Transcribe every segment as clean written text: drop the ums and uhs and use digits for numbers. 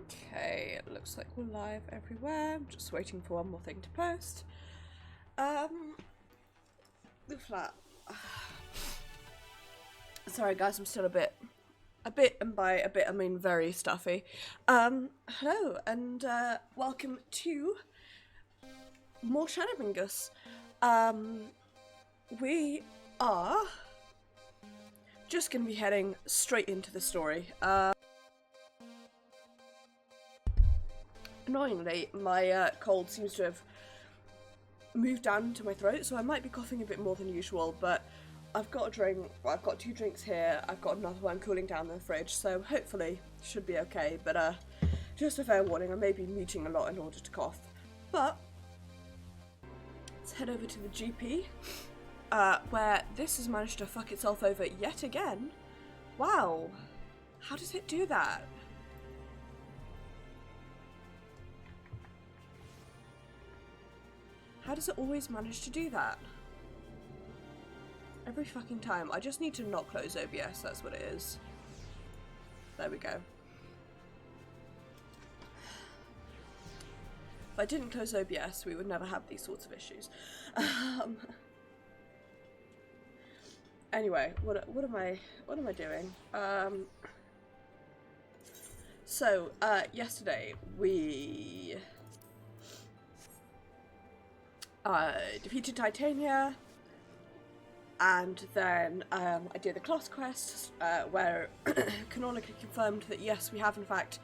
Okay, it looks like we're live everywhere. I'm just waiting for one more thing to post. The flat. Sorry guys, I'm still a bit, and by a bit I mean very stuffy. Hello and welcome to more Shadowbringers. We are just gonna be heading straight into the story. Annoyingly, my cold seems to have moved down into my throat, so I might be coughing a bit more than usual, but I've got a drink, well, I've got 2 drinks here, I've got another one cooling down in the fridge, so hopefully should be okay, but just a fair warning, I may be muting a lot in order to cough. But let's head over to the GP, where this has managed to fuck itself over yet again. Wow, how does it do that? How does it always manage to do that? Every fucking time. I just need to not close OBS, that's what it is. There we go. If I didn't close OBS, we would never have these sorts of issues. Anyway, what am I doing? Yesterday we defeated Titania, and then I did the class quest where canonically confirmed that yes, we have in fact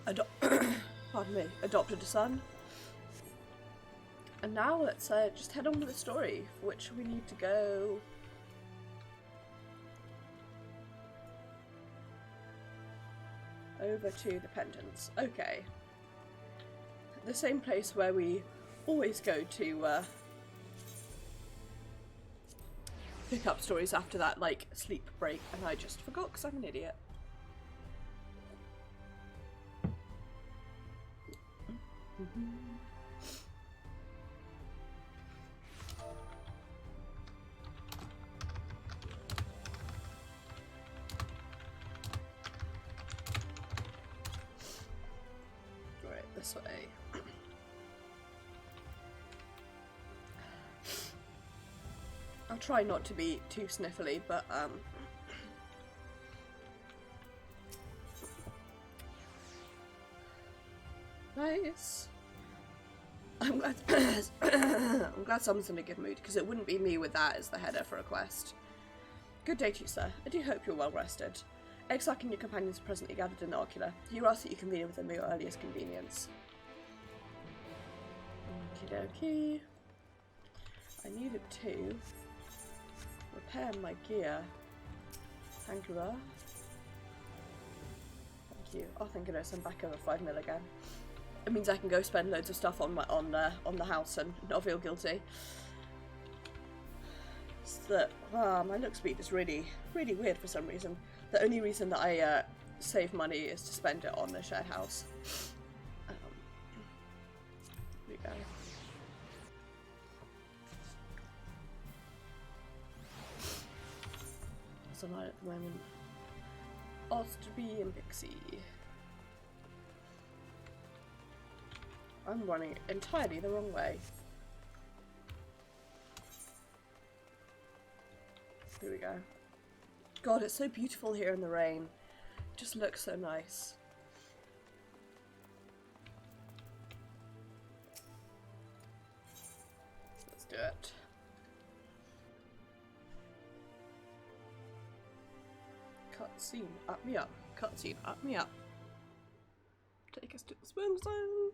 adopted a son. And now let's just head on with the story, for which we need to go over to the Pendants. Okay. The same place where we always go to pick up stories after that, like, sleep break, and I just forgot because I'm an idiot. Right, this way. I'll try not to be too sniffly, but nice. I'm glad I'm glad someone's in a good mood, because it wouldn't be me with that as the header for a quest. Good day to you, sir. I do hope you're well rested. Exarch and your companions are presently gathered in the ocular. You ask that you convene with them at your earliest convenience. Okie dokie. I needed to repair my gear. Thank you. Thank you. Oh, thank goodness, I'm back over 5 mil again. It means I can go spend loads of stuff on the house and not feel guilty. It's that my look speed is really weird for some reason. The only reason that I save money is to spend it on the shared house. Here we go. It's online at the moment. Osterby and Pixie. I'm running entirely the wrong way. Here we go. God, it's so beautiful here in the rain. It just looks so nice. Let's do it. Cutscene, up me up. Cutscene, up me up. Take us to the swim zone.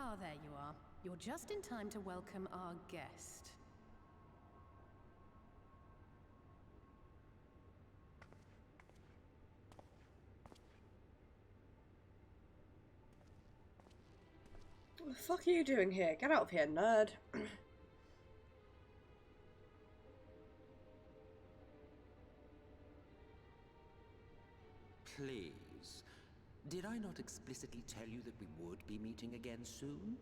Ah, there you are. You're just in time to welcome our guest. What the fuck are you doing here? Get out of here, nerd. Please. Did I not explicitly tell you that we would be meeting again soon?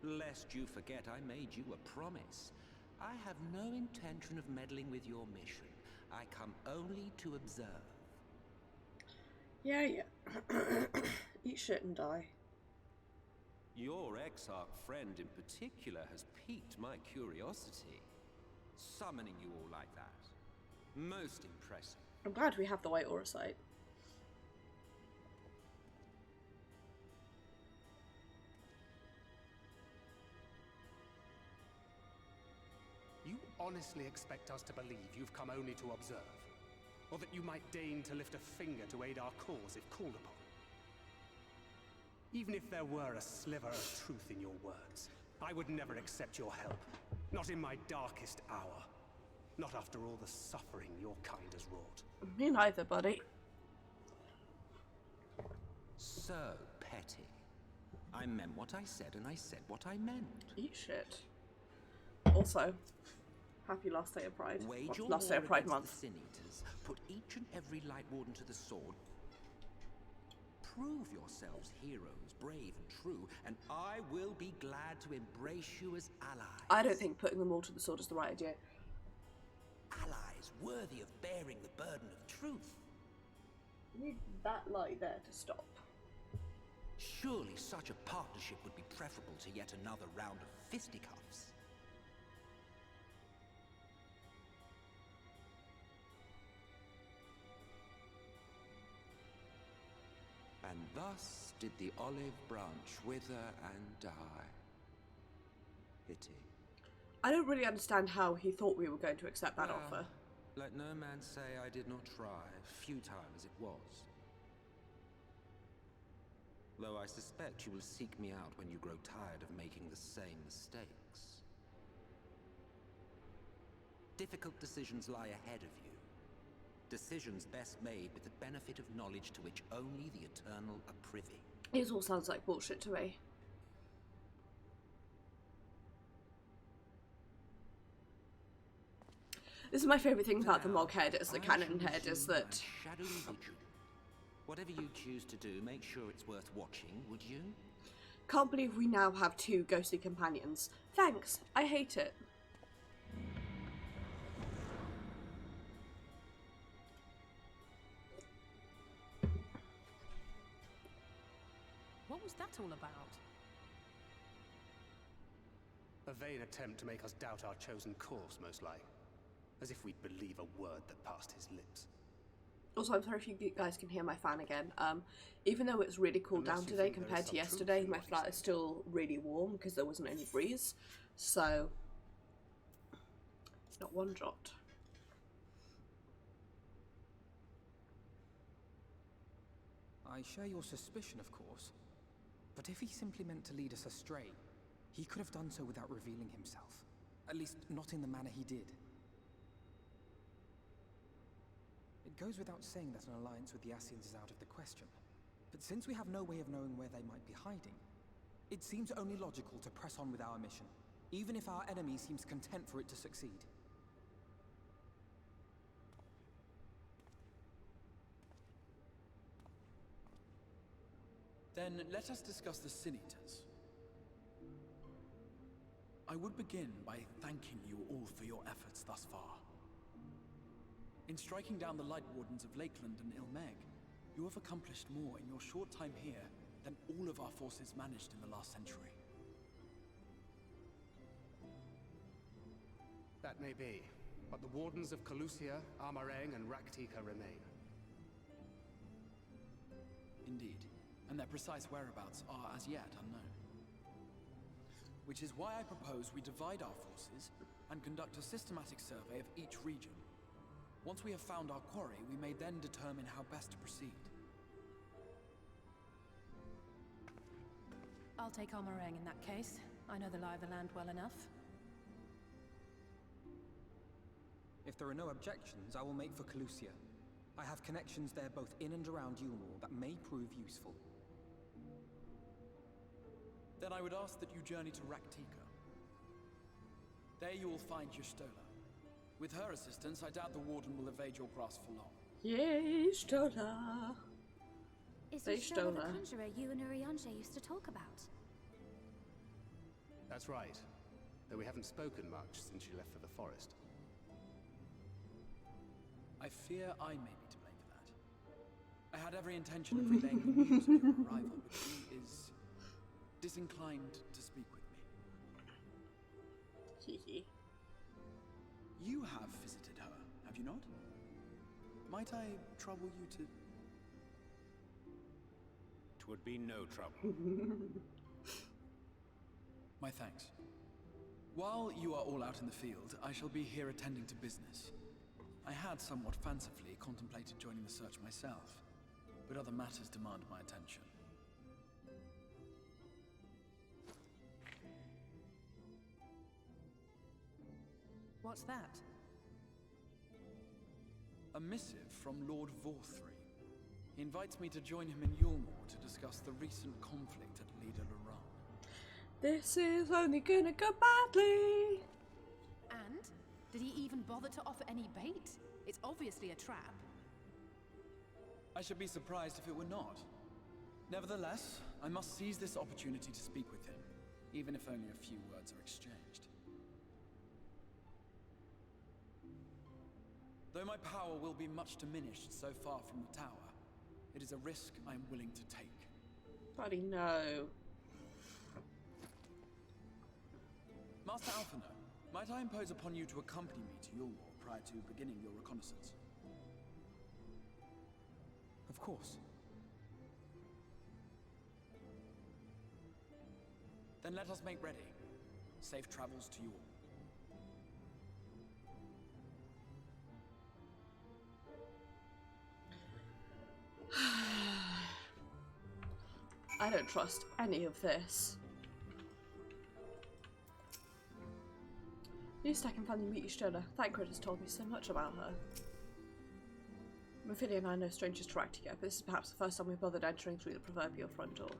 Lest you forget, I made you a promise. I have no intention of meddling with your mission. I come only to observe. Yeah. Eat shit and die. Your Exarch friend in particular has piqued my curiosity. Summoning you all like that. Most impressive. I'm glad we have the white aura sight. You honestly expect us to believe you've come only to observe? Or that you might deign to lift a finger to aid our cause if called upon? Even if there were a sliver of truth in your words, I would never accept your help. Not in my darkest hour. Not after all the suffering your kind has wrought. Me neither, buddy. So petty. I meant what I said, and I said what I meant. Eat shit. Also, happy last day of Pride. Wage your Last day of war Pride against month. the Sin Eaters. Put each and every Light Warden to the sword. Prove yourselves heroes, brave and true, and I will be glad to embrace you as allies. I don't think putting them all to the sword is the right idea. Allies worthy of bearing the burden of truth. You need that light there to stop. Surely such a partnership would be preferable to yet another round of fisticuffs. And thus did the olive branch wither and die. Pity. I don't really understand how he thought we were going to accept that offer. Let no man say I did not try, futile as it was. Though I suspect you will seek me out when you grow tired of making the same mistakes. Difficult decisions lie ahead of you. Decisions best made with the benefit of knowledge to which only the eternal are privy. It all sounds like bullshit to me. This is my favourite thing about the Mog head, as the cannon head, is that... Shadowy vigil. Whatever you choose to do, make sure it's worth watching, would you? Can't believe we now have 2 ghostly companions. Thanks, I hate it. What was that all about? A vain attempt to make us doubt our chosen course, most like. As if we'd believe a word that passed his lips. Also, I'm sorry if you guys can hear my fan again. Even though it's really cooled down today compared to yesterday, my flat is still really warm because there wasn't any breeze. So, not one dropped. I share your suspicion, of course. But if he simply meant to lead us astray, he could have done so without revealing himself. At least, not in the manner he did. It goes without saying that an alliance with the Ascians is out of the question. But since we have no way of knowing where they might be hiding, it seems only logical to press on with our mission, even if our enemy seems content for it to succeed. Then let us discuss the Sin Eaters. I would begin by thanking you all for your efforts thus far. In striking down the Light Wardens of Lakeland and Ilmeg, you have accomplished more in your short time here than all of our forces managed in the last century. That may be, but the Wardens of Calusia, Amareng, and Raktika remain. Indeed, and their precise whereabouts are as yet unknown. Which is why I propose we divide our forces and conduct a systematic survey of each region. Once we have found our quarry, we may then determine how best to proceed. I'll take Amareng in that case. I know the lie of the land well enough. If there are no objections, I will make for Calusia. I have connections there both in and around Yulmore that may prove useful. Then I would ask that you journey to Raktika. There you will find Y'shtola. With her assistance, I doubt the Warden will evade your grasp for long. Yay, Y'shtola! Is Hey, Y'shtola the Y'shtola. conjurer you and Urianger used to talk about? That's right. Though we haven't spoken much since she left for the forest. I fear I may be to blame for that. I had every intention of relaying the news of your arrival, but she is disinclined to speak with me. You have visited her, have you not? Might I trouble you to... Twould be no trouble. My thanks. While you are all out in the field, I shall be here attending to business. I had somewhat fancifully contemplated joining the search myself, but other matters demand my attention. What's that? A missive from Lord Vorthry. He invites me to join him in Yulmore to discuss the recent conflict at Lida Luran. This is only gonna go badly! And? Did he even bother to offer any bait? It's obviously a trap. I should be surprised if it were not. Nevertheless, I must seize this opportunity to speak with him, even if only a few words are exchanged. Though my power will be much diminished so far from the tower, it is a risk I am willing to take. Buddy, no. Master Alphino, might I impose upon you to accompany me to Yulmore prior to beginning your reconnaissance? Of course. Then let us make ready. Safe travels to you all. I don't trust any of this. At least I can finally meet Y'shtola. Thancred has told me so much about her. Ophelia and I are no strangers to Raktika, but this is perhaps the first time we've bothered entering through the proverbial front door.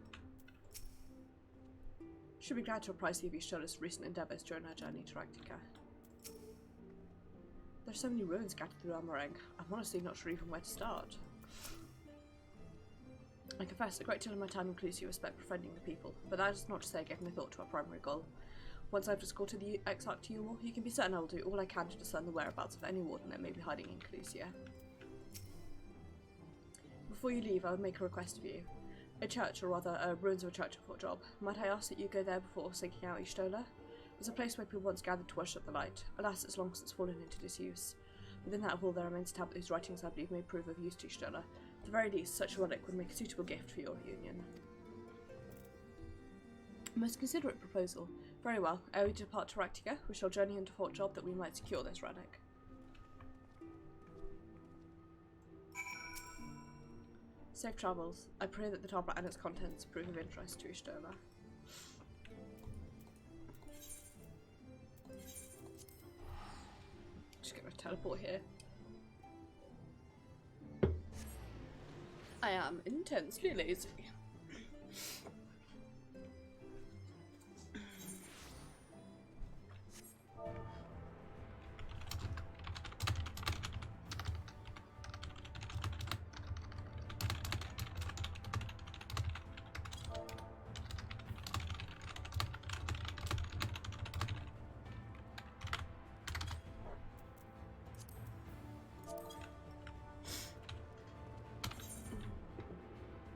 Should be glad to apprise you of Y'shtola's recent endeavours during our journey to Raktika. There's so many ruins scattered through Almareng, I'm honestly not sure even where to start. I confess, a great deal of my time includes you respect befriending the people, but that is not to say I gave no thought to our primary goal. Once I've escorted the Exarch to Yulmore, you can be certain I will do all I can to discern the whereabouts of any warden that may be hiding in Calusia. Before you leave, I would make a request of you. A church, or rather, ruins of a church for a job. Might I ask that you go there before seeking out Y'shtola? It was a place where people once gathered to worship the light. Alas, it's long since fallen into disuse. Within that hall there remains a tablet whose writings I believe may prove of use to Y'shtola. At the very least, such a relic would make a suitable gift for your reunion. A most considerate proposal. Very well. Ere we depart to Raktika, we shall journey into Fort Job that we might secure this relic. Safe travels. I pray that the tablet and its contents prove of interest to Y'shtola. Just gonna teleport here. I am intensely lazy.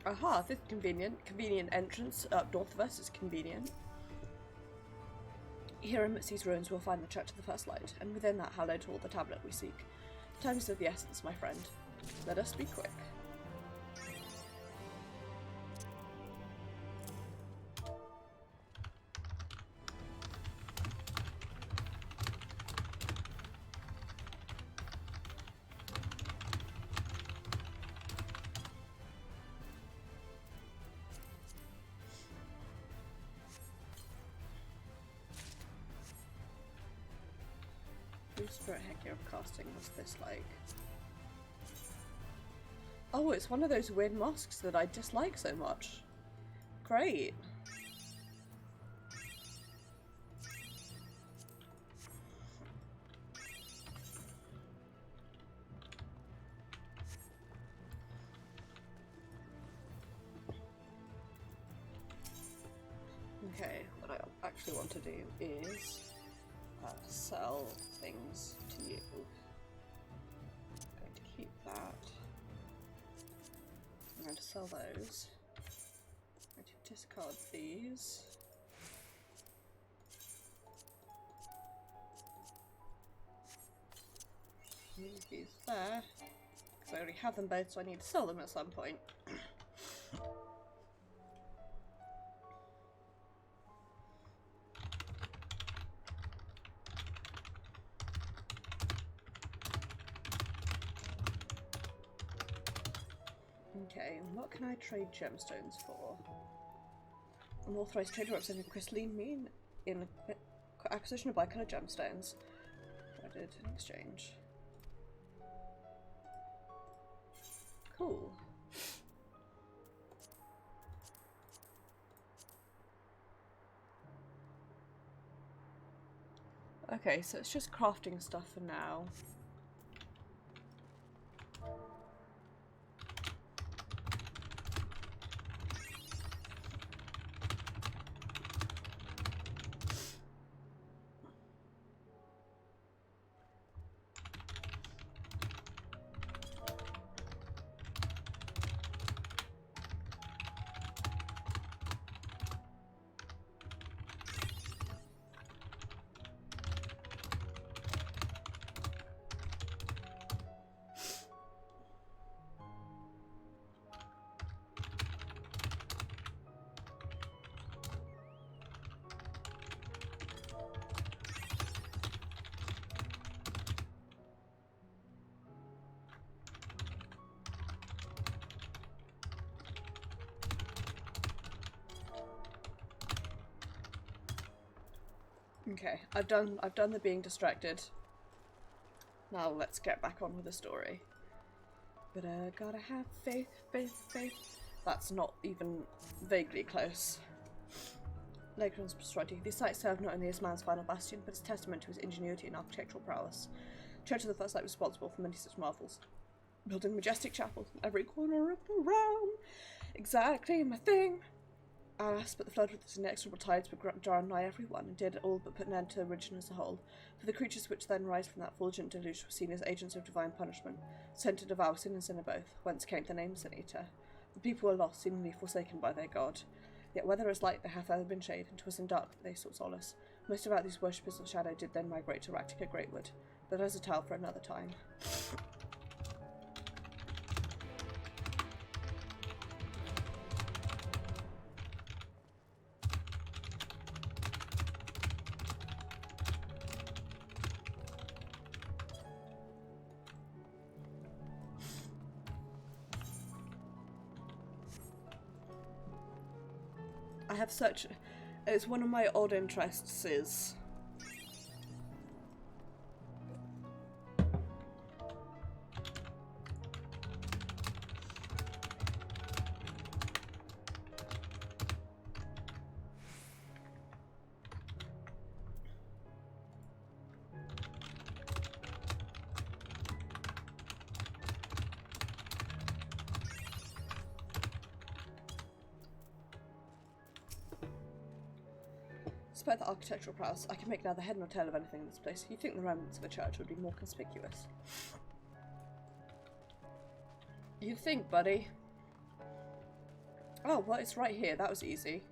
Aha, this is convenient. Convenient entrance up north of us is convenient. Here amidst these ruins we'll find the Church of the First Light, and within that hallowed hall the tablet we seek. Time is of the essence, my friend. Let us be quick. Spirit Hekia of casting, what's this like? Oh, it's one of those weird mosques that I dislike so much. Great. do is sell things to you. I'm going to keep that. I'm going to sell those. I'm going to discard these. Move these there. Because I already have them both, so I need to sell them at some point. Okay, what can I trade gemstones for? An authorized trader representing crystalline mean in acquisition of bicolor gemstones. Provided in exchange. Cool. Okay, so it's just crafting stuff for now. Okay, I've done the being distracted. Now let's get back on with the story. But gotta have faith, faith, faith. That's not even vaguely close. Legron's Strati. These sites serve not only as man's final bastion, but as testament to his ingenuity and architectural prowess. Church of the First Light responsible for many such marvels. Building majestic chapels in every corner of the realm. Exactly my thing. Alas, but the flood with its inexorable tides would jar nigh everyone, and did all but put an end to the region as a whole. For the creatures which then rise from that fulgent deluge were seen as agents of divine punishment, sent to devour sin and sinner both, whence came the name Sin Eater. The people were lost, seemingly forsaken by their god. Yet whether as light there hath ever been shade, and 'twas in dark that they sought solace. Most of these worshippers of shadow did then migrate to Ractica Greatwood, but as a tale for another time. I have such... It's one of my odd interests is... Despite the architectural prowess, I can make neither head nor tail of anything in this place. You'd think the remnants of a church would be more conspicuous. You'd think, buddy. Oh, well, it's right here. That was easy.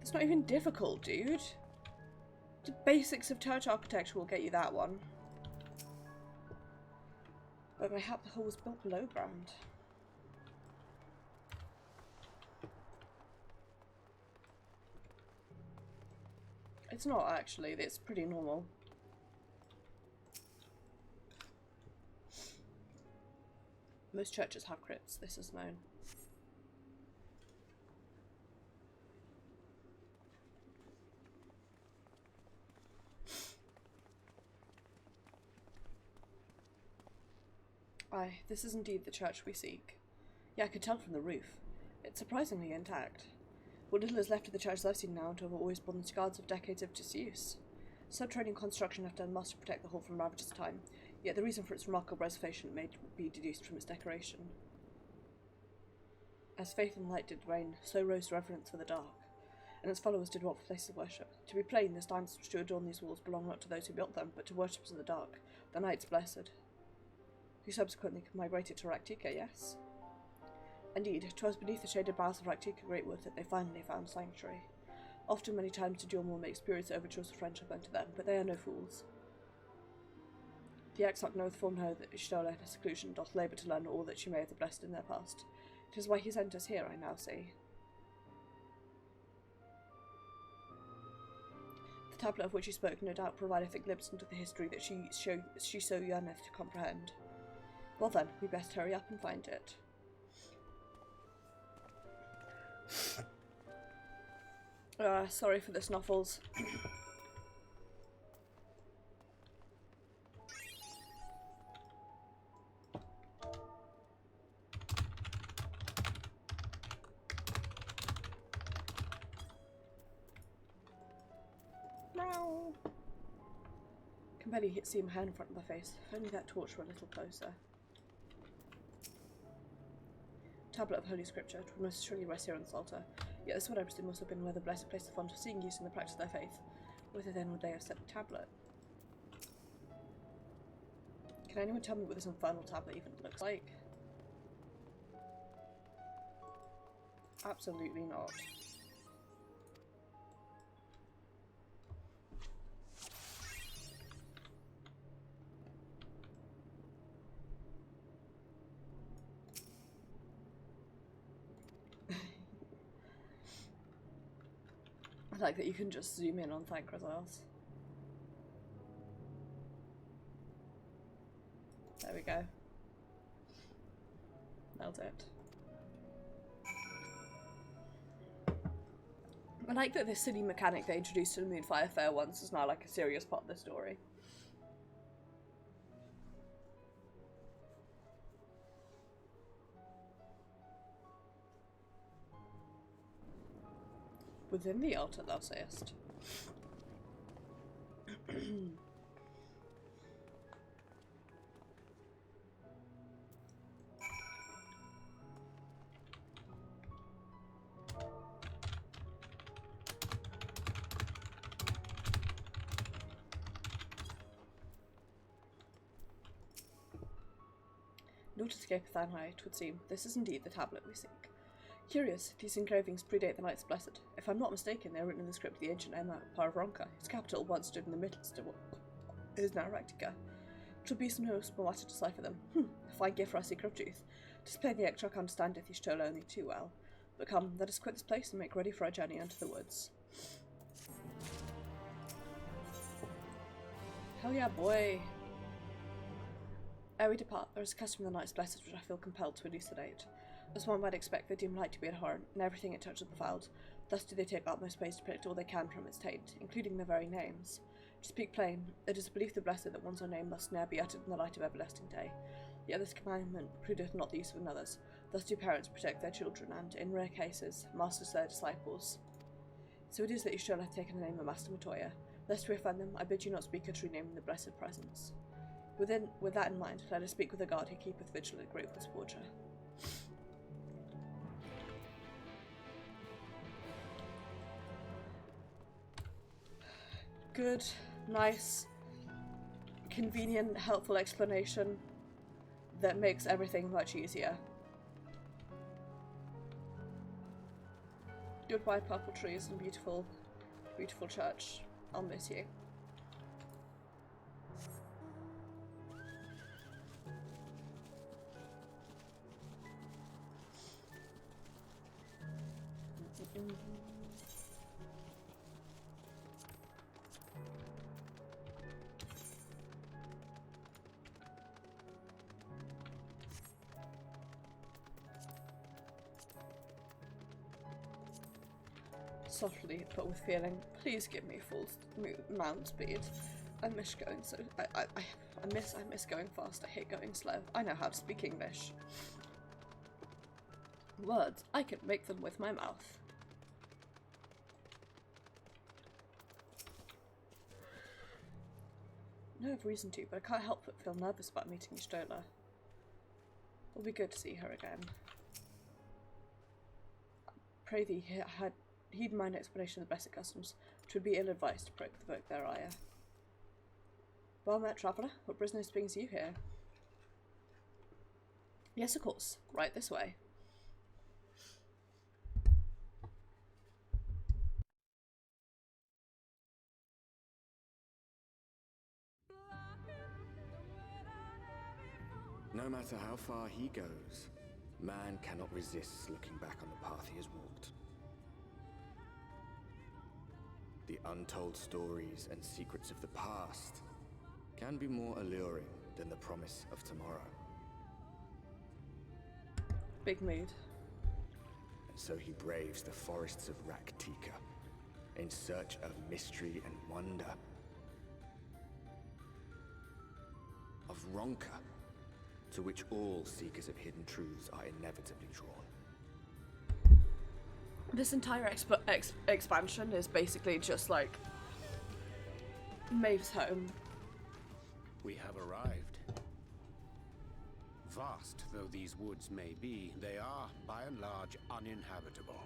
It's not even difficult, dude. The basics of church architecture will get you that one. But mayhap the hall was built below ground. It's not actually, it's pretty normal. Most churches have crypts, this is known. Aye, this is indeed the church we seek. Yeah, I could tell from the roof. It's surprisingly intact. What little is left of the church I've seen now to have always borne the scars of decades of disuse. Subterranean construction left done must protect the hall from ravages of time, yet the reason for its remarkable preservation may be deduced from its decoration. As faith and light did reign, so rose reverence for the dark. and its followers did want places of worship. To be plain, the standards which to adorn these walls belong not to those who built them, but to worshippers of the dark, the Knights Blessed, who subsequently migrated to Raktika, yes? Indeed, 'twas beneath the shaded boughs of Raktika Greatwood that they finally found sanctuary. Often many times did Yormor make spurious overtures of friendship unto them, but they are no fools. The Exarch knoweth full know that Ishtola in her seclusion doth labour to learn all that she may of the blessed in their past. It is why he sent us here, I now see. The tablet of which he spoke no doubt provideth a glimpse into the history that she so yearneth to comprehend. Well then, we best hurry up and find it. Sorry for the snuffles. Meow. Can barely see my hand in front of my face. If only that torch were a little closer. Tablet of Holy Scripture. It would most surely rest here on this altar. Yet this would I presume must have been where the blessed placed the font of seeing use in the practice of their faith. Whither then would they have set the tablet? Can anyone tell me what this infernal tablet even looks like? Absolutely not. I like that you can just zoom in on Thancrazars. There we go. Nailed it. I like that this silly mechanic they introduced in the Moonfire Fair once is now like a serious part of the story. Within the altar, thou sayest. Naught escapeth thine eye, 'twould seem. This is indeed the tablet we seek. Curious, these engravings predate the Knights Blessed. If I'm not mistaken, they are written in the script of the ancient Empire of Ronka. Its capital once stood in the midst of what is now Raktika. 'Twill be no small matter to decipher them. A fine gift for us crypt youth. 'Tis plain the Exarch understandeth Ishtola only too well. But come, let us quit this place and make ready for our journey into the woods. Hell yeah, boy! Ere we depart, there is a custom of the Knights Blessed which I feel compelled to elucidate. As one might expect, they deem light to be abhorrent, and everything it touches defiled. Thus do they take utmost pains to protect all they can from its taint, including their very names. To speak plain, it is a belief of the blessed that one's own name must ne'er be uttered in the light of everlasting day. Yet this commandment precludeth not the use of another's. Thus do parents protect their children, and, in rare cases, masters their disciples. So it is that Ishtola hath taken the name of Master Matoya. Lest we offend them, I bid you not speak a true name in the blessed presence. With that in mind, let us speak with the guard who keepeth vigil at Greatwood's border. Good, nice, convenient, helpful explanation that makes everything much easier. Goodbye, purple trees and beautiful, beautiful church. I'll miss you. Softly, but with feeling, please give me full mount speed. I miss going so. I miss going fast. I hate going slow. I know how to speak English. Words, I can make them with my mouth. No have reason to, but I can't help but feel nervous about meeting Ishtola. It'll be good to see her again. Pray thee, heed my explanation of the basic customs. It would be ill-advised to provoke their ire. Well met, traveller. What business brings you here? Yes, of course. Right this way. No matter how far he goes, man cannot resist looking back on the path he has walked. The untold stories and secrets of the past can be more alluring than the promise of tomorrow. Big mood. And so he braves the forests of Raktika in search of mystery and wonder. Of Ronka, to which all seekers of hidden truths are inevitably drawn. This entire expansion is basically just like Maeve's home. We have arrived. Vast though these woods may be, they are, by and large, uninhabitable.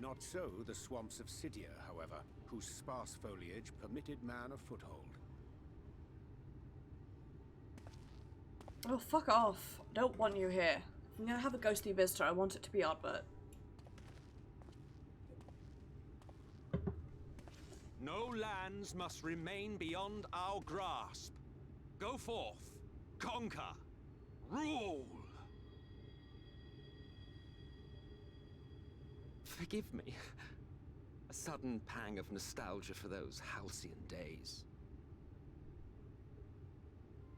Not so the swamps of Cydia, however, whose sparse foliage permitted man a foothold. Oh, fuck off. I don't want you here. If I'm gonna have a ghostly visitor, I want it to be Ardbert. No lands must remain beyond our grasp. Go forth, conquer, rule! Forgive me. A sudden pang of nostalgia for those halcyon days.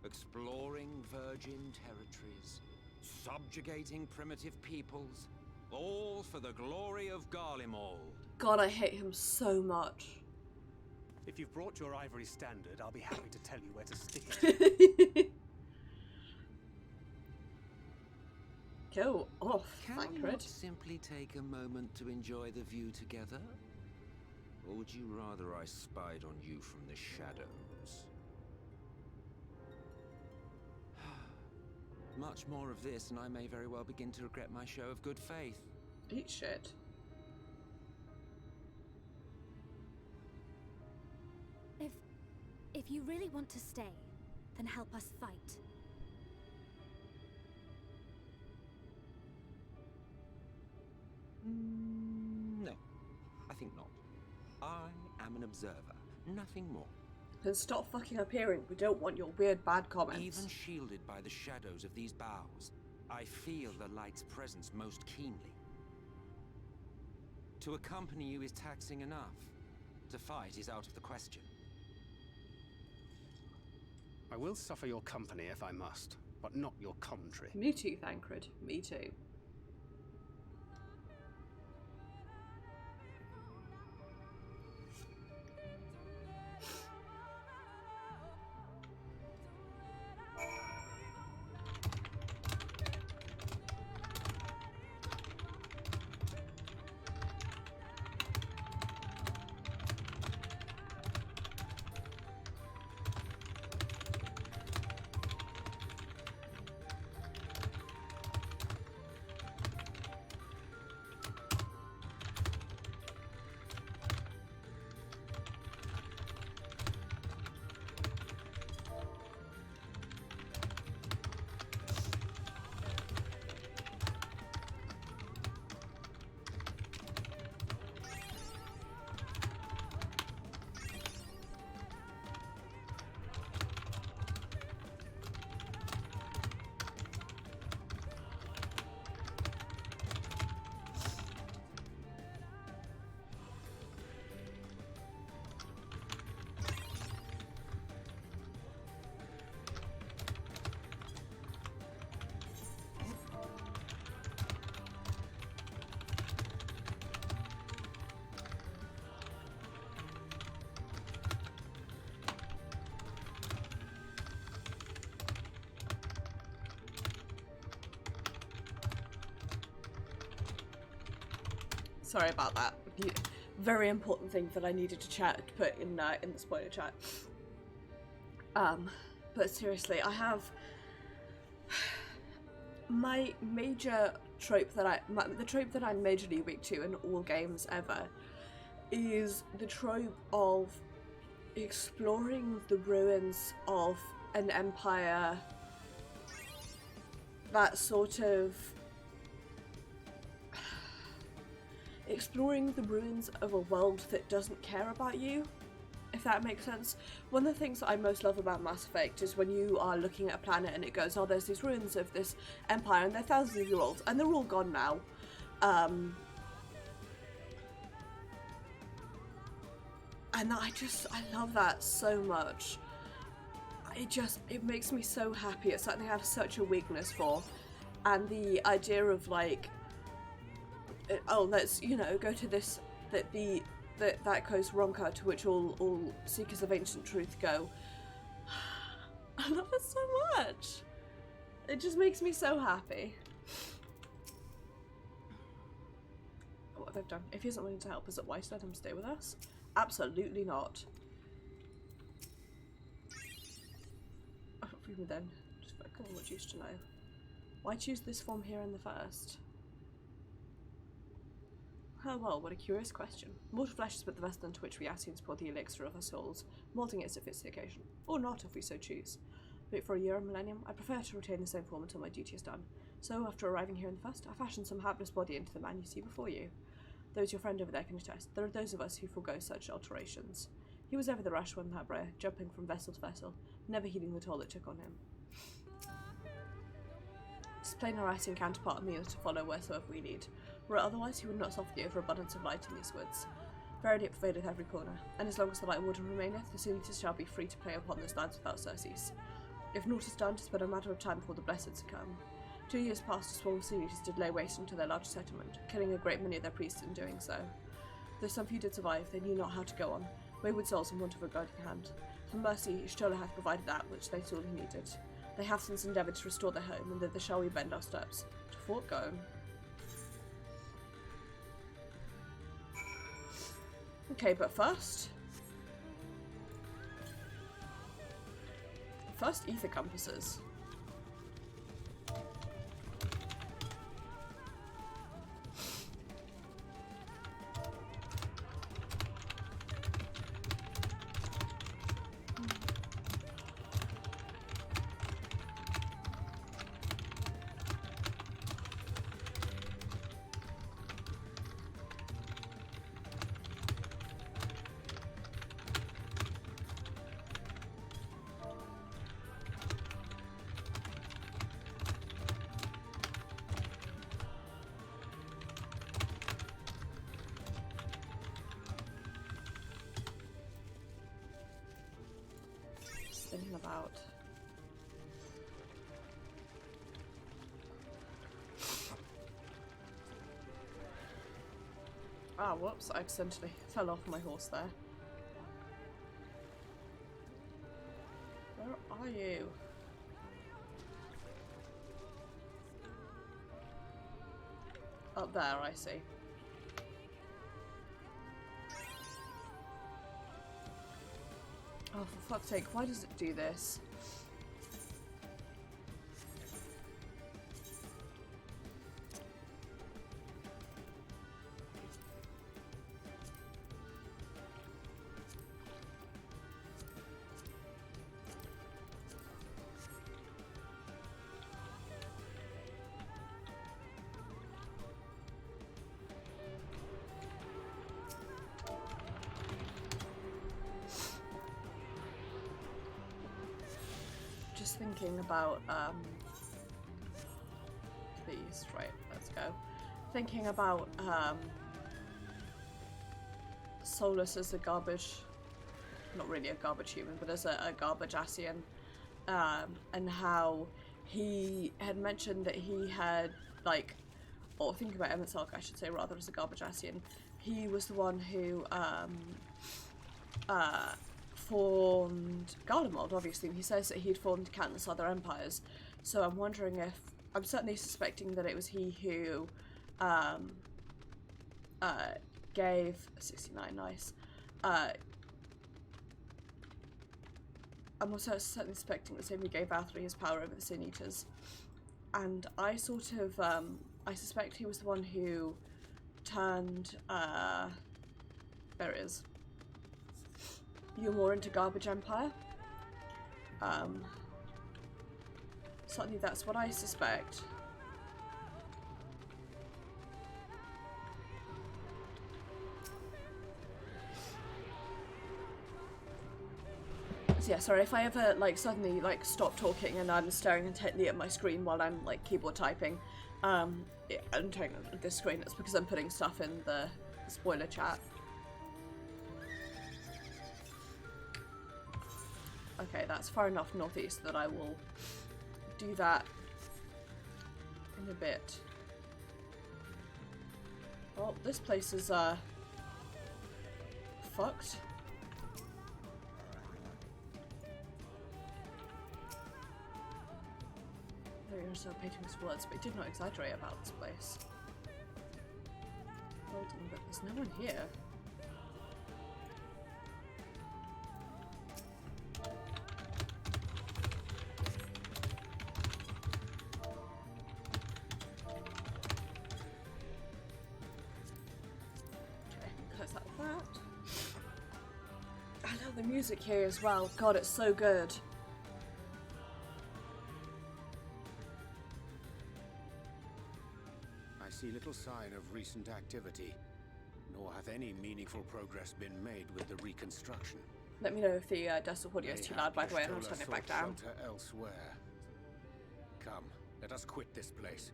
Exploring virgin territories, subjugating primitive peoples, all for the glory of Garlemald. God, I hate him so much. If you've brought your ivory standard, I'll be happy to tell you where to stick it. Go off, Can we Thancred. not simply take a moment to enjoy the view together? Or would you rather I spied on you from the shadows? Much more of this, and I may very well begin to regret my show of good faith. Eat shit. If you really want to stay, then help us fight. No, I think not. I am an observer, nothing more. Then stop fucking appearing. We don't want your weird bad comments. Even shielded by the shadows of these boughs, I feel the light's presence most keenly. To accompany you is taxing enough. To fight is out of the question. I will suffer your company if I must, but not your commentary. Me too, Thancred. Me too. Sorry about that. Very important thing that I needed to put in the spoiler chat. But seriously, I have my major trope that the trope that I'm majorly weak to in all games ever is the trope of exploring the ruins of an empire that sort of exploring the ruins of a world that doesn't care about you, if that makes sense. One of the things that I most love about Mass Effect is when you are looking at a planet and it goes, oh, there's these ruins of this empire and they're thousands of years old and they're all gone now. And I love that so much. It makes me so happy. It's something I have such a weakness for. And the idea of like, oh, let's, you know, go to this, that coast Ronka to which all seekers of ancient truth go. I love it so much. It just makes me so happy. What they've done. If he isn't willing to help us at Weiss, let him stay with us. Absolutely not. Oh, then, just focus on what you used to know. Why choose this form here in the first? Oh well, what a curious question. Mortal flesh is but the vessel into which we Asians pour the elixir of our souls, moulding it as it fits the occasion. Or not, if we so choose. Be it for a year or millennium, I prefer to retain the same form until my duty is done. So, after arriving here in the first, I fashioned some hapless body into the man you see before you. Those your friend over there can attest. There are those of us who forego such alterations. He was ever the rash one, that Brer, jumping from vessel to vessel, never heeding the toll it took on him. His plain or Asian counterpart of me is to follow wheresoever we need. Were it otherwise, he would not suffer the overabundance of light in these woods. Verily it pervadeth every corner, and as long as the light warden remaineth, the Sunitas shall be free to play upon those lands without surcease. If naught is done, 'tis but a matter of time before the blessed succumb. 2 years past, a swarm of Sunitas did lay waste unto their large settlement, killing a great many of their priests in doing so. Though some few did survive, they knew not how to go on, wayward souls in want of a guiding hand. For mercy, Ishtola hath provided that which they sorely needed. They have since endeavoured to restore their home, and thither shall we bend our steps. To Fort Gone. Okay, but first ether compasses. Thinking about whoops, I accidentally fell off my horse there. Where are you? Up there, I see. Oh, for fuck's sake, why does it do this? Just thinking about these, right, let's go. Thinking about Solus as a garbage, not really a garbage human, but as a garbage Asian, and how he had mentioned that he had, like, or thinking about Emmett Salk, I should say, rather, as a garbage Asian, he was the one who formed Garlemald, obviously, and he says that he'd formed countless other empires, so I'm wondering if, I'm certainly suspecting that it was he who gave 69, nice, I'm also certainly suspecting the same who gave Valkyrie his power over the Sin Eaters, and I sort of I suspect he was the one who turned, there it is. You more into Garbage Empire. Certainly that's what I suspect. So yeah, sorry if I ever like suddenly like stop talking and I'm staring intently at my screen while I'm like keyboard typing. I'm turning on this screen. It's because I'm putting stuff in the spoiler chat. Okay, that's far enough northeast that I will do that in a bit. Well, this place is fucked. There are so painting his words, but he did not exaggerate about this place. Hold on, but there's no one here. Okay, close that with that. I love the music here as well. God, it's so good. I see little sign of recent activity, nor hath any meaningful progress been made with the reconstruction. Let me know if the desktop audio is too loud, by the way, and I'll turn it back down. Shelter elsewhere. Come, let us quit this place.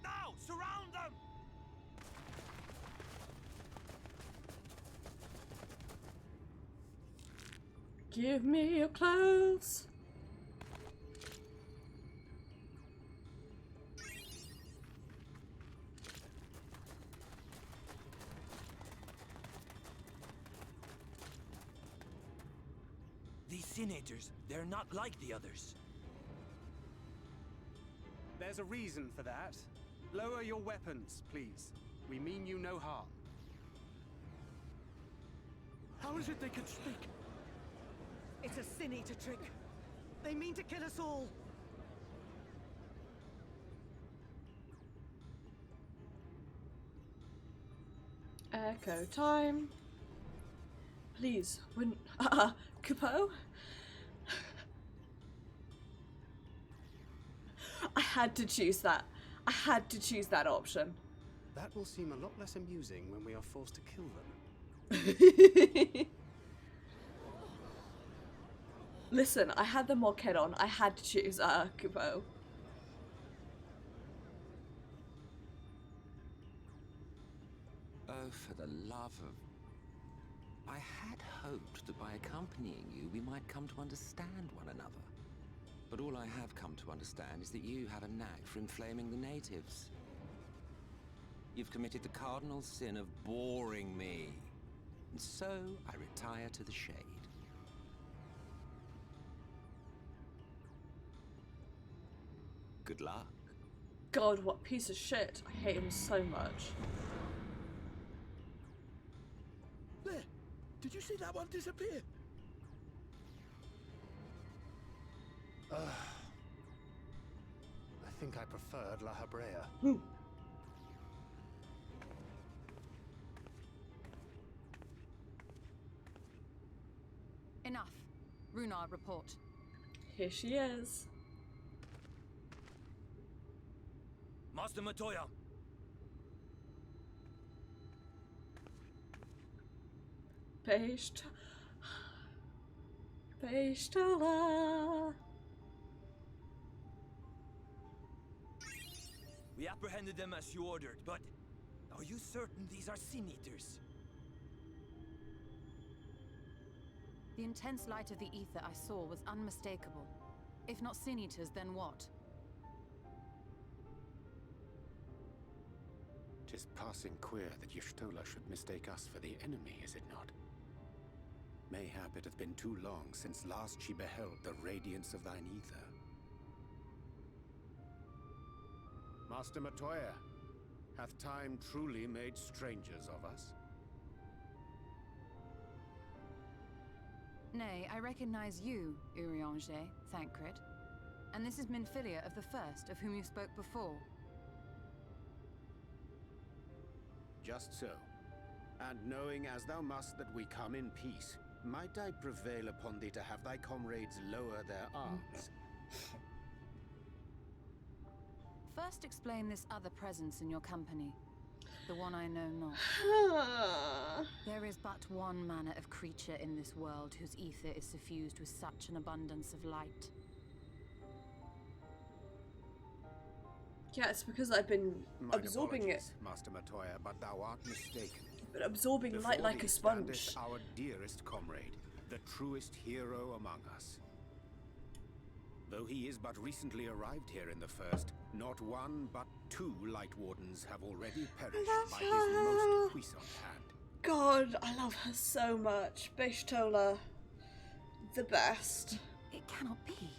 Now, surround them! Give me your clothes. These senators, they're not like the others. There's a reason for that. Lower your weapons, please. We mean you no harm. How is it they can speak? It's a Sin Eater trick. They mean to kill us all. Echo time. Please, wouldn't. Kupo? I had to choose that. I had to choose that option. That will seem a lot less amusing when we are forced to kill them. Listen, I had the mock head on. I had to choose Kupo. Oh, for the love of... I had hoped that by accompanying you, we might come to understand one another. But all I have come to understand is that you have a knack for inflaming the natives. You've committed the cardinal sin of boring me. And so I retire to the shade. Good luck. God, what piece of shit. I hate him so much. There! Did you see that one disappear? I think I preferred La Habrea. Enough. Runar, report. Here she is. Master Matoya! Pestola. We apprehended them as you ordered, but are you certain these are Sin Eaters? The intense light of the ether I saw was unmistakable. If not Sin Eaters, then what? 'Tis passing queer that Y'shtola should mistake us for the enemy, is it not? Mayhap it hath been too long since last she beheld the radiance of thine ether. Master Matoya, hath time truly made strangers of us? Nay, I recognize you, Urianger, Thancred. And this is Minfilia of the First, of whom you spoke before. Just so. And knowing as thou must that we come in peace, might I prevail upon thee to have thy comrades lower their arms? First explain this other presence in your company. The one I know not. There is but one manner of creature in this world whose ether is suffused with such an abundance of light. Yeah, it's because I've been absorbing it. Master Matoya, but thou art mistaken. But absorbing light like a sponge. Standeth our dearest comrade, the truest hero among us. Though he is but recently arrived here in the First, not one but 2 Light Wardens have already perished by his most puissant hand. God, I love her so much. Beshtola, the best. It cannot be.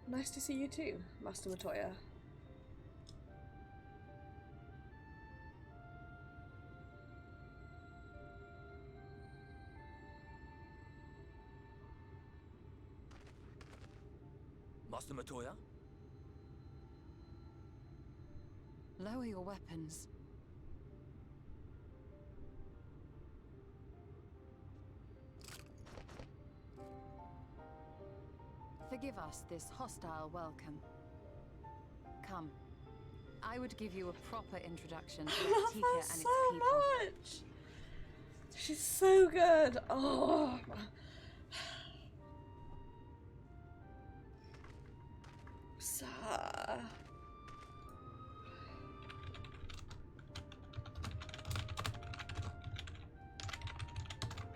Nice to see you too, Master Matoya. Master Matoya? Lower your weapons. Forgive us this hostile welcome. Come. I would give you a proper introduction to I love Tika her and its so people. much. She's so good. Oh.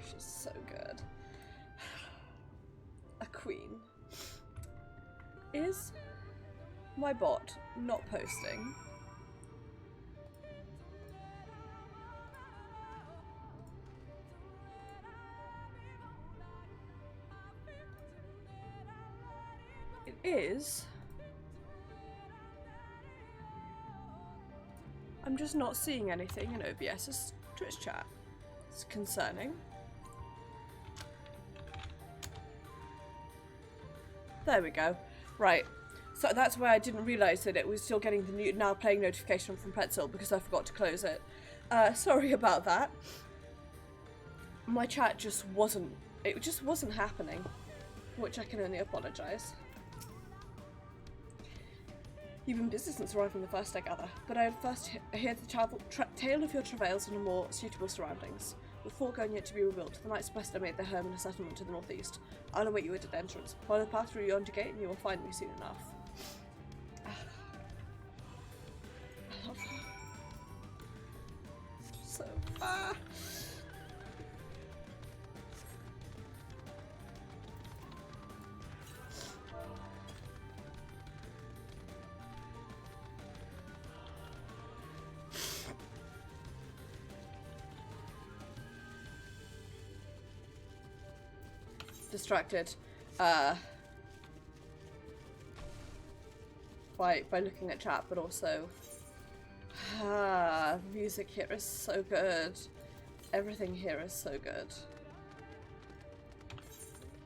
She's so good. A queen. Is my bot not posting? It is. I'm just not seeing anything in OBS's Twitch chat. It's concerning. There we go. Right. So that's why I didn't realise that it was still getting the new now playing notification from Pretzel because I forgot to close it. Sorry about that. My chat just wasn't happening, which I can only apologise. You've been busy since arriving the First, I gather, but I would first hear the tale of your travails in more suitable surroundings. With foregoing yet to be rebuilt, the knights best estimate their home in a settlement to the northeast. I'll await you at the entrance. Follow the path through yonder gate and you will find me soon enough. I love her. So far. Distracted by looking at chat, but also the music here is so good. Everything here is so good.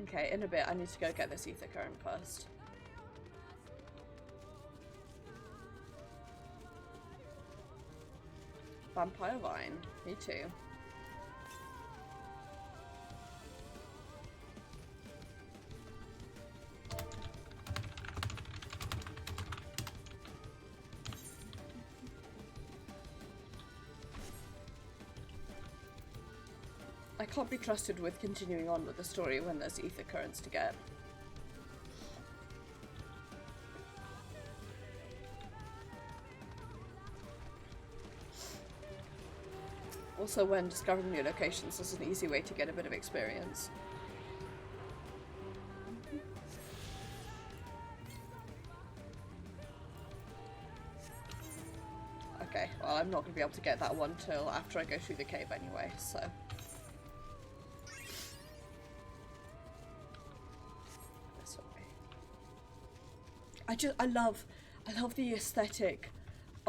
Okay, in a bit I need to go get this ether current first. Vampire Vine, me too. I can't be trusted with continuing on with the story when there's ether currents to get. Also, when discovering new locations is an easy way to get a bit of experience. Okay, well I'm not going to be able to get that one till after I go through the cave anyway, so... I love the aesthetic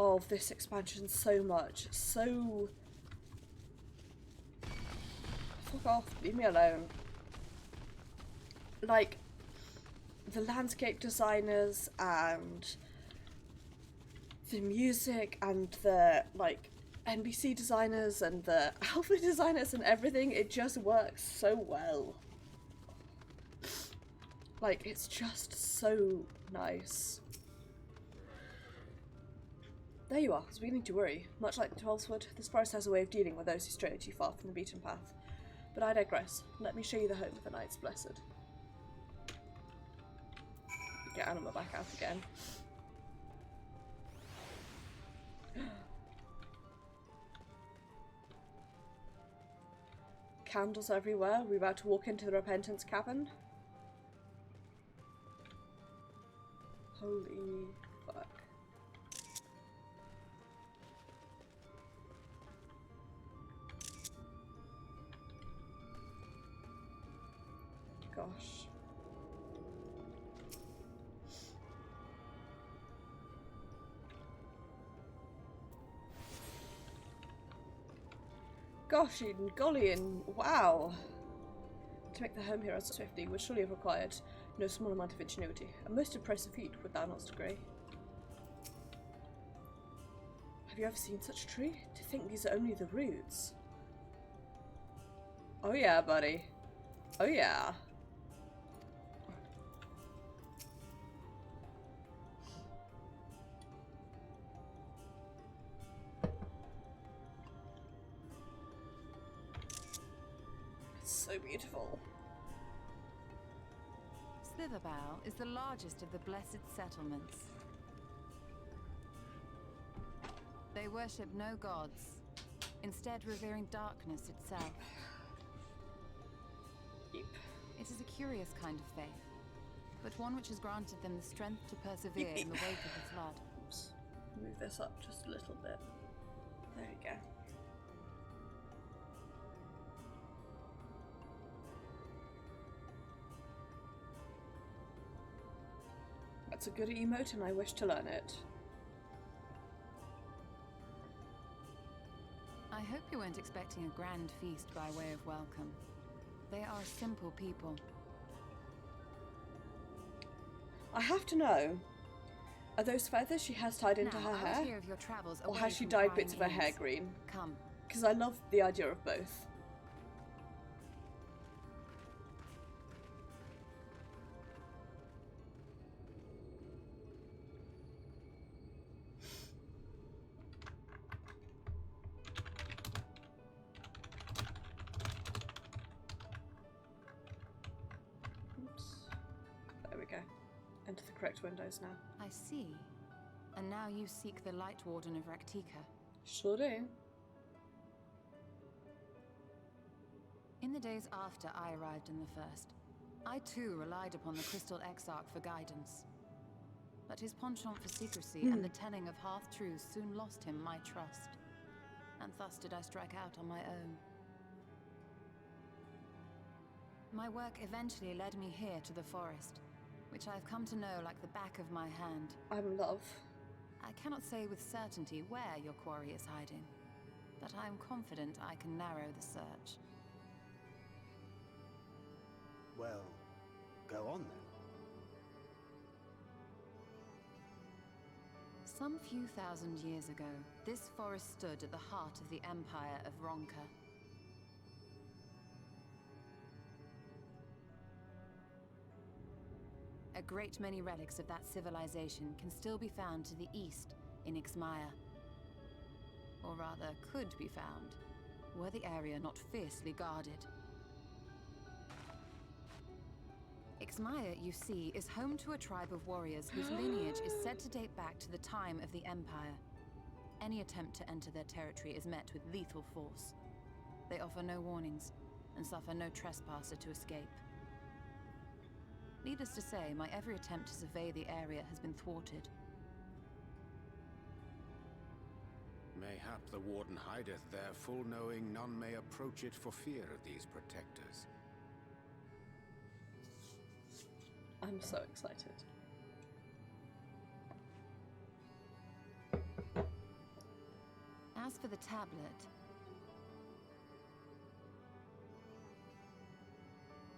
of this expansion so much. So... Fuck off, leave me alone. Like, the landscape designers and the music and the, like, NPC designers and the alpha designers and everything, it just works so well. Like, it's just so nice. There you are, I was beginning to worry. Much like the Twelveswood, this forest has a way of dealing with those who stray too far from the beaten path. But I digress. Let me show you the home of the Knights Blessed. Get Anima back out again. Candles everywhere. We're about to walk into the Repentance Cavern. Holy fuck. Gosh. Gosh, and golly, and wow. To make the home here as swiftly would surely have required no small amount of ingenuity. A most impressive feat, would thou not agree? Have you ever seen such a tree? To think these are only the roots. Oh yeah, buddy. Oh yeah. So beautiful. Slitherbough is the largest of the blessed settlements. They worship no gods, instead revering darkness itself. Yep. It is a curious kind of faith, but one which has granted them the strength to persevere in the wake of the flood. Oops. Move this up just a little bit. There you go. That's a good emote and I wish to learn it. I hope you weren't expecting a grand feast by way of welcome. They are simple people. I have to know, are those feathers she has tied into her hair? Hear of your travels or away has she from dyed prying bits of her hair ears. green? Come. Because I love the idea of both. Oops. There we go. Enter the correct windows now. I see. And now you seek the Light Warden of Raktika. Sure do. In the days after I arrived in the First, I too relied upon the Crystal Exarch for guidance. But his penchant for secrecy and the telling of half-truths soon lost him my trust. And thus did I strike out on my own. My work eventually led me here to the forest, which I've come to know like the back of my hand. I'm love. I cannot say with certainty where your quarry is hiding, but I am confident I can narrow the search. Well, go on then. Some few thousand years ago, this forest stood at the heart of the Empire of Ronka. A great many relics of that civilization can still be found to the east in Ixmaya. Or rather, could be found, were the area not fiercely guarded. Ixmaya, you see, is home to a tribe of warriors whose lineage is said to date back to the time of the Empire. Any attempt to enter their territory is met with lethal force. They offer no warnings, and suffer no trespasser to escape. Needless to say, my every attempt to survey the area has been thwarted. Mayhap the Warden hideth there, full knowing none may approach it for fear of these protectors. I'm so excited. for the tablet,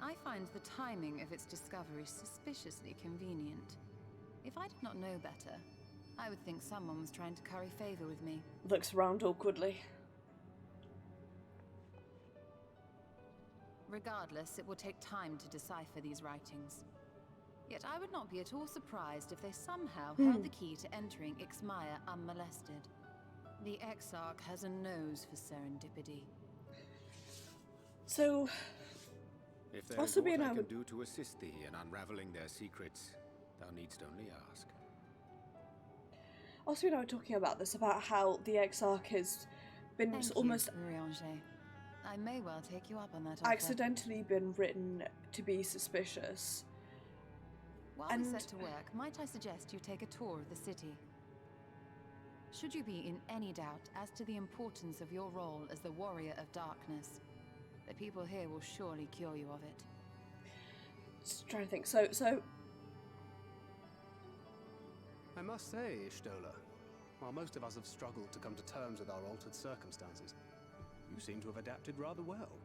I find the timing of its discovery suspiciously convenient. If I did not know better, I would think someone was trying to curry favor with me. Looks around awkwardly. Regardless, it will take time to decipher these writings. Yet I would not be at all surprised if they somehow held the key to entering Ixmaya unmolested. The Exarch has a nose for serendipity. So, If there is also aught being I I can would do to assist thee in unraveling their secrets, thou needst only ask. also we were talking about this, about how the Exarch has been Thank almost you, Rianger. I may well take you up on that offer. accidentally been written to be suspicious. While we set to work, might I suggest you take a tour of the city? Should you be in any doubt as to the importance of your role as the Warrior of Darkness, the people here will surely cure you of it. Just trying to think. So I must say, Ishtola, while most of us have struggled to come to terms with our altered circumstances, you seem to have adapted rather well.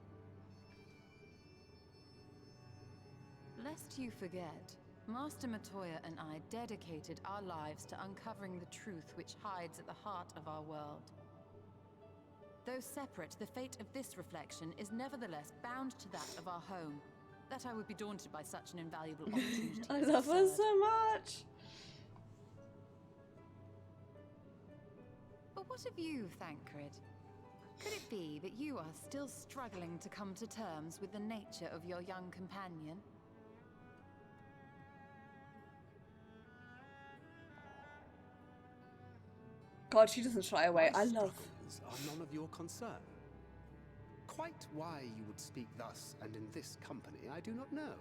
Lest you forget, Master Matoya and I dedicated our lives to uncovering the truth which hides at the heart of our world. Though separate, the fate of this reflection is nevertheless bound to that of our home. That I would be daunted by such an invaluable opportunity. I is love her absurd. so much. But what of you, Thancred? Could it be that you are still struggling to come to terms with the nature of your young companion? God, she doesn't shy away. My I love. struggles are none of your concern. Quite why you would speak thus and in this company, I do not know.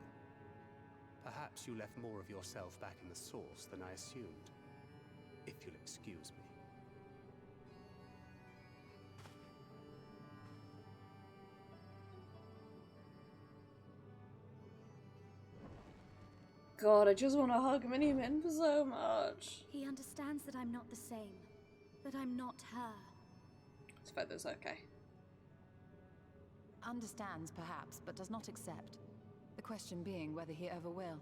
Perhaps you left more of yourself back in the source than I assumed. If you'll excuse me. God, I just want to hug Minimin so much. He understands that I'm not the same. That I'm not her. His feather's okay. Understands, perhaps, but does not accept. The question being whether he ever will.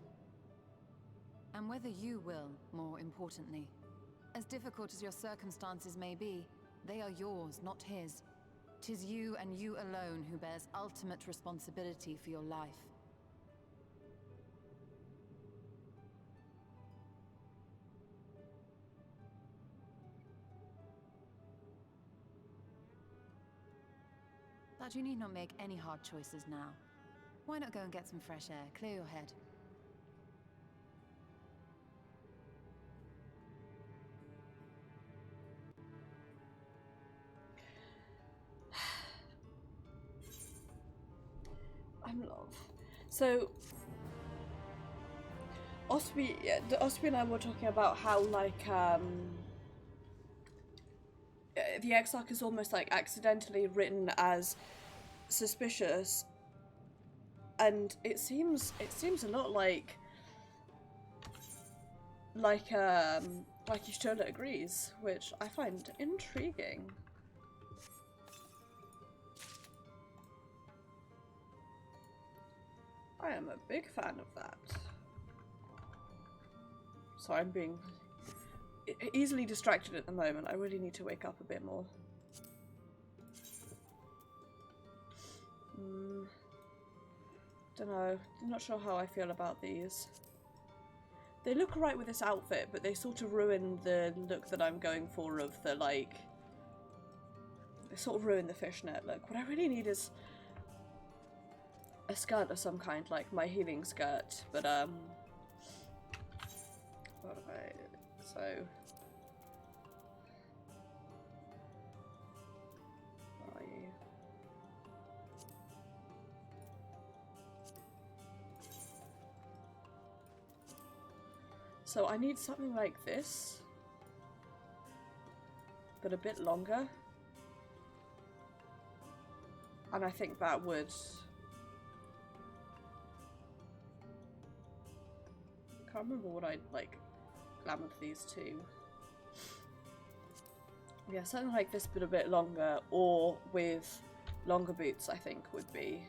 And whether you will, more importantly. As difficult as your circumstances may be, they are yours, not his. 'Tis you and you alone who bears ultimate responsibility for your life. But you need not make any hard choices now. Why not go and get some fresh air, clear your head? I'm love. So, Osby and I were talking about how, like, the Exarch is almost, like, accidentally written as suspicious, and it seems a lot like Ishtola agrees, which I find intriguing. I am a big fan of that. Sorry, I'm being easily distracted at the moment. I really need to wake up a bit more. Don't know. I'm not sure how I feel about these. They look alright with this outfit, but they sort of ruin the look that I'm going for of the, like... They sort of ruin the fishnet look. What I really need is a skirt of some kind, like my healing skirt, but, what have I... So... Where are you? So I need something like this, but a bit longer. And I think that would... Can't remember what I'd, like, glamored these two. Yeah, something like this but a bit longer, or with longer boots, I think would be...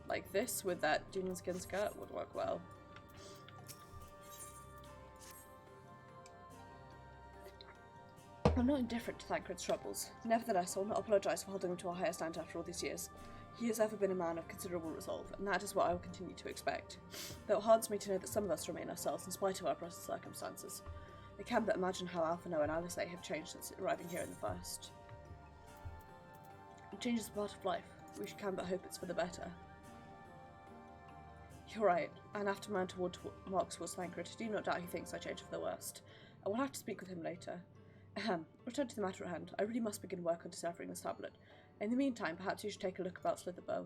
Like this with that dune skin skirt would work well. I'm not indifferent to Thancred's troubles. Nevertheless, I will not apologise for holding him to a higher standard after all these years. He has ever been a man of considerable resolve, and that is what I will continue to expect. Though it hardens me to know that some of us remain ourselves in spite of our present circumstances. I can but imagine how Alphino and Alice have changed since arriving here in the first. Change is a part of life. We can but hope it's for the better. You're right, and after man toward marks towards Thancred, I do not doubt he thinks I changed for the worst. I will have to speak with him later. Return to the matter at hand. I really must begin work on deciphering this tablet. In the meantime, perhaps you should take a look about Slitherbow.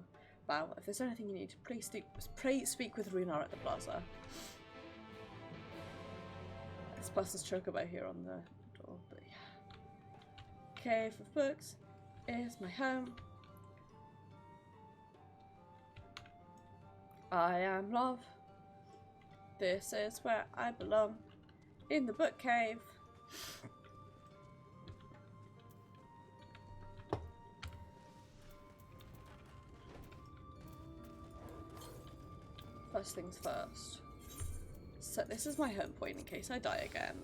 If there's anything you need, please speak with Runar at the plaza. This person's chocobo here on the door, but yeah. Cave of Books is my home. I am love. This is where I belong. In the book cave. First things first. So this is my home point in case I die again.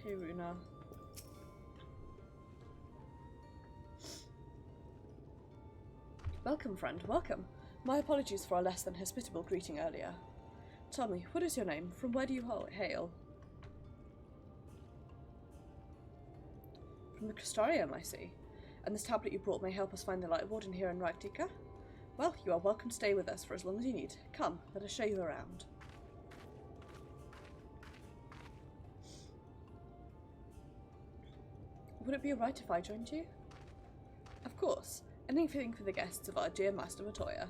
Hey Runa. Welcome, friend, welcome. My apologies for our less than hospitable greeting earlier. Tell me, what is your name? From where do you hail? From the Crystarium, I see. And this tablet you brought may help us find the Light Warden here in Raktika? Well, you are welcome to stay with us for as long as you need. Come, let us show you around. Would it be alright if I joined you? Of course. Anything for the guests of our dear Master Matoya.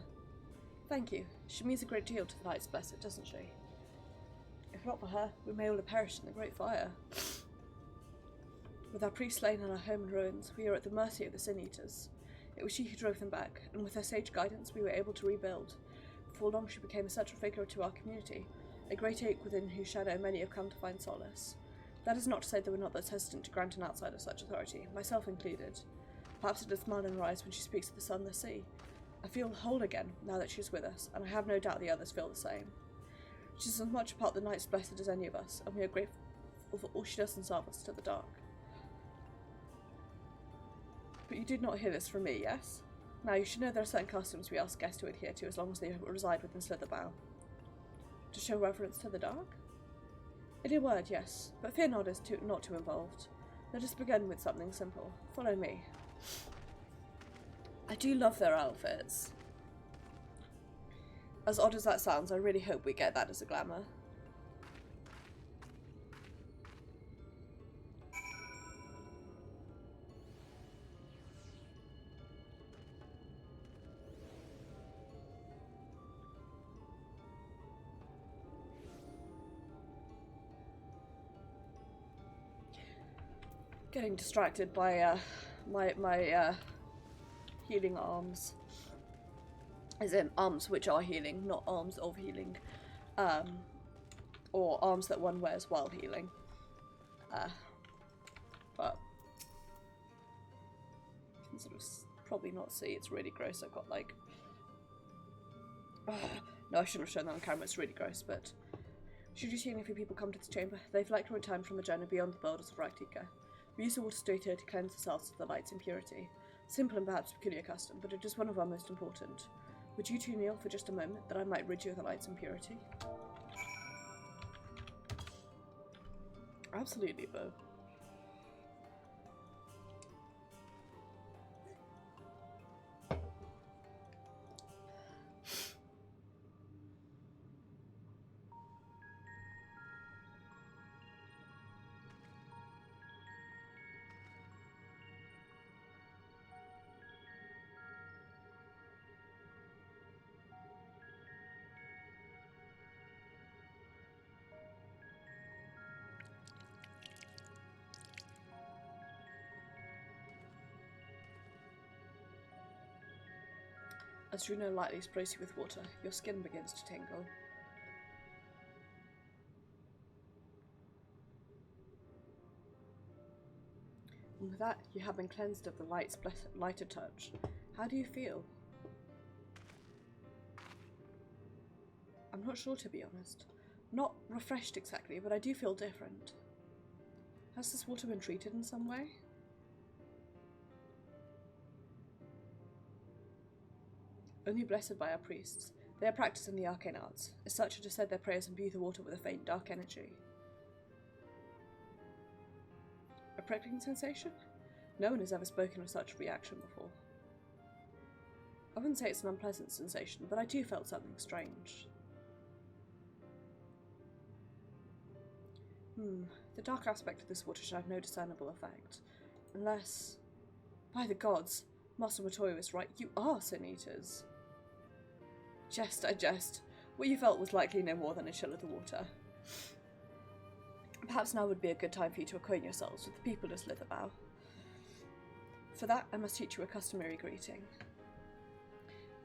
Thank you. She means a great deal to the Knights Blessed, doesn't she? If not for her, we may all have perished in the Great Fire. With our priest slain and our home in ruins, we are at the mercy of the Sin Eaters. It was she who drove them back, and with her sage guidance we were able to rebuild. Before long she became a central figure to our community, a great ache within whose shadow many have come to find solace. That is not to say that we're not thus hesitant to grant an outsider such authority, myself included. Perhaps it is smile in her eyes when she speaks of the sun and the sea. I feel whole again, now that she is with us, and I have no doubt the others feel the same. She is as much a part of the Knights Blessed as any of us, and we are grateful for all she does in service to the dark. But you did not hear this from me, yes? Now, you should know there are certain customs we ask guests to adhere to as long as they reside within Slitherbow. To show reverence to the dark? In a word, yes, but fear not is not too involved. Let us begin with something simple. Follow me. I do love their outfits. As odd as that sounds, I really hope we get that as a glamour. Getting distracted by my healing arms. As in arms which are healing, not arms of healing. Or arms that one wears while healing. But you can sort of probably not see, it's really gross. I've got like... no, I shouldn't have shown that on camera, it's really gross, but... Should you see any few people come to this chamber, they've likely returned from a journey beyond the borders of Raktika. We use the water straight here to cleanse ourselves of the light's impurity. Simple and perhaps peculiar custom, but it is one of our most important. Would you two kneel for just a moment, that I might rid you of the light's impurity? Absolutely, Bo. As Runo lightly sprays you with water, your skin begins to tingle. With that, you have been cleansed of the light's lighter touch. How do you feel? I'm not sure, to be honest. Not refreshed exactly, but I do feel different. Has this water been treated in some way? Only blessed by our priests. They are practiced in the arcane arts. As such, it is said their prayers imbue the water with a faint dark energy. A prickling sensation? No one has ever spoken of such reaction before. I wouldn't say it's an unpleasant sensation, but I too felt something strange. The dark aspect of this water should have no discernible effect. Unless... By the gods, Master Matoyo is right, you are sin eaters. Jest, I jest. What you felt was likely no more than a chill of the water. Perhaps now would be a good time for you to acquaint yourselves with the people of Slitherbow. For that, I must teach you a customary greeting.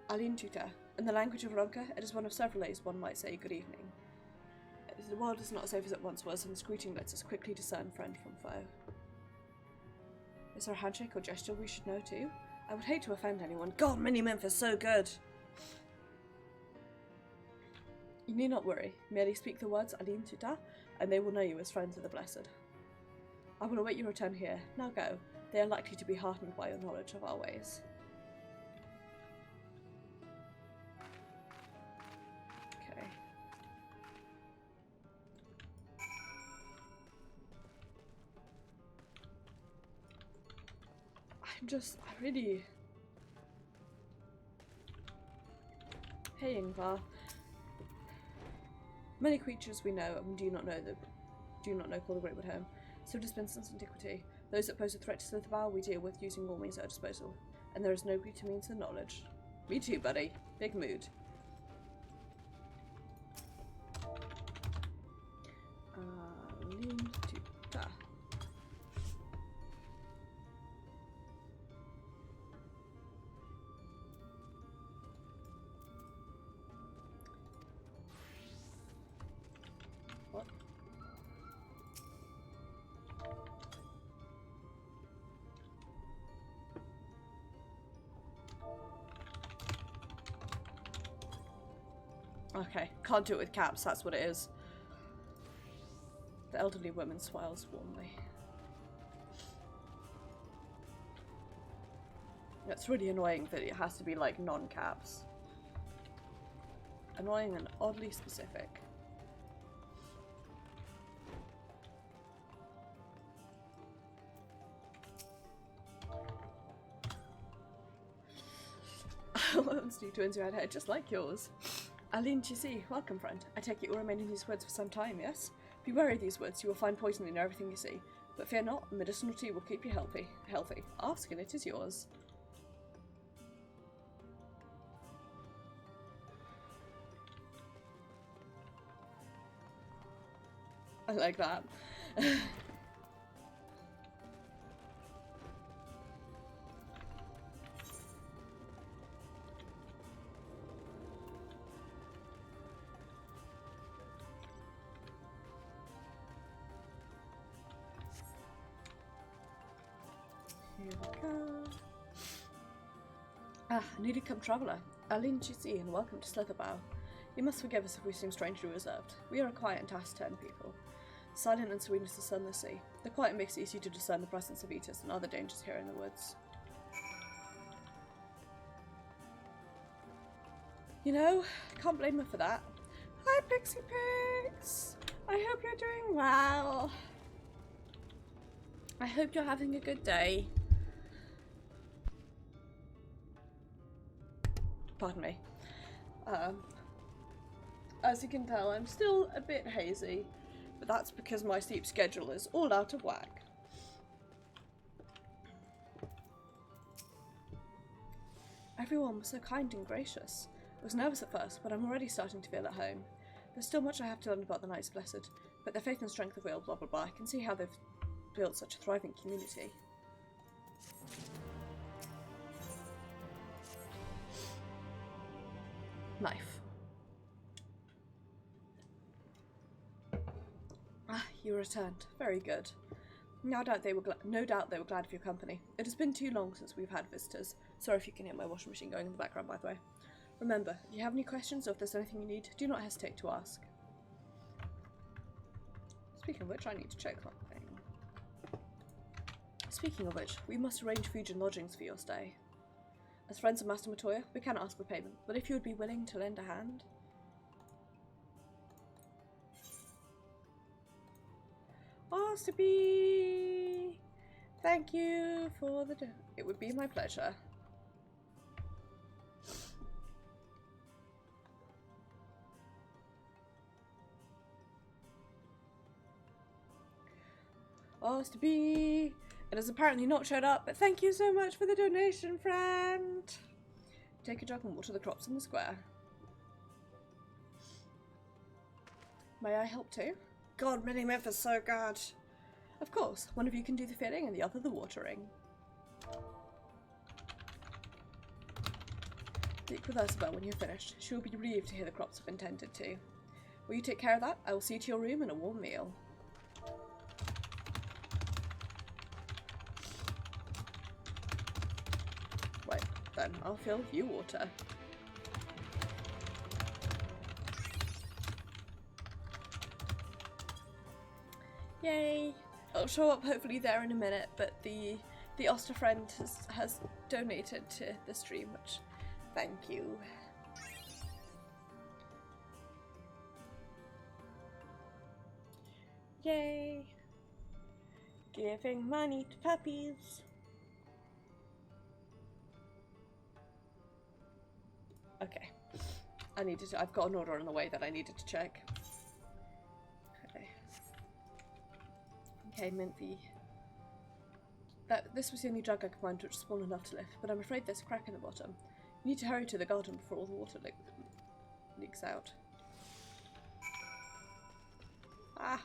Alin Tuta. In the language of Ronka, it is one of several ways one might say good evening. The world is not as safe as it once was, and this greeting lets us quickly discern friend from foe. Is there a handshake or gesture we should know too? I would hate to offend anyone. God, Mini-Myth is so good! You need not worry. Merely speak the words Alin Tuta, and they will know you as friends of the Blessed. I will await your return here. Now go. They are likely to be heartened by your knowledge of our ways. Okay. I really... Hey, Ingvar. Many creatures we know and do not know call the Greatwood home. So it has been since antiquity. Those that pose a threat to Slitherbow we deal with using all means at our disposal. And there is no greater means than knowledge. Me too, buddy. Big mood. Alin Tuta. What? Okay, can't do it with caps, that's what it is. The elderly woman smiles warmly. It's really annoying that it has to be like non-caps. Annoying and oddly specific. Steve twins who had hair just like yours. Alin Chisi, welcome friend. I take it you'll remain in these woods for some time, yes? Be wary of these woods, you will find poison in everything you see. But fear not, medicinal tea will keep you healthy. Ask and it is yours. I like that. Here we go. Newly come traveller. Alin Chisi and welcome to Slitherbow. You must forgive us if we seem strangely reserved. We are a quiet and taciturn people. Silent and serene as the sunless sea. The quiet makes it easy to discern the presence of eaters and other dangers here in the woods. You know, can't blame her for that. Hi Pixie Pix! I hope you're doing well. I hope you're having a good day. Pardon me. As you can tell, I'm still a bit hazy, but that's because my sleep schedule is all out of whack. Everyone was so kind and gracious. I was nervous at first, but I'm already starting to feel at home. There's still much I have to learn about the Knights Blessed, but their faith and strength of will, blah blah blah, I can see how they've built such a thriving community. Knife. Ah, you returned. Very good. No doubt they were glad of your company. It has been too long since we've had visitors. Sorry if you can hear my washing machine going in the background, by the way. Remember, if you have any questions or if there's anything you need, do not hesitate to ask. Speaking of which, I need to check something. Speaking of which, we must arrange food and lodgings for your stay. As friends of Master Matoya, we cannot ask for payment, but if you would be willing to lend a hand... Osterby! Thank you for the... It would be my pleasure. Osterby! It has apparently not showed up, but thank you so much for the donation, friend! Take a jug and water the crops in the square. May I help too? God, Mini Myth is so good! Of course, one of you can do the filling and the other the watering. Speak with Ursula when you're finished. She will be relieved to hear the crops have been tended to. Will you take care of that? I will see to your room and a warm meal. Right, then I'll fill you water. Yay! I'll show up hopefully there in a minute, but the Oster friend has donated to the stream, which thank you. Yay! Giving money to puppies. Okay. I've got an order on the way that I needed to check. Okay, Minthy. This was the only jug I could find which was small enough to lift, but I'm afraid there's a crack in the bottom. You need to hurry to the garden before all the water leaks out. Ah!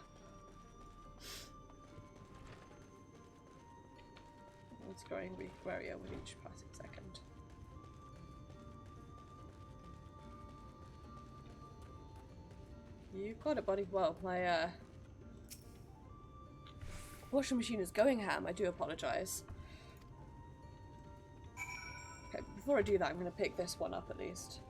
It's growing warier with each passing second. You've got it, buddy. Well, my washing machine is going ham. I do apologise. Okay, before I do that, I'm going to pick this one up at least.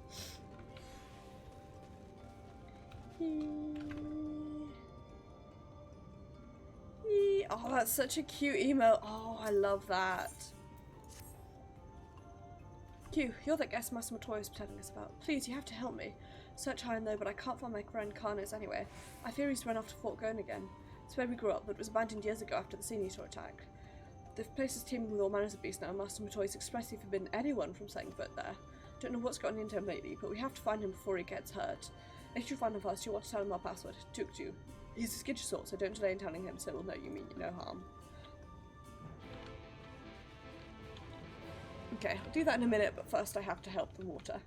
Oh, that's such a cute email. Oh, I love that. Q, you're the guest Master Matoya is telling us about. Please, you have to help me. Search high and low, but I can't find my friend Karnos anywhere. I fear he's run off to Fort Gone again. It's where we grew up, but it was abandoned years ago after the Senator attack. The place is teeming with all manners of beasts now. Master Matoya's expressly forbidden anyone from setting foot there. Don't know what's gotten into him lately, but we have to find him before he gets hurt. If you find him first, you'll want to tell him our password. Tuktu. He's a skittish sort, so don't delay in telling him, so he'll know you mean you no harm. Okay, I'll do that in a minute, but first I have to help the water.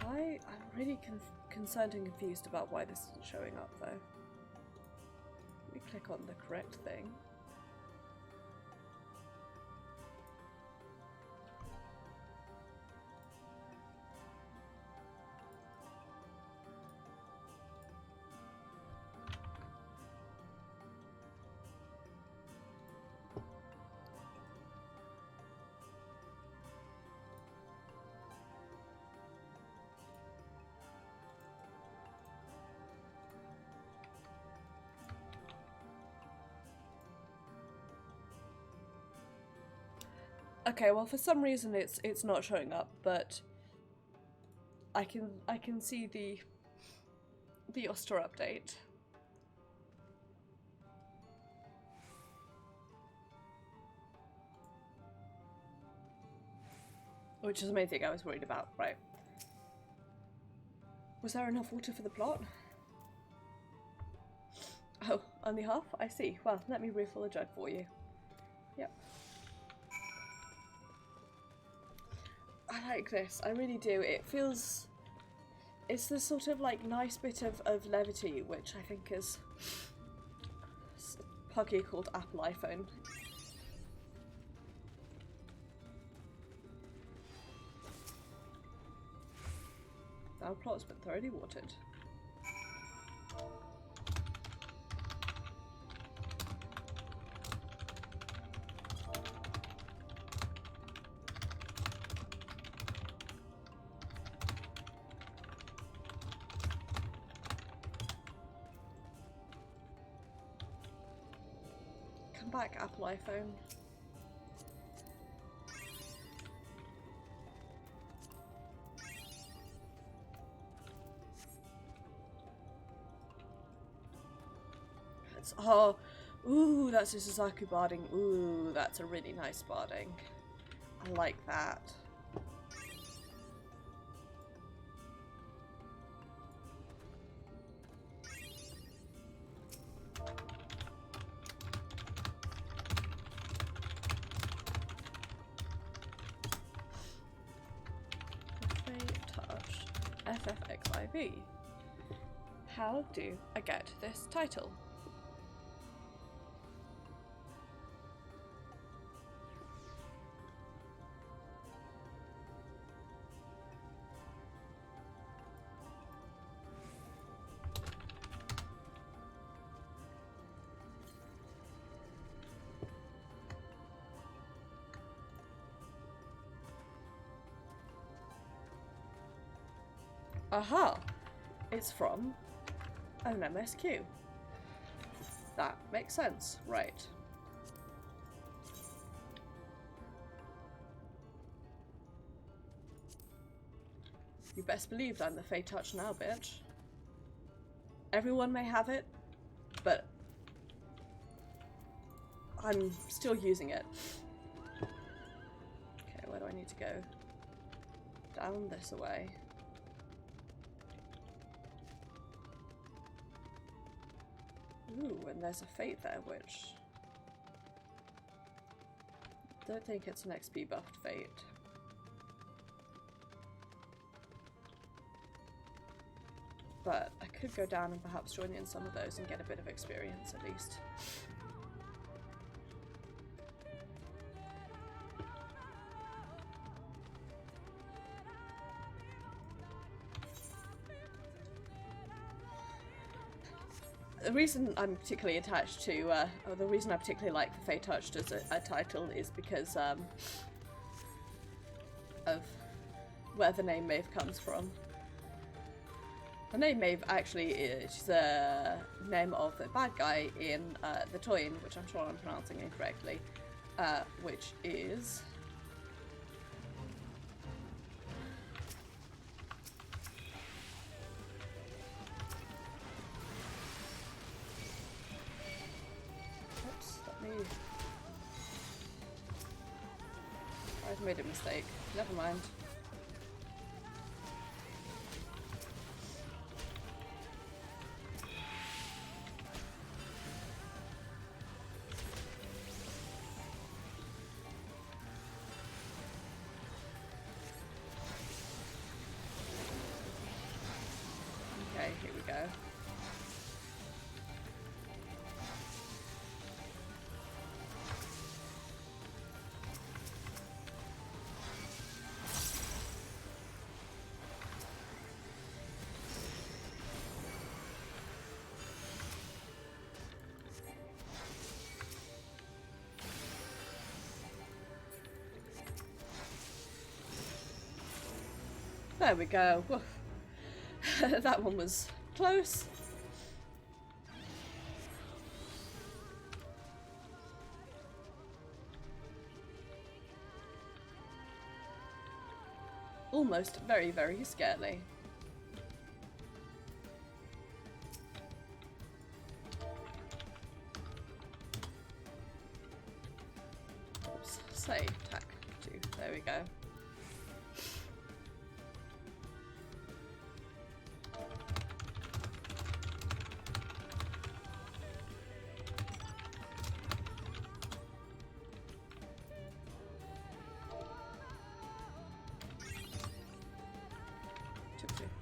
I'm really concerned and confused about why this isn't showing up, though. Let me click on the correct thing. Okay, well for some reason it's not showing up, but I can see the Oster update. Which is the main thing I was worried about, right? Was there enough water for the plot? Oh, only half? I see. Well, let me refill the jug for you. Yep. I like this, I really do. It feels... It's this sort of like nice bit of levity, which I think is puggy called Apple iPhone. Our plot's been thoroughly watered. Come back, Apple iPhone. Oh, ooh, that's a Suzaku barding. Ooh, that's a really nice barding. I like that. Fate Touch FFXIV. How do I get this title? Aha! It's from an MSQ. That makes sense, right. You best believe I'm the Fey Touch now, bitch. Everyone may have it, but I'm still using it. Okay, where do I need to go? Down this way. Ooh, and there's a fate there, which... don't think it's an XP buffed fate. But I could go down and perhaps join in some of those and get a bit of experience at least. The reason I'm particularly attached to, or the reason I particularly like the Fey Touched as a title is because of where the name Maeve comes from. The name Maeve actually is the name of the bad guy in the Toyin, which I'm sure I'm pronouncing incorrectly, which is... I've made a mistake. Never mind. Okay, here we go. There we go. That one was close. Almost very, very scary. Oops, save, tack 2. There we go.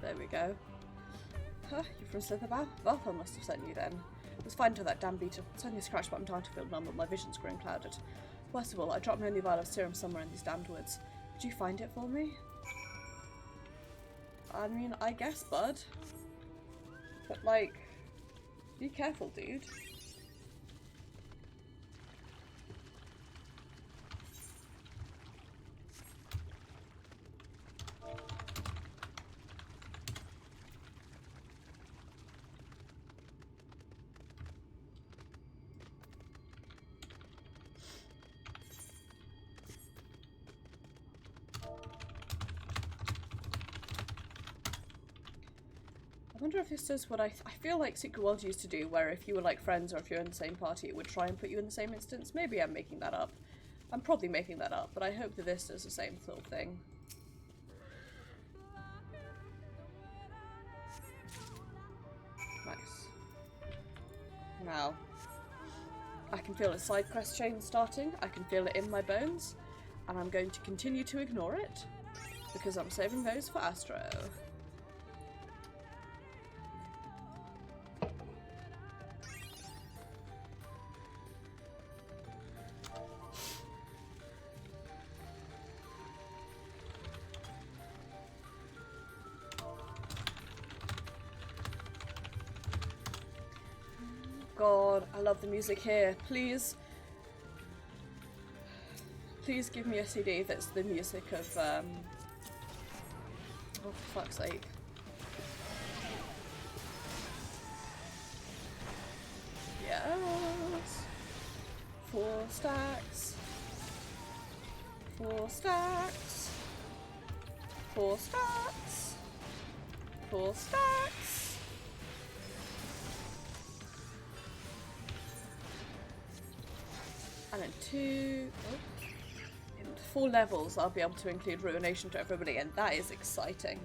There we go. Huh, you're from Slitherbath? Valtham must have sent you then. It was fine until that damn beetle. It's only a scratch, but I'm starting to feel numb, but my vision's growing clouded. Worst of all, I dropped my only vial of serum somewhere in these damned woods. Could you find it for me? I mean, I guess, bud. But, like, be careful, dude. I wonder if this is what I feel like Secret World used to do, where if you were like friends or if you're in the same party, it would try and put you in the same instance. Maybe I'm making that up. I'm probably making that up, but I hope that this does the same sort of thing. Nice. Now, I can feel a side quest chain starting, I can feel it in my bones, and I'm going to continue to ignore it, because I'm saving those for Astro. God, I love the music here. Please give me a CD that's the music of, oh, for fuck's sake. Yes! 4 stacks. 4 stacks. 4 stacks. 4 stacks. And then 2, in 4 levels I'll be able to include Ruination to everybody, and that is exciting.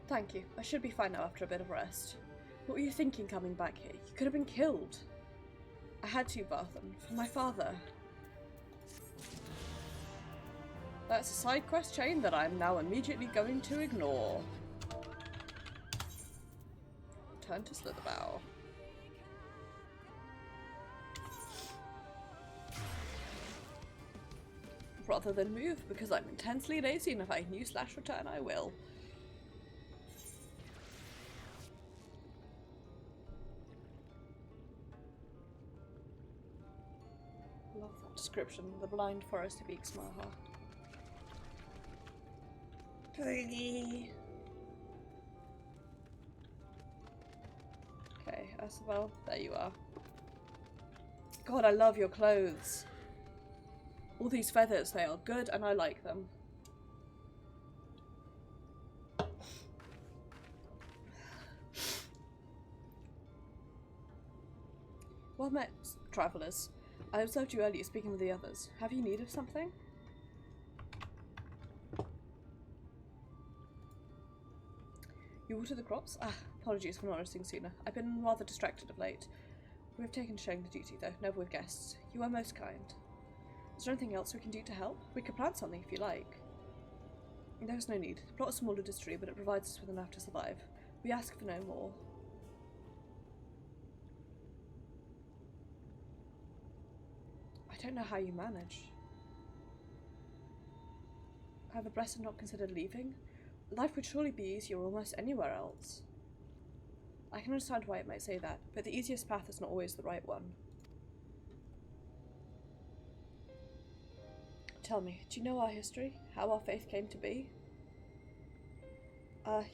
Thank you. I should be fine now after a bit of rest. What were you thinking coming back here? You could have been killed. I had to, Barthen, for my father. That's a side quest chain that I'm now immediately going to ignore. Turn to Slitherbow. Rather than move, because I'm intensely lazy, and if I can use slash return, I will. Love that description. The blind forest of Ixmaha. Poogie. Okay, Asabel, there you are. God, I love your clothes. All these feathers, they are good and I like them. Well met, travellers. I observed you earlier speaking with the others. Have you need of something? You water the crops? Ah, apologies for not noticing sooner. I've been rather distracted of late. We have taken to sharing the duty, though, never with guests. You are most kind. Is there anything else we can do to help? We could plant something if you like. There is no need. The plot is a small industry, but it provides us with enough to survive. We ask for no more. I don't know how you manage. Have the blessed not considered leaving? Life would surely be easier almost anywhere else. I can understand why it might say that, but the easiest path is not always the right one. Tell me, do you know our history? How our faith came to be?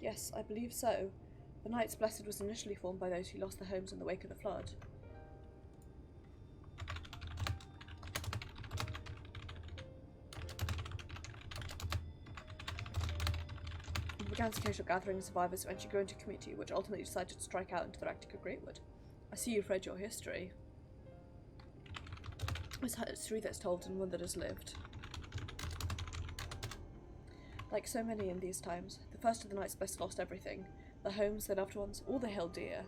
Yes, I believe so. The Knights Blessed was initially formed by those who lost their homes in the wake of the flood. It began as a casual gathering of survivors, eventually grew into a community, which ultimately decided to strike out into the Arctic of Greatwood. I see you've read your history. It's a history that's told and one that has lived. Like so many in these times, the first of the Knights Blessed lost everything. Their homes, their loved ones, all they held dear.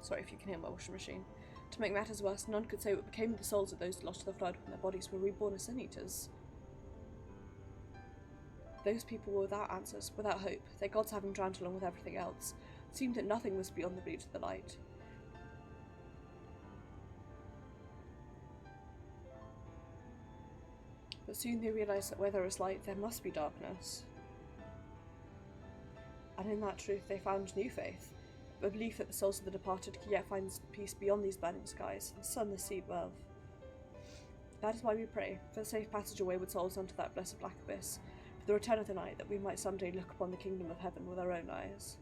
Sorry if you can hear my washing machine. To make matters worse, none could say what became of the souls of those lost to the flood when their bodies were reborn as sin-eaters. Those people were without answers, without hope, their gods having drowned along with everything else. It seemed that nothing was beyond the reach of the light. But soon they realised that where there is light, there must be darkness. And in that truth they found new faith, a belief that the souls of the departed could yet find peace beyond these burning skies, the sun, the sea above. That is why we pray, for the safe passage of wayward souls unto that blessed black abyss, for the return of the night, that we might someday look upon the kingdom of heaven with our own eyes.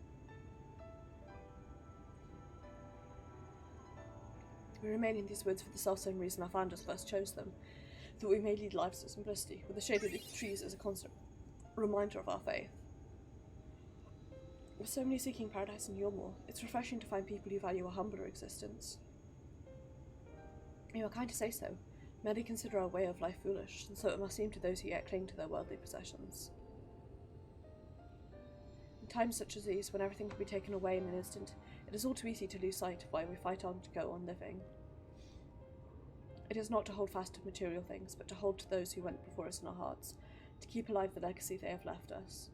We remain in these woods for the self-same reason our founders first chose them, that we may lead lives of simplicity, with the shade of the trees as a constant reminder of our faith. With so many seeking paradise in Yormore, it's refreshing to find people who value a humbler existence. You are kind to say so. Many consider our way of life foolish, and so it must seem to those who yet cling to their worldly possessions. In times such as these, when everything can be taken away in an instant, it is all too easy to lose sight of why we fight on to go on living. It is not to hold fast to material things, but to hold to those who went before us in our hearts, to keep alive the legacy they have left us.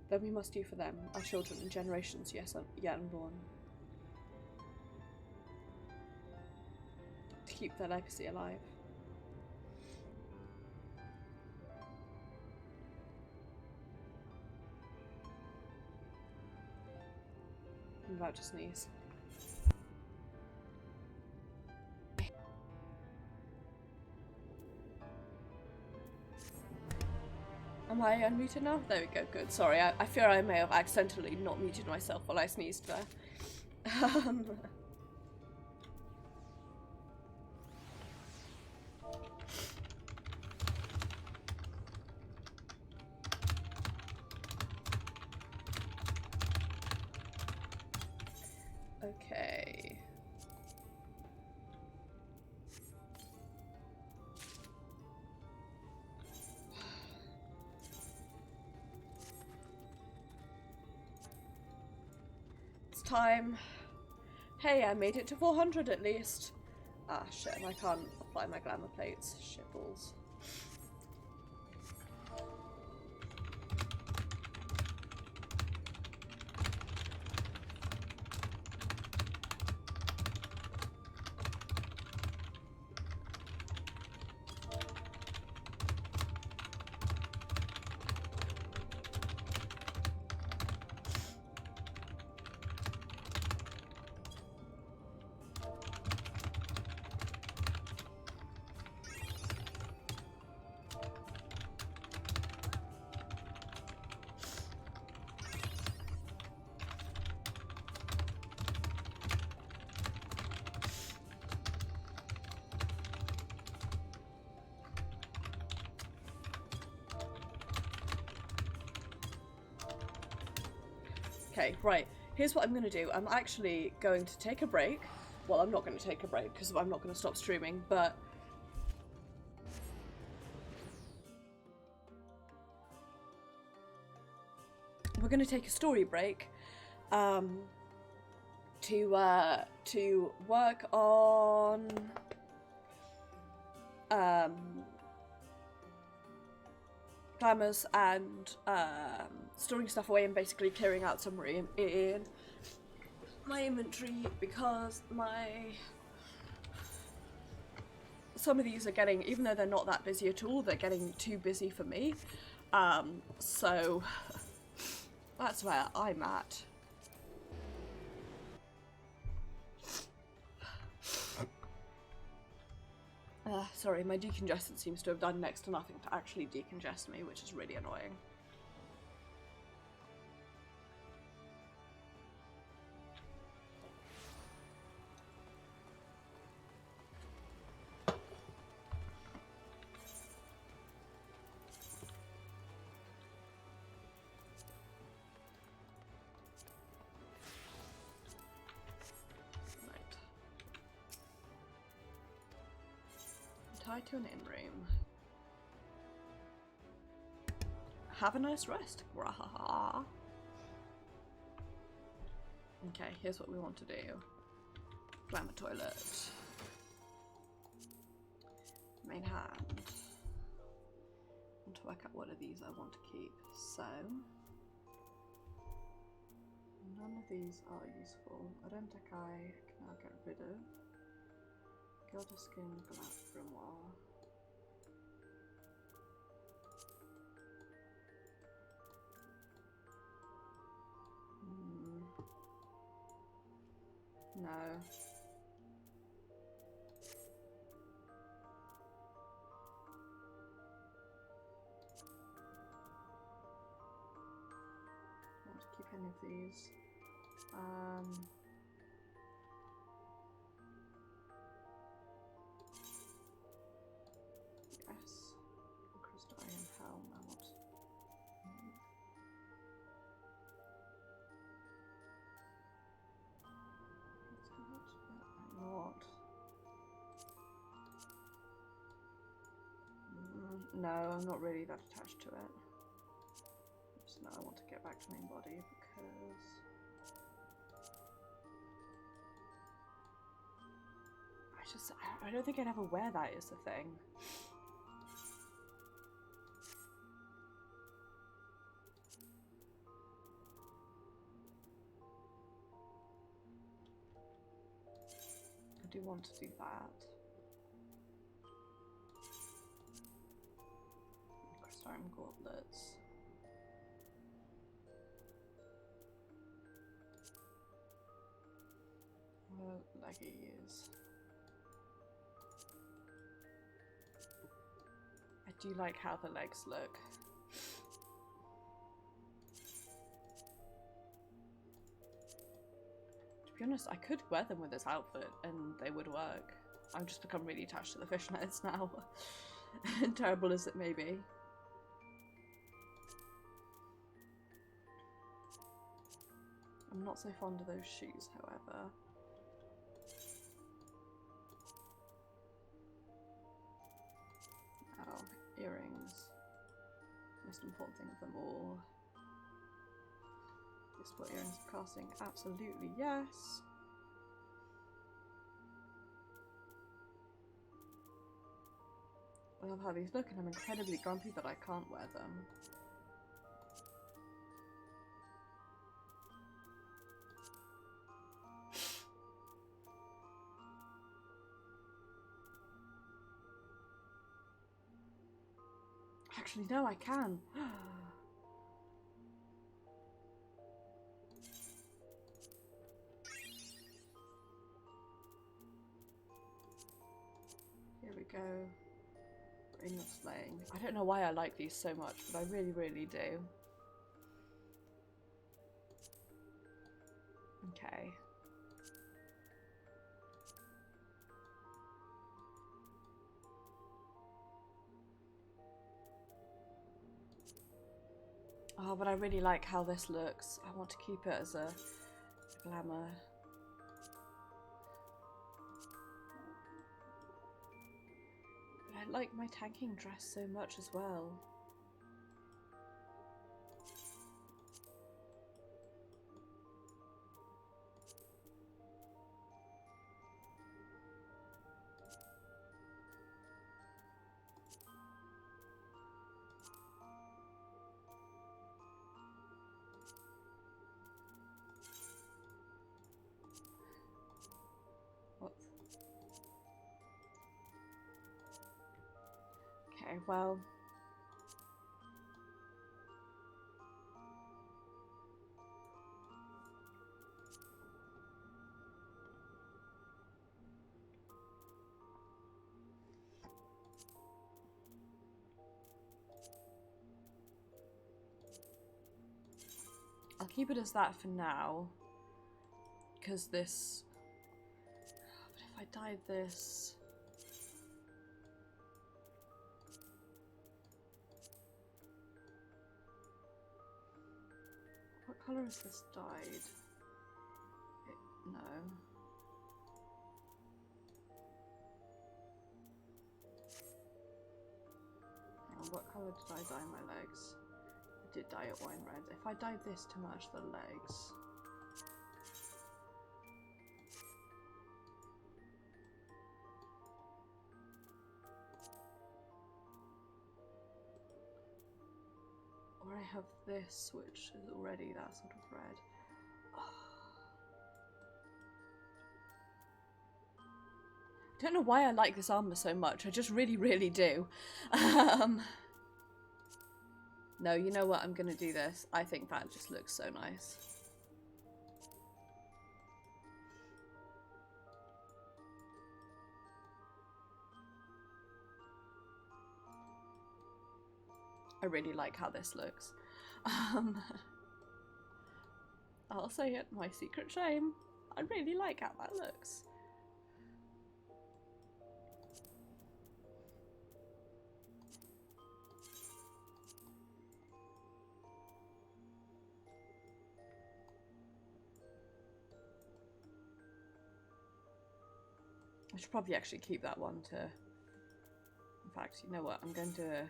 Then we must do for them, our children and generations yet unborn, to keep their legacy alive. I'm about to sneeze. Am I unmuted now? There we go, good. Sorry, I fear I may have accidentally not muted myself while I sneezed there. Okay. Time. Hey, I made it to 400 at least. Ah, shit, and I can't apply my glamour plates. Shitballs. Okay, right. Here's what I'm going to do. I'm actually going to take a break. Well, I'm not going to take a break because I'm not going to stop streaming, but... we're going to take a story break to work on glamours and storing stuff away and basically clearing out some room in my inventory because some of these are getting, even though they're not that busy at all, they're getting too busy for me. So that's where I'm at. Sorry, my decongestant seems to have done next to nothing to actually decongest me, which is really annoying. Tied to an inn room. Have a nice rest. Grahaha. Okay, here's what we want to do. Glamour toilet. Main hand. to work out what of these I want to keep. So, none of these are useful. Identicai I can now get rid of. Gilder Skin, Glass Grimoire. No. I want to keep any of these. Yes. Crystal Iron Helm. I want. Not. No, I'm not really that attached to it. Just now I want to get back to main body because I don't think I'd ever wear that is the thing. I do want to do that. Crystal gauntlets. Leggies. I do like how the legs look. To be honest, I could wear them with this outfit and they would work. I've just become really attached to the fishnets now. Terrible as it may be. I'm not so fond of those shoes, however. Oh, earrings. Most important thing of them all. Spot earrings of casting, absolutely yes. I love how these look and I'm incredibly grumpy that I can't wear them. Actually, no, I can. Here we go. Ring of Slaying. I don't know why I like these so much, but I really, really do. Okay. Oh, but I really like how this looks. I want to keep it as a glamour. But I like my tanking dress so much as well. Okay, well. I'll keep it as that for now. Because this... But if I dyed this... What colour is this dyed? No. Hang on, what colour did I dye my legs? I did dye it wine red. If I dyed this to match the legs... have this, which is already that sort of red. Don't know why I like this armor so much. I just really, really do. No, you know what? I'm gonna do this. I think that just looks so nice. I really like how this looks. I'll say it, my secret shame. I really like how that looks. I should probably actually keep that one to... In fact, you know what? I'm going to...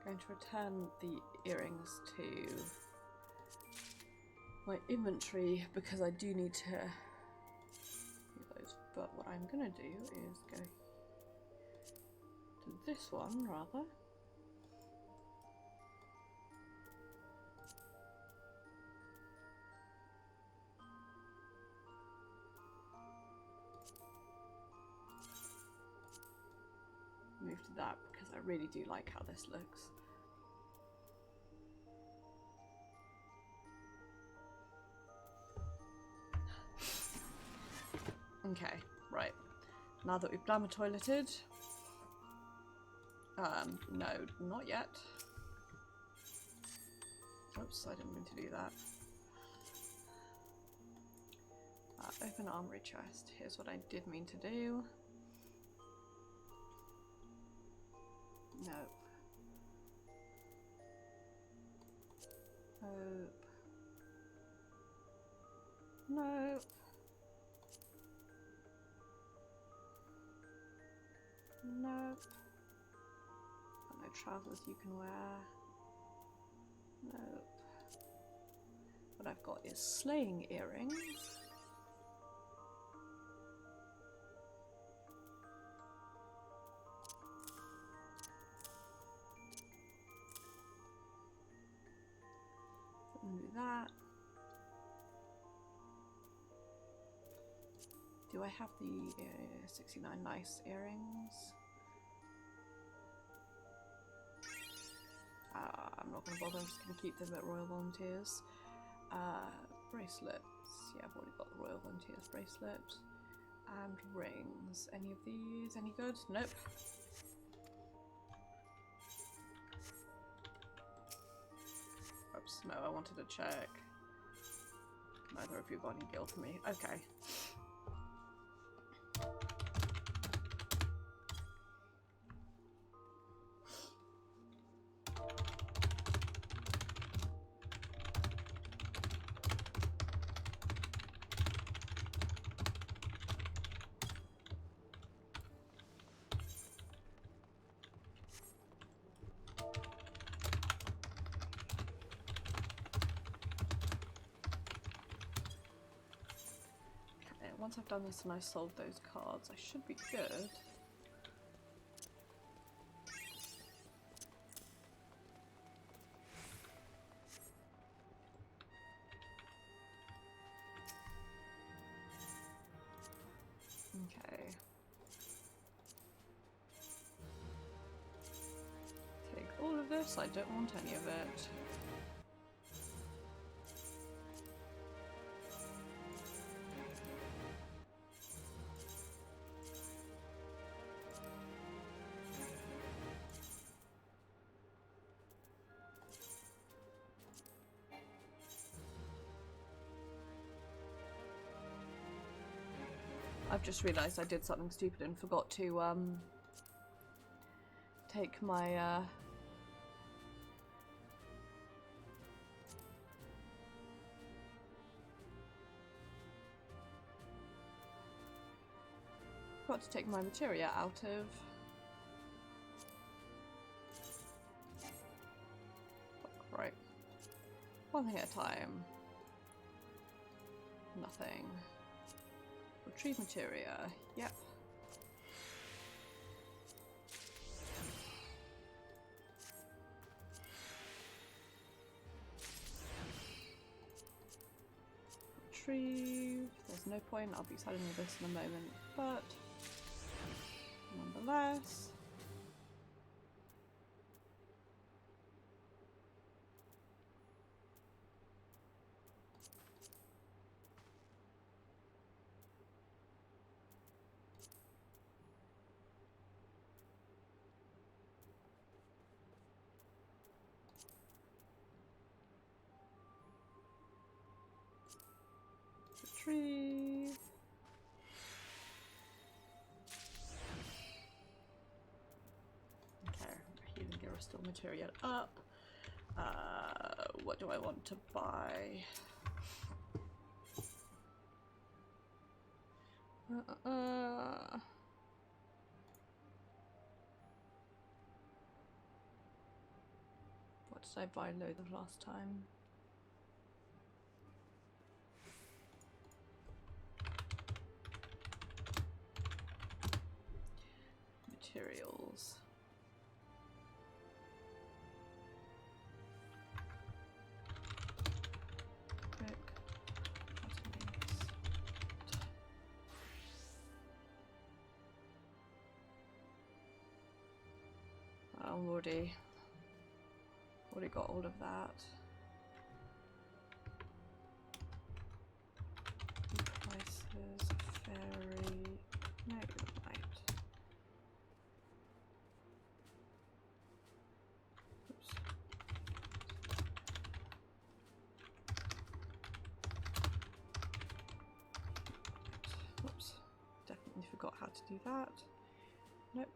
Going to return the earrings to my inventory because I do need to do those. But what I'm gonna do is go to this one rather. Move to that because I really do like how this looks. Okay, right. Now that we've glamour toileted. No, not yet. Oops, I didn't mean to do that. Open armory chest. Here's what I did mean to do. Nope. Nope. Nope. Nope. Got no trousers you can wear. Nope. What I've got is slaying earrings. Do that. Do I have the 69 nice earrings? I'm not going to bother, I'm just going to keep them at Royal Volunteers. Bracelets. Yeah, I've already got the Royal Volunteers bracelet. And rings. Any of these any good? Nope. Oops, no, I wanted to check. Neither of you got any gil for me. Okay. Once I've done this and I've solved those cards, I should be good. Okay. Take all of this, I don't want any of it. I've just realised I did something stupid and forgot to take my materia out of right. One thing at a time. Nothing. Retrieve materia. Yep. Retrieve. There's no point. I'll be selling you this in a moment, but nonetheless. Retrieve. Okay, healing gear is still material up. What do I want to buy? What did I buy low the last time? Materials. Quick. I'm already got all of that. Prices vary. No, right. Oops. Oops. Definitely forgot how to do that. Nope.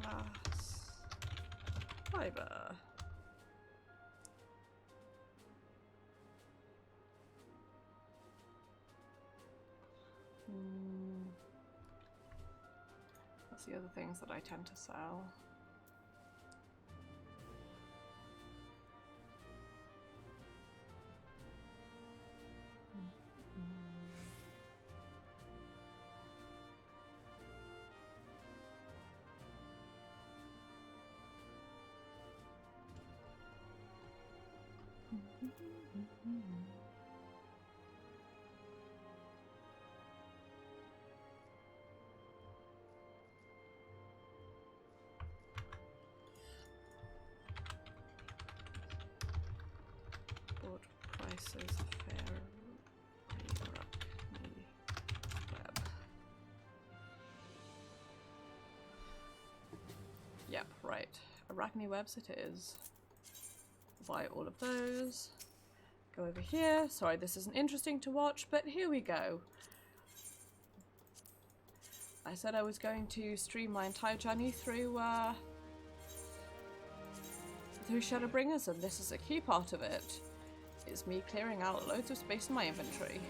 Glass fiber. That's the other things that I tend to sell. Board prices fair. Web. Yep, right. Arachne webs it is. Buy all of those. Go over here. Sorry, this isn't interesting to watch, but here we go. I said I was going to stream my entire journey through Shadowbringers, and this is a key part of it. Is me clearing out loads of space in my inventory.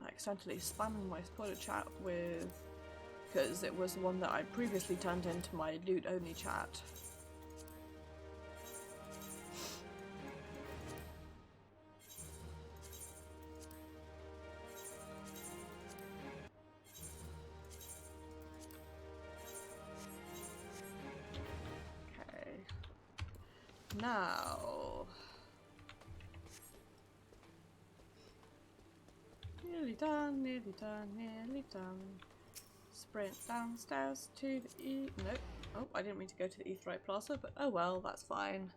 Accidentally spamming my spoiler chat with, because it was the one that I previously turned into my loot only chat. Okay. Now. Nearly done, nearly done, nearly done. Sprint downstairs to the nope. Oh, I didn't mean to go to the Aetheryte Plaza, but oh well, that's fine.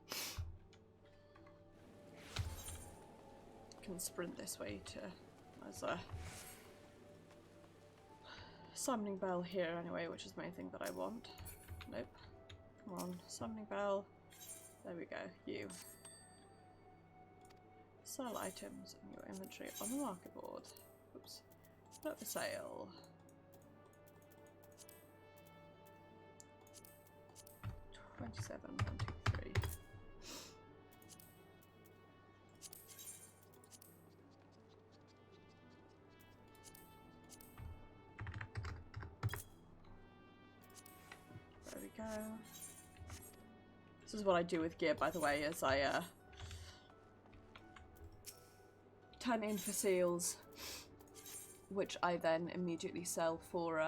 Can sprint this way to... There's a summoning bell here anyway, which is the main thing that I want. Nope. Come on, summoning bell. There we go, you. Sell items in your inventory on the market board. Oops. Not for sale. $27, 1, 2, 3. There we go. This is what I do with gear, by the way, is I turn in for seals, which I then immediately sell for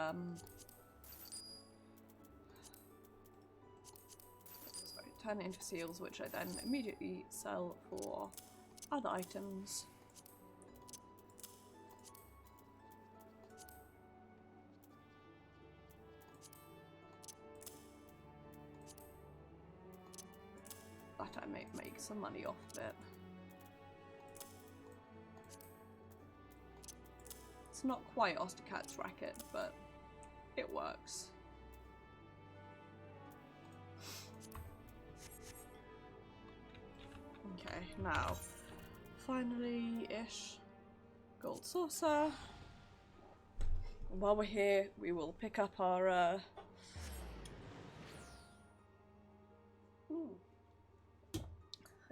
sorry, turn it into seals, which I then immediately sell for other items. That I may make some money off of it. It's not quite Ostercat's racket, but it works. Okay, now, finally-ish, gold saucer. And while we're here, we will pick up our, I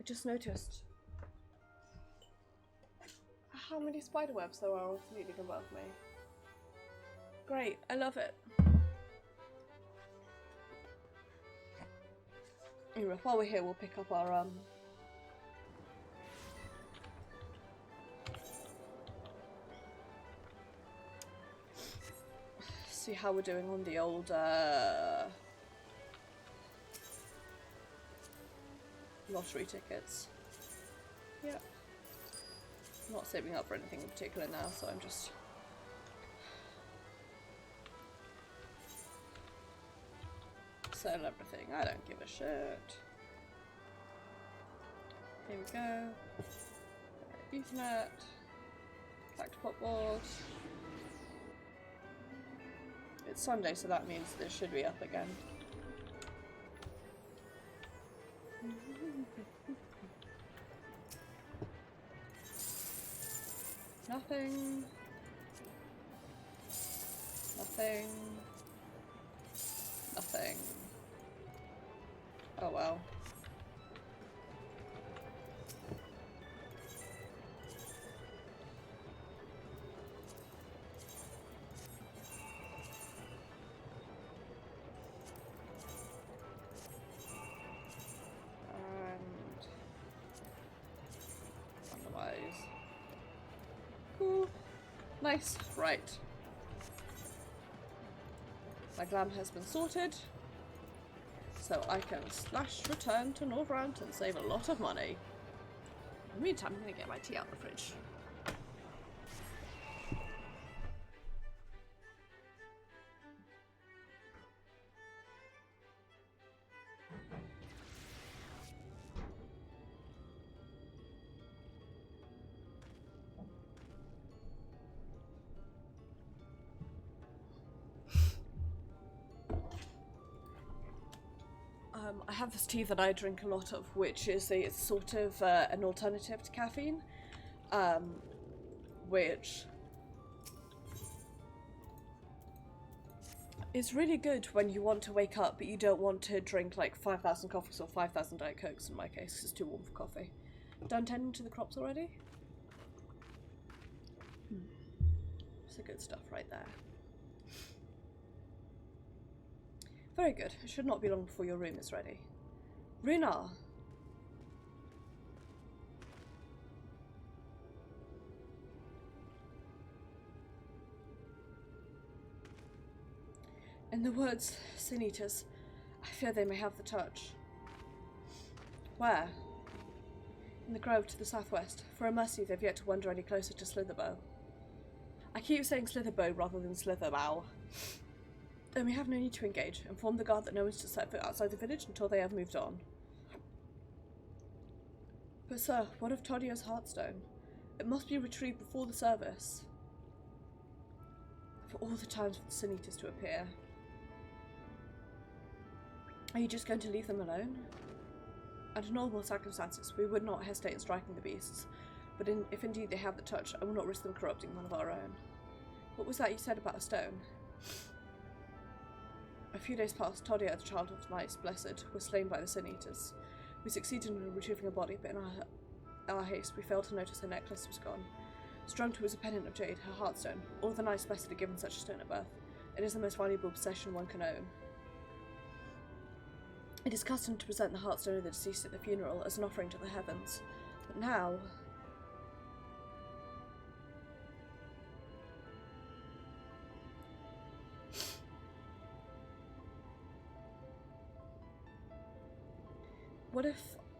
just noticed how many spiderwebs there are leading above me. Great, I love it. Anyway, while we're here, we'll pick up our see how we're doing on the old lottery tickets. Yep. I'm not saving up for anything in particular now, so I'm just sell everything. I don't give a shit. Here we go. Ethernet. Cactopop board. It's Sunday, so that means this should be up again. Nothing. Nothing. Nothing. Oh well. Nice, right. My glam has been sorted, so I can slash return to Northrant and save a lot of money. In the meantime, I'm gonna get my tea out of the fridge. I have this tea that I drink a lot of, which is it's sort of an alternative to caffeine, which is really good when you want to wake up but you don't want to drink like 5,000 coffees or 5,000 Diet Cokes in my case, 'cause it's too warm for coffee. Done tending to the crops already? It's the good stuff right there. Very good. It should not be long before your room is ready. Runa! In the words, Sin Eaters, I fear they may have the touch. Where? In the grove to the southwest. For a mercy, they've yet to wander any closer to Slitherbow. I keep saying Slitherbow rather than Slitherbow. Then we have no need to engage. Inform the guard that no one's to set foot outside the village until they have moved on. But sir, what of Todio's Heartstone? It must be retrieved before the service. For all the times for the Sin Eaters to appear. Are you just going to leave them alone? Under normal circumstances, we would not hesitate in striking the beasts. But if indeed they have the touch, I will not risk them corrupting one of our own. What was that you said about a stone? A few days past, Todia, the child of the Knights Blessed, was slain by the Sin Eaters. We succeeded in retrieving her body, but in our haste, we failed to notice her necklace was gone. Strung to was a pendant of jade, her heartstone. All the Knights Blessed are given such a stone at birth. It is the most valuable possession one can own. It is custom to present the heartstone of the deceased at the funeral as an offering to the heavens. But now...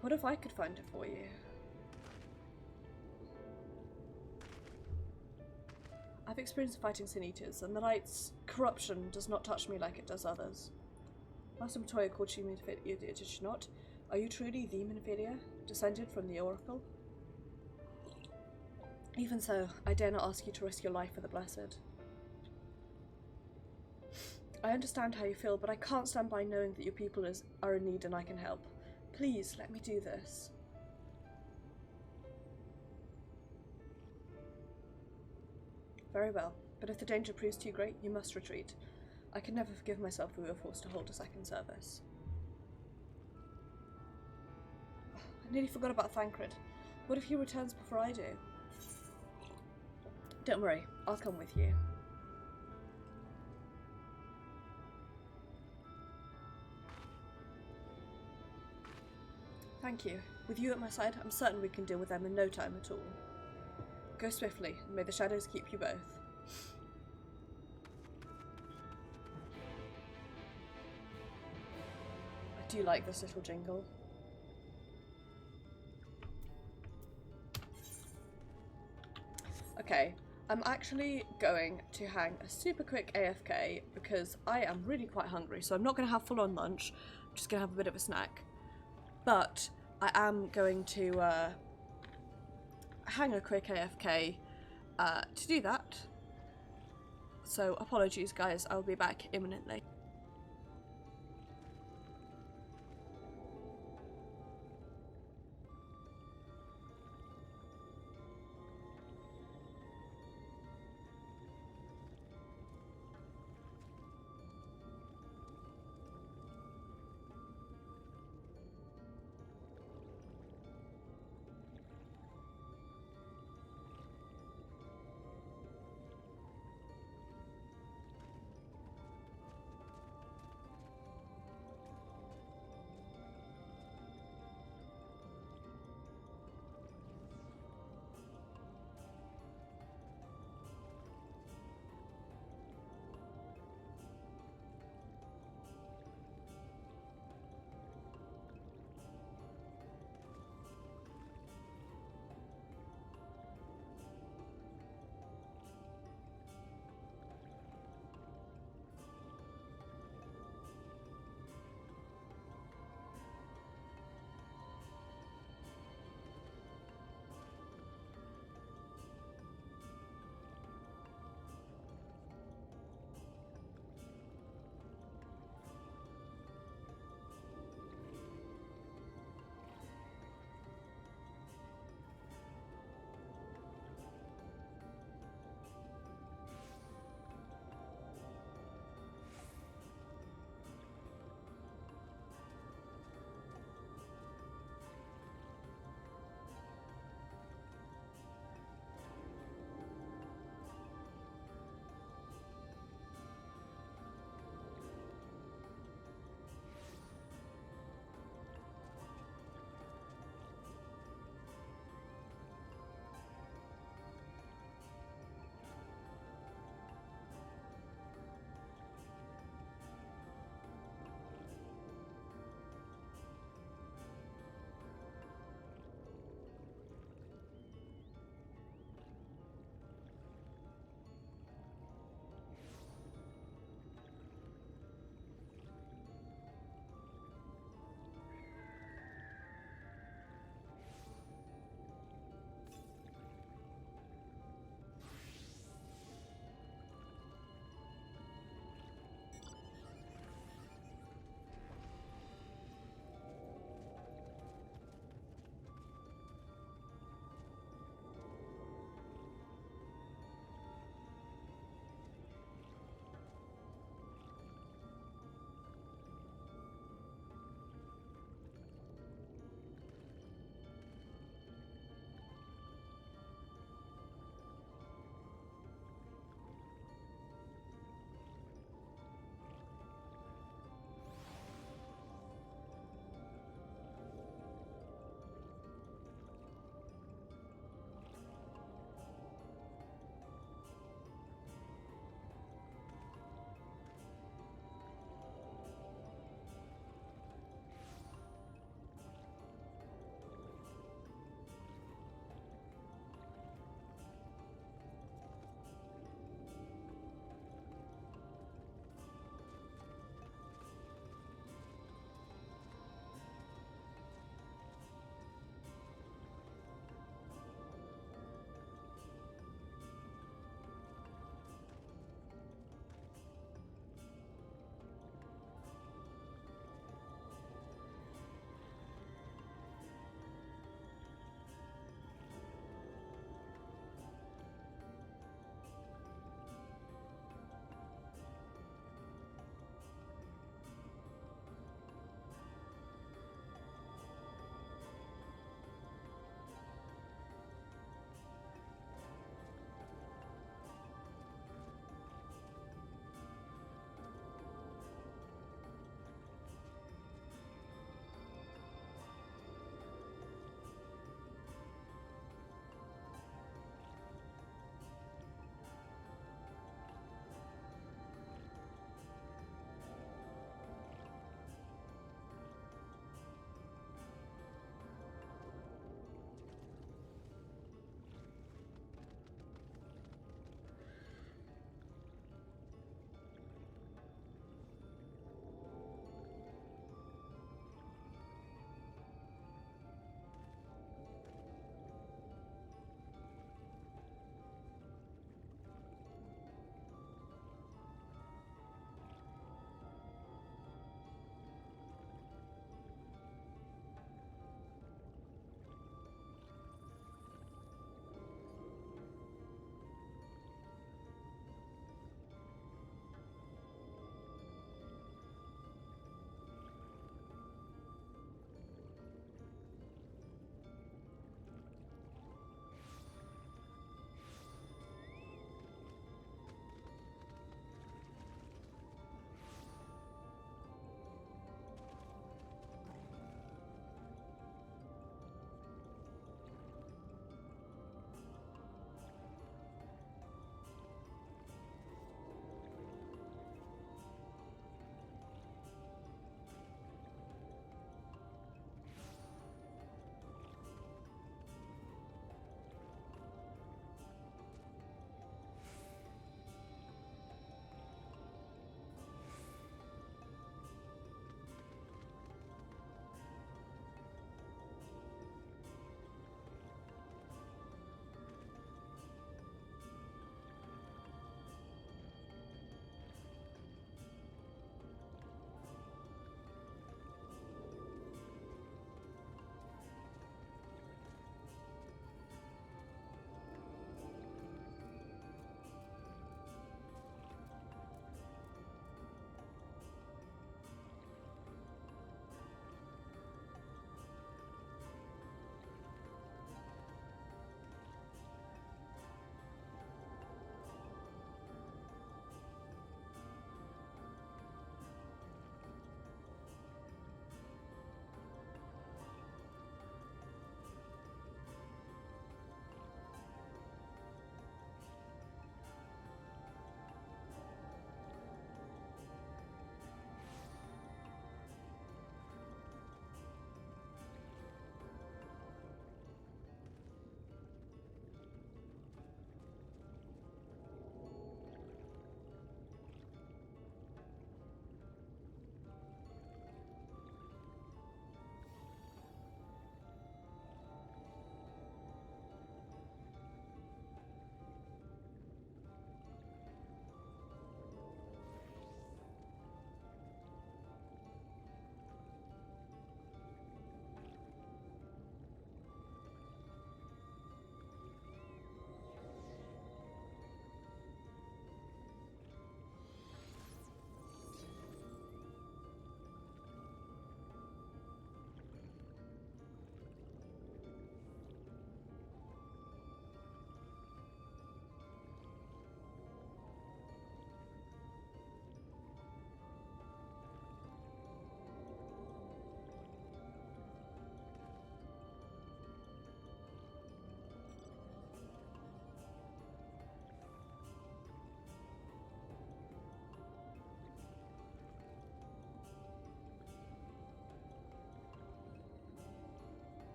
What if I could find it for you? I've experienced fighting Sin Eaters, and the Light's corruption does not touch me like it does others. Master Matoya called you Minfilia, did she not? Are you truly the Minfilia, descended from the Oracle? Even so, I dare not ask you to risk your life for the Blessed. I understand how you feel, but I can't stand by knowing that your people are in need and I can help. Please, let me do this. Very well, but if the danger proves too great, you must retreat. I can never forgive myself if we were forced to hold a second service. I nearly forgot about Thancred. What if he returns before I do? Don't worry, I'll come with you. Thank you. With you at my side, I'm certain we can deal with them in no time at all. Go swiftly, and may the shadows keep you both. I do like this little jingle. Okay, I'm actually going to hang a super quick AFK because I am really quite hungry, so I'm not going to have full-on lunch. I'm just going to have a bit of a snack. But I am going to hang a quick AFK to do that. So apologies guys, I'll be back imminently.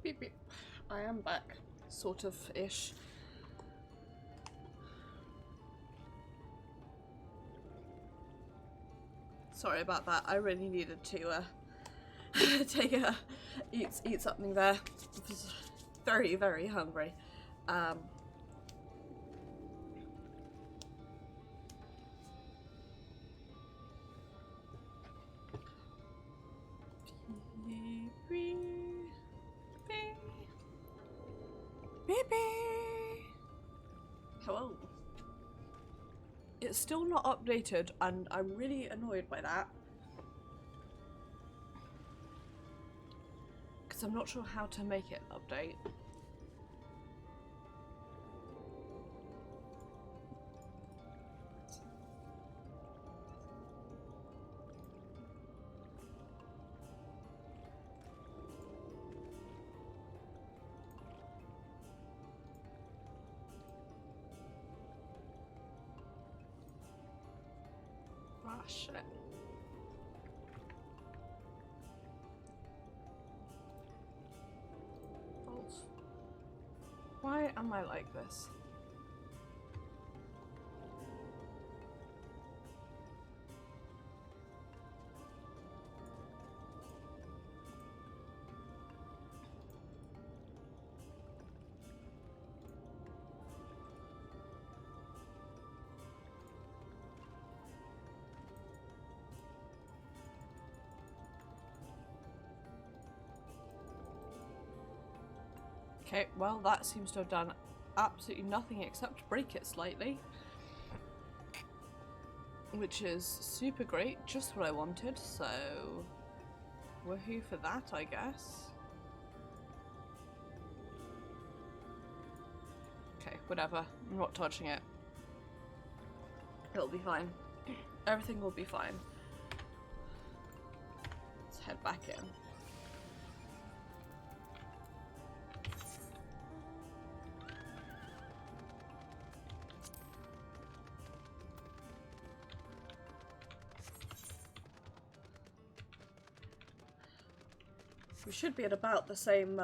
Beep beep. I am back. Sort of ish. Sorry about that. I really needed to eat something there. I was very, very hungry. Hello. It's still not updated and I'm really annoyed by that. Because I'm not sure how to make it update. Ah, shit. Balls. Why am I like this? Okay, well that seems to have done absolutely nothing except break it slightly. Which is super great, just what I wanted, so woohoo for that, I guess. Okay, whatever, I'm not touching it. It'll be fine. Everything will be fine. Let's head back in. We should be at about the same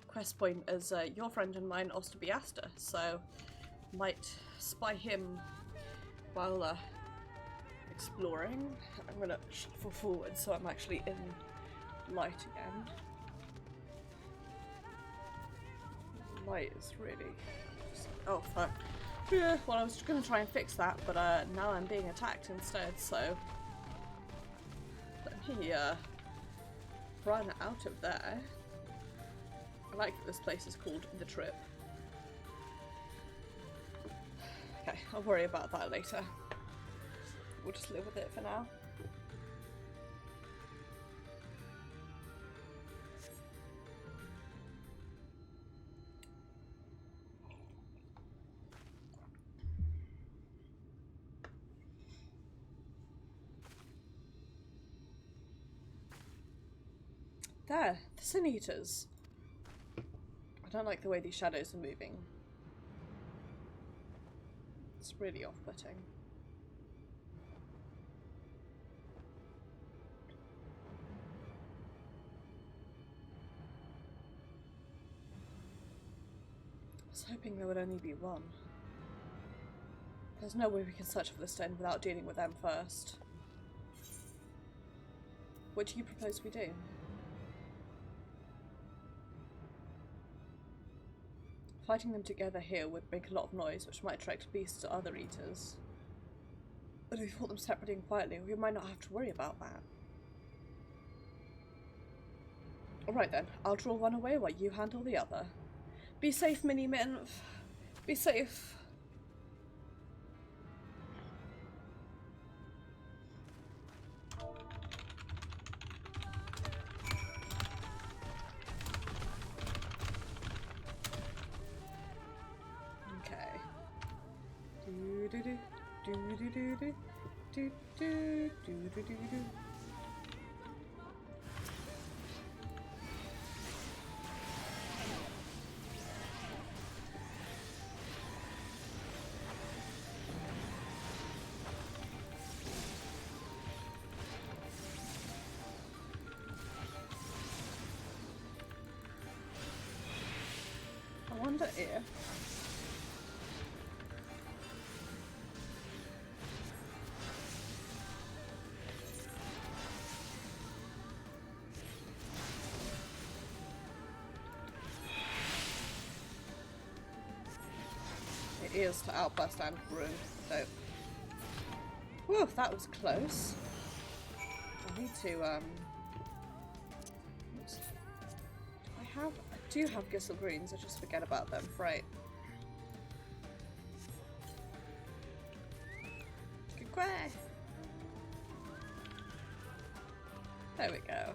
quest point as your friend and mine, Ostabiasta, so might spy him while exploring. I'm gonna shuffle forward so I'm actually in light again. Light is really just, oh fuck. Yeah, well I was gonna try and fix that, but now I'm being attacked instead, so let me run out of there. I like that this place is called The Trip. Okay, I'll worry about that later. We'll just live with it for now. There, the Sin Eaters. I don't like the way these shadows are moving. It's really off-putting. I was hoping there would only be one. There's no way we can search for the stone without dealing with them first. What do you propose we do? Fighting them together here would make a lot of noise, which might attract beasts or other eaters. But if we fought them separately and quietly, we might not have to worry about that. Alright then, I'll draw one away while you handle the other. Be safe, Mini-Min. Be safe. under here. It is to outburst and ruin, so. Whew, that was close. I need to, oops. I do have Gissel Greens, I just forget about them, right. Goodbye. There we go.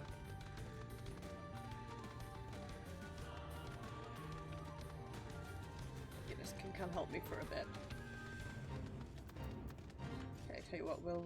This can come help me for a bit. Okay, tell you what, we'll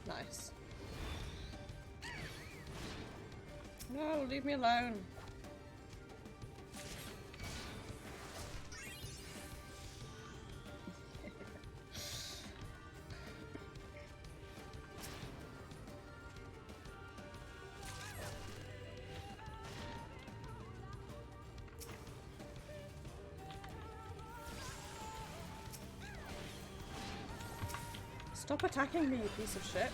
nice. No, leave me alone. Stop attacking me, you piece of shit.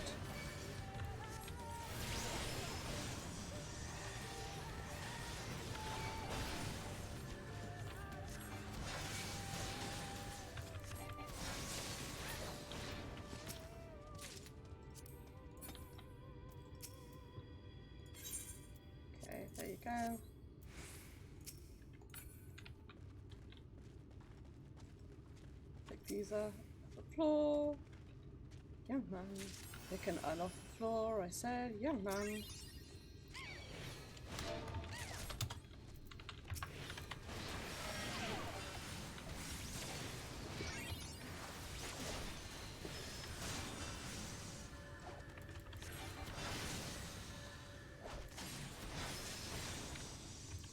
Okay, there you go. Pick these up off the floor. Young man, pick an off the floor, I said, young man.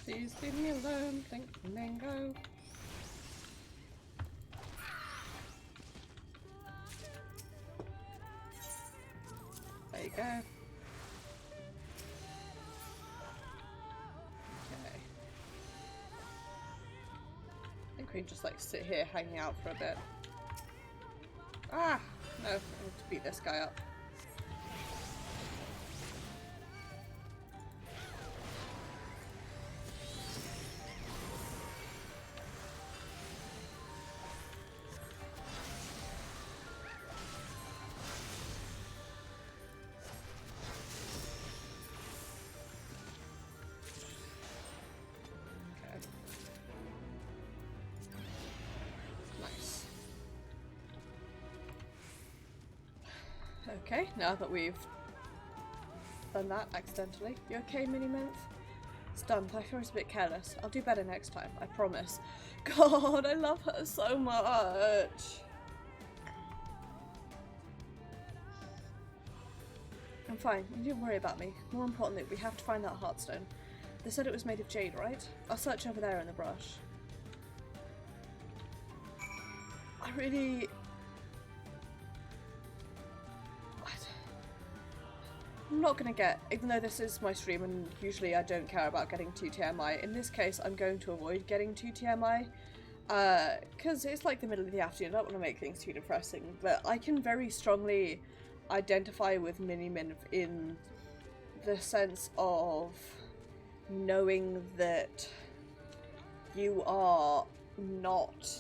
Please leave me alone, think mango. There you go. Okay. I think we can just like sit here hanging out for a bit. Ah! No, I need to beat this guy up. Okay, now that we've done that accidentally. You okay, Mini-Minth? It's done. I feel it's a bit careless. I'll do better next time, I promise. God, I love her so much. I'm fine. You don't worry about me. More importantly, we have to find that Heartstone. They said it was made of jade, right? I'll search over there in the brush. I'm not gonna get, even though this is my stream and usually I don't care about getting too TMI, in this case I'm going to avoid getting too TMI, because it's like the middle of the afternoon, I don't want to make things too depressing, but I can very strongly identify with Mini-Minth in the sense of knowing that you are not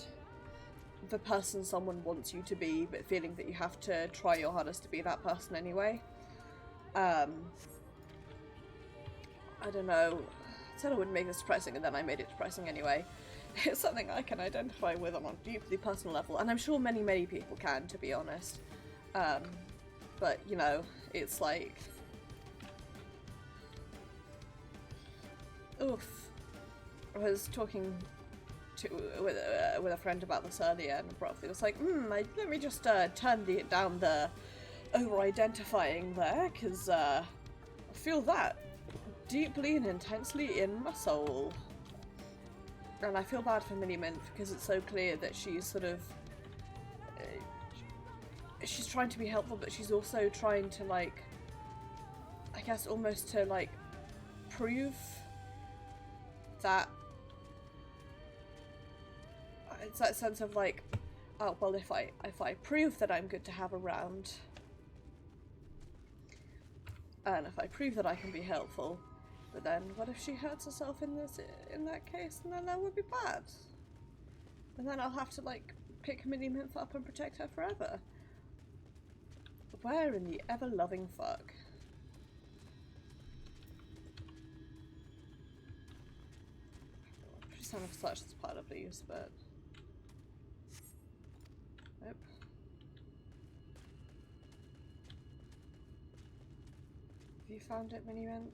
the person someone wants you to be, but feeling that you have to try your hardest to be that person anyway. I don't know, I said I wouldn't make this depressing and then I made it depressing anyway. It's something I can identify with on a deeply personal level, and I'm sure many people can, to be honest. But, you know, it's like... Oof. I was talking with a friend about this earlier, and abruptly was like, let me just turn down the over-identifying there, because I feel that deeply and intensely in my soul. And I feel bad for Minnie-Mint because it's so clear that she's sort of she's trying to be helpful, but she's also trying to, like, I guess almost to, like, prove that it's that sense of, like, oh well, if I prove that I'm good to have around, and if I prove that I can be helpful, but then what if she hurts herself in that case, and then that would be bad, and then I'll have to, like, pick Minnie-Mint up and protect her forever. Where in the ever-loving fuck? She sounded such as part of these, but nope. Have you found it, Minnie-Mint?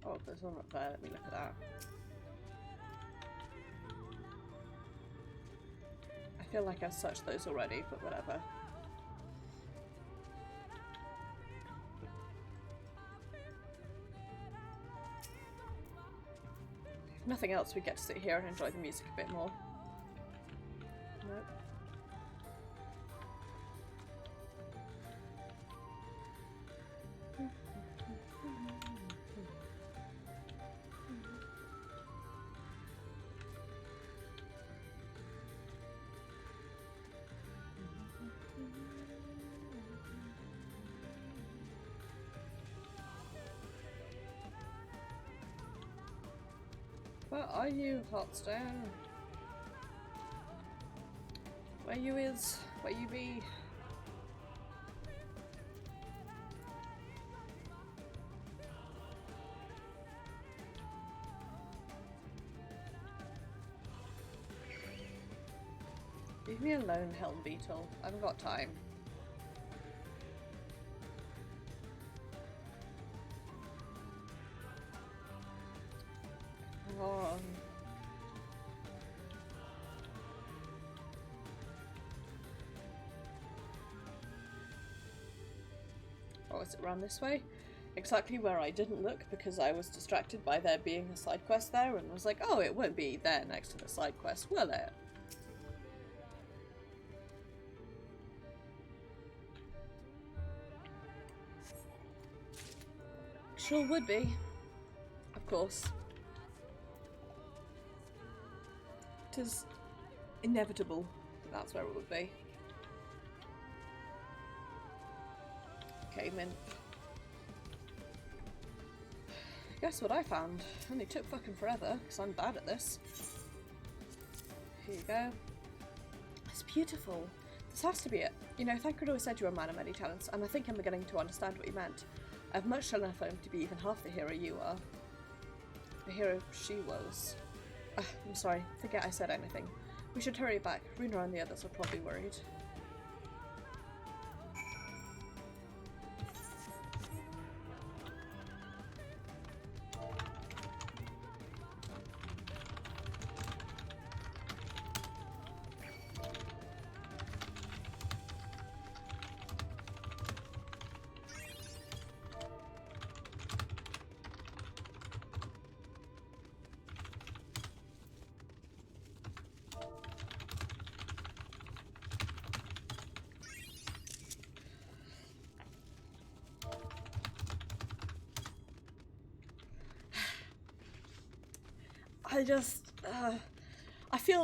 Oh, there's one up there. Let me look at that. I feel like I've searched those already, but whatever. If nothing else, we get to sit here and enjoy the music a bit more. Nope. Where are you, Hotstone? Where you is? Where you be? Leave me alone, Helm Beetle. I haven't got time. On. Oh, is it around this way? Exactly where I didn't look because I was distracted by there being a side quest there, and was like, oh, it won't be there next to the side quest, will it? Sure would be. Of course. It is inevitable that's where it would be. Okay, Mint. Guess what I found? Only took fucking forever, because I'm bad at this. Here you go. It's beautiful. This has to be it. You know, Thancred always said you were a man of many talents, and I think I'm beginning to understand what you meant. I have much enough home to be even half the hero you are. The hero she was. I'm sorry, forget I said anything. We should hurry back. Runa and the others are probably worried.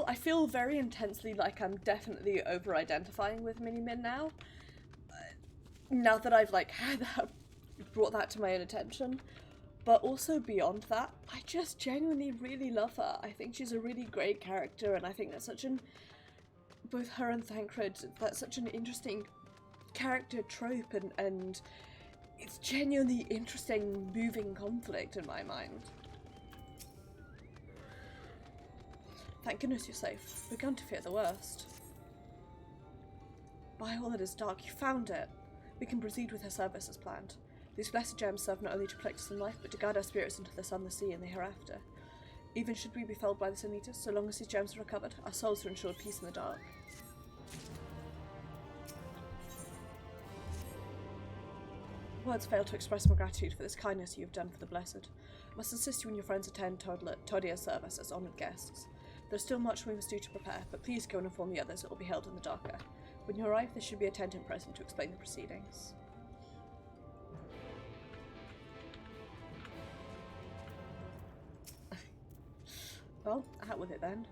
I feel very intensely like I'm definitely over-identifying with Minnie-Mint now. Now that I've, like, brought that to my own attention. But also beyond that, I just genuinely really love her. I think she's a really great character, and I think that's such an... both her and Thancred, that's such an interesting character trope, and it's genuinely interesting, moving conflict in my mind. Thank goodness you're safe. We've begun to fear the worst. By all that is dark, you found it. We can proceed with her service as planned. These blessed gems serve not only to protect us in life, but to guide our spirits into the sun, the sea, and the hereafter. Even should we be felled by the Sin Eaters, so long as these gems are recovered, our souls are ensured peace in the dark. Words fail to express my gratitude for this kindness you have done for the blessed. I must insist you and your friends attend Todia's service as honoured guests. There is still much we must do to prepare, but please go and inform the others it will be held in the darker. When you arrive, there should be a attendant present to explain the proceedings. Well, out with it then.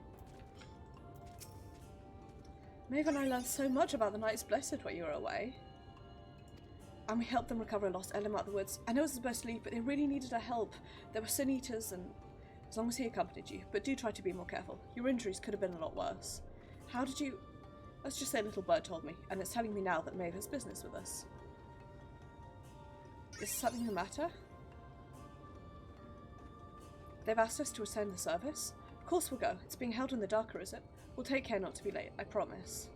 Maeve and I learned so much about the Knights Blessed while you were away. And we helped them recover a lost elm out of the woods. I know it's supposed to leave, but they really needed our help. There were Sin Eaters, and as long as he accompanied you. But do try to be more careful. Your injuries could have been a lot worse. How did you... Let's just say a little bird told me, and it's telling me now that Maeve has business with us. Is something the matter? They've asked us to attend the service. Of course we'll go. It's being held in the darker, is it? We'll take care not to be late, I promise.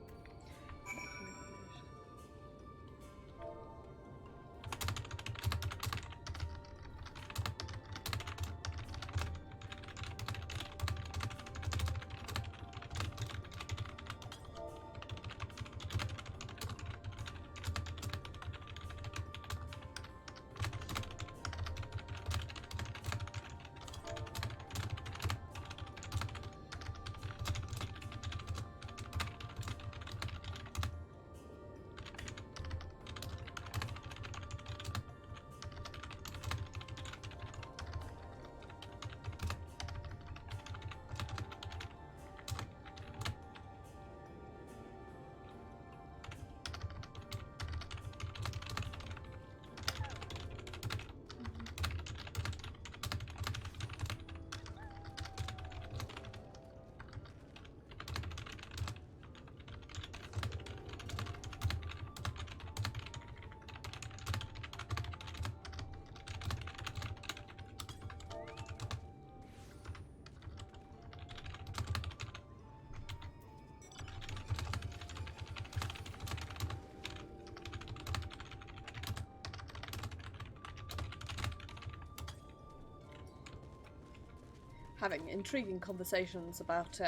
Having intriguing conversations about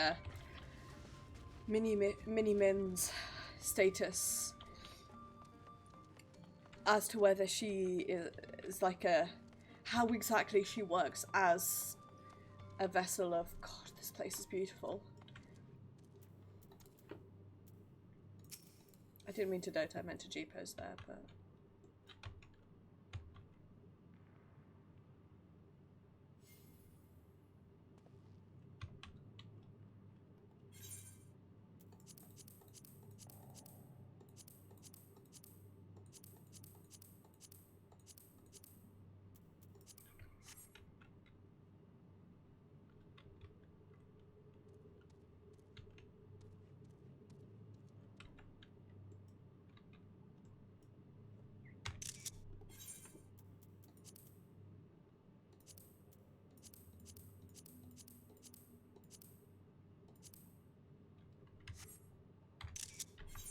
Mini Min's status as to whether she is like how exactly she works as a vessel of... God, this place is beautiful. I didn't mean to dote, I meant to G-pose there, but...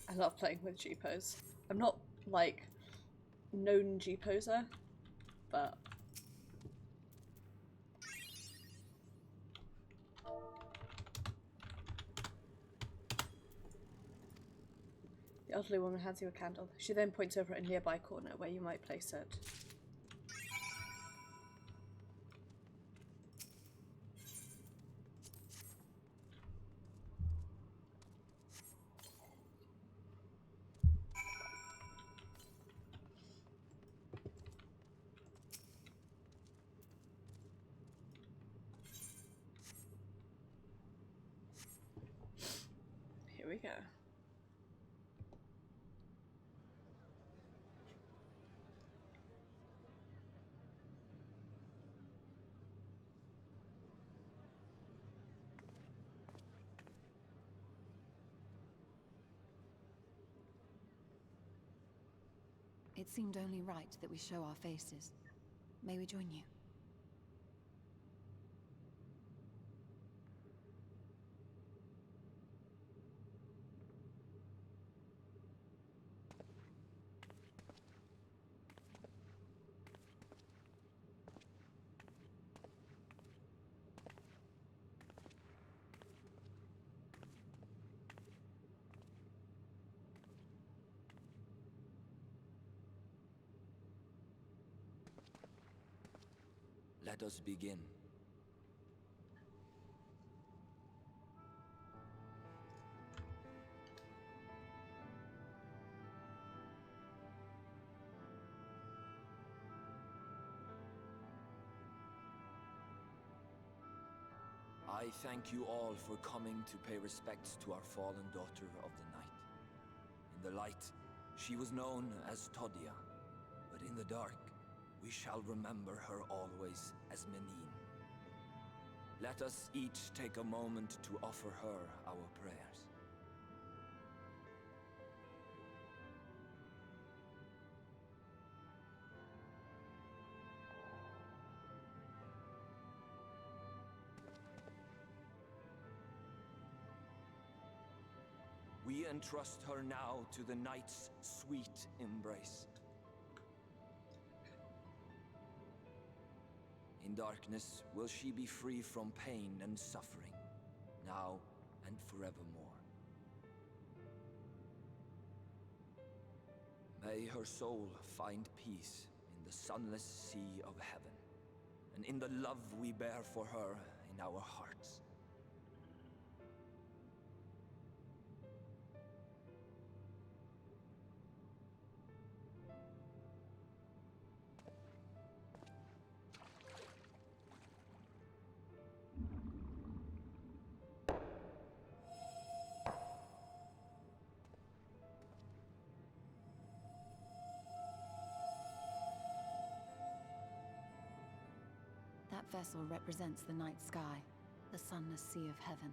I love playing with G-pose. I'm not, like, known G-poser, but... The elderly woman hands you a candle. She then points over at a nearby corner where you might place it. Here we go. It seemed only right that we show our faces. May we join you? Let us begin. I thank you all for coming to pay respects to our fallen daughter of the night. In the light, she was known as Todia, but in the dark, we shall remember her always as Menine. Let us each take a moment to offer her our prayers. We entrust her now to the night's sweet embrace. In darkness will she be free from pain and suffering, now and forevermore. May her soul find peace in the sunless sea of heaven, and in the love we bear for her in our hearts. That vessel represents the night sky, the sunless sea of heaven.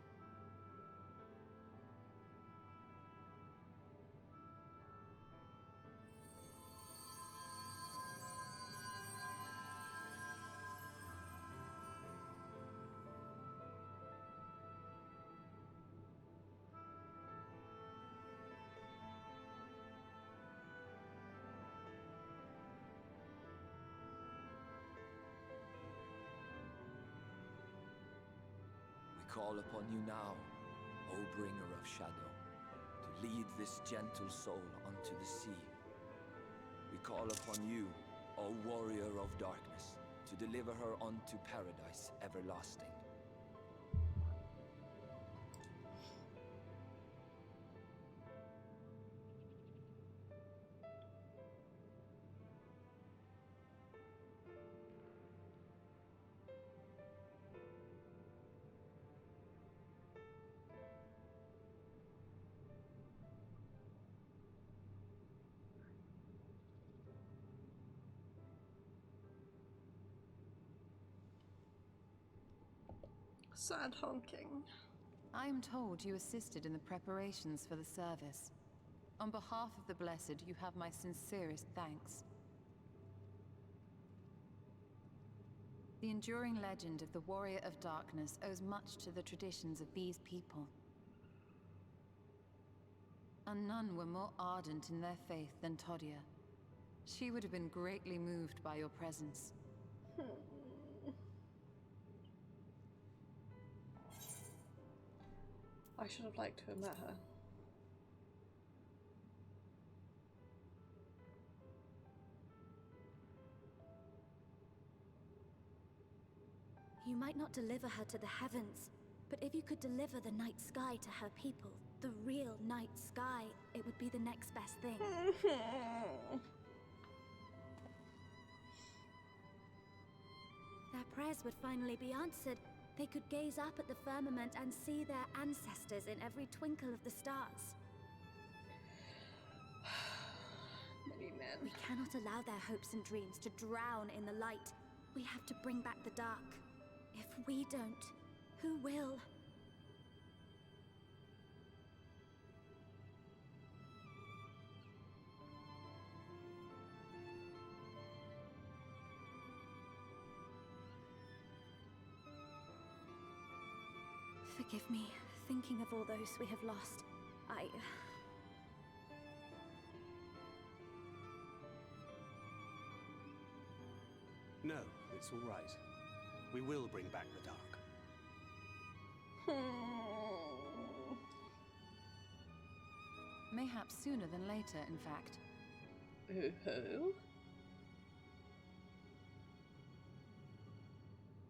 Call upon you now, O bringer of shadow, to lead this gentle soul unto the sea. We call upon you, O warrior of darkness, to deliver her unto paradise everlasting. Sad honking. I am told you assisted in the preparations for the service. On behalf of the Blessed, you have my sincerest thanks. The enduring legend of the Warrior of Darkness owes much to the traditions of these people. And none were more ardent in their faith than Todia. She would have been greatly moved by your presence. I should have liked to have met her. You might not deliver her to the heavens, but if you could deliver the night sky to her people, the real night sky, it would be the next best thing. Their prayers would finally be answered. They could gaze up at the firmament and see their ancestors in every twinkle of the stars. Many men. We cannot allow their hopes and dreams to drown in the light. We have to bring back the dark. If we don't, who will? Forgive me, thinking of all those we have lost. No, it's all right. We will bring back the dark. Mayhaps sooner than later, in fact. Who?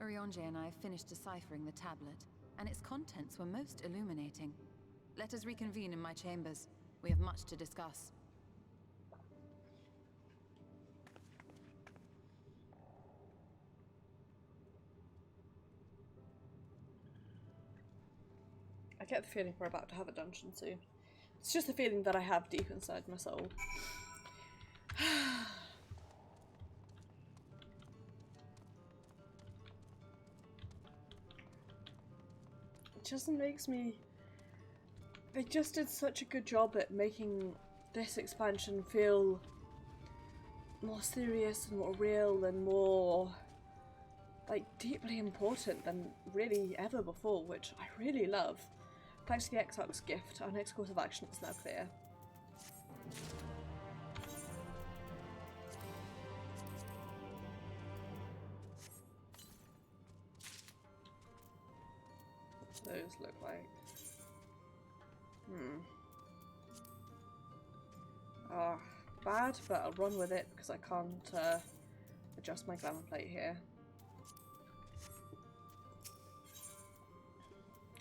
Urianger and I have finished deciphering the tablet, and its contents were most illuminating. Let us reconvene in my chambers. We have much to discuss. I get the feeling we're about to have a dungeon soon. It's just a feeling that I have deep inside my soul. It just makes me... They just did such a good job at making this expansion feel more serious and more real and more, like, deeply important than really ever before, which I really love. Thanks to the Exarch's gift, our next course of action is now clear. What do those look like? Bad, but I'll run with it because I can't adjust my glamour plate here.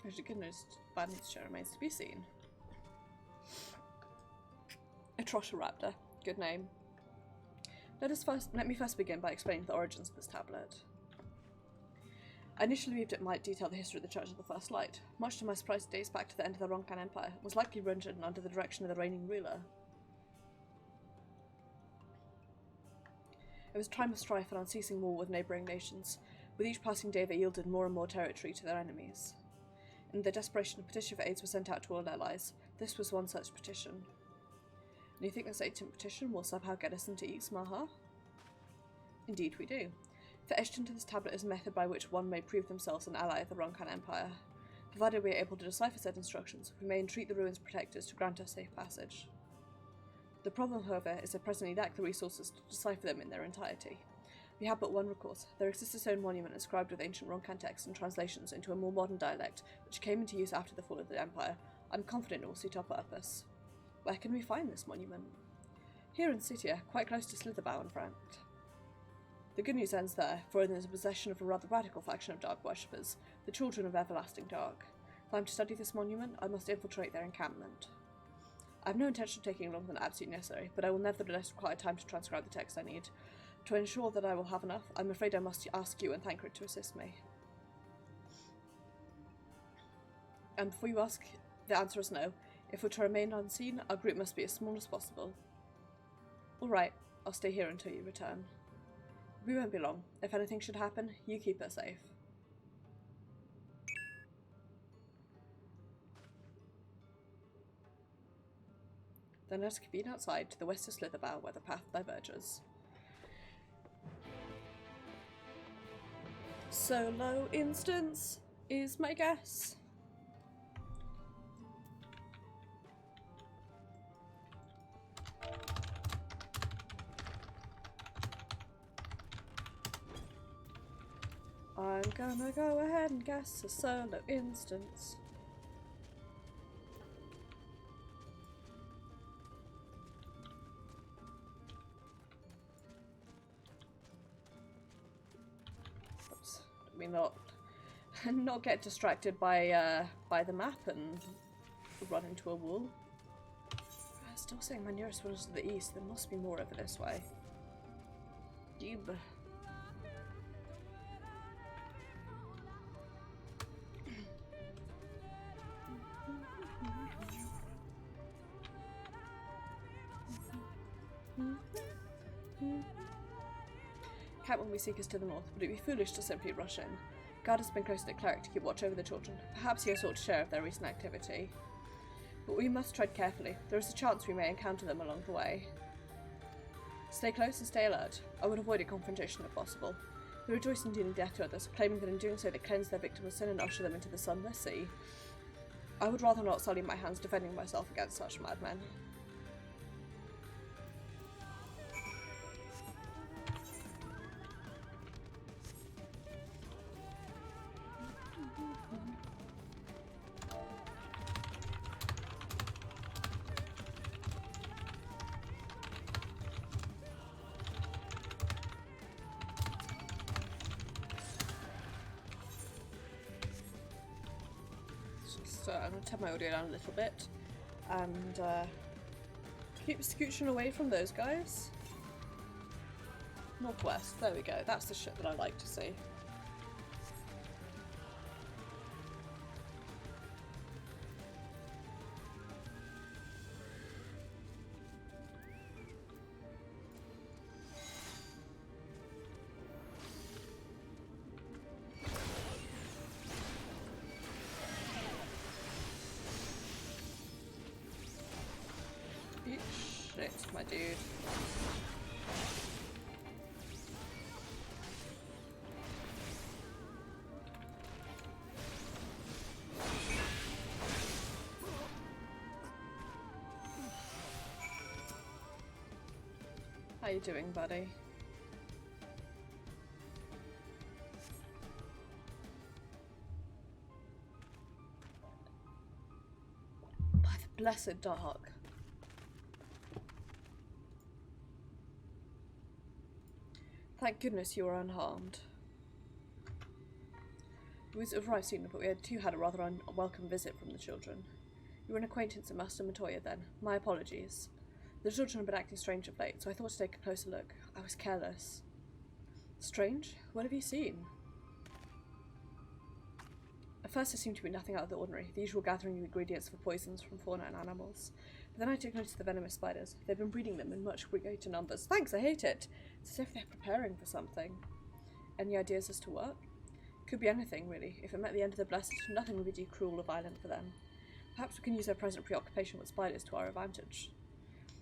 Actually, good news, bad news remains to be seen. A Trotteraptor, good name. Let me first begin by explaining the origins of this tablet. I initially believed it might detail the history of the Church of the First Light. Much to my surprise, it dates back to the end of the Ronkan Empire, and was likely written under the direction of the reigning ruler. It was a time of strife and unceasing war with neighbouring nations. With each passing day, they yielded more and more territory to their enemies. In their desperation, a petition for aids was sent out to all allies. This was one such petition. And you think this ancient petition will somehow get us into East Maha? Indeed we do. For etched into this tablet is a method by which one may prove themselves an ally of the Ronkan Empire. Provided we are able to decipher said instructions, we may entreat the ruins' protectors to grant us safe passage. The problem, however, is they presently lack the resources to decipher them in their entirety. We have but one recourse. There exists a stone monument inscribed with ancient Ronkan texts and translations into a more modern dialect, which came into use after the fall of the Empire. I'm confident it will suit our purpose. Where can we find this monument? Here in Sitia, quite close to Slitherbow, in fact. The good news ends there, for it is the possession of a rather radical faction of Dark Worshippers, the Children of Everlasting Dark. If I am to study this monument, I must infiltrate their encampment. I have no intention of taking longer than absolutely necessary, but I will nevertheless require time to transcribe the text I need. To ensure that I will have enough, I'm afraid I must ask you and Thancred to assist me. And before you ask, the answer is no. If we're to remain unseen, our group must be as small as possible. Alright, I'll stay here until you return. We won't be long. If anything should happen, you keep her safe. Then let us convene outside to the west of Slitherbow, where the path diverges. Solo instance is my guess. I'm gonna go ahead and guess a solo instance. Oops. Let me not get distracted by the map and run into a wall. I'm still saying my nearest one is to the east. There must be more over this way. Dib. Camp when we seek is to the north, but it would be foolish to simply rush in. Guard has been posted at Cleric to keep watch over the children. Perhaps he has sought to share of their recent activity. But we must tread carefully. There is a chance we may encounter them along the way. Stay close and stay alert. I would avoid a confrontation if possible. They rejoice in dealing death to others, claiming that in doing so they cleanse their victim of sin and usher them into the sunless sea. I would rather not sully my hands defending myself against such madmen. Just, I'm going to turn my audio down a little bit and keep scooching away from those guys. Northwest, there we go. That's the shit that I like to see. Eat shit, my dude. How you doing, buddy? By the blessed dark. Thank goodness you were unharmed. We arrived soon, but we had a rather unwelcome visit from the children. You were an acquaintance of Master Montoya then. My apologies. The children have been acting strange of late, so I thought to take a closer look. I was careless. Strange? What have you seen? At first it seemed to be nothing out of the ordinary, the usual gathering of ingredients for poisons from fauna and animals. But then I took notice of the venomous spiders. They've been breeding them in much greater numbers. Thanks, I hate it! It's as if they're preparing for something. Any ideas as to what? Could be anything, really. If it meant the end of the blessed, nothing would be too cruel or violent for them. Perhaps we can use our present preoccupation with spiders to our advantage.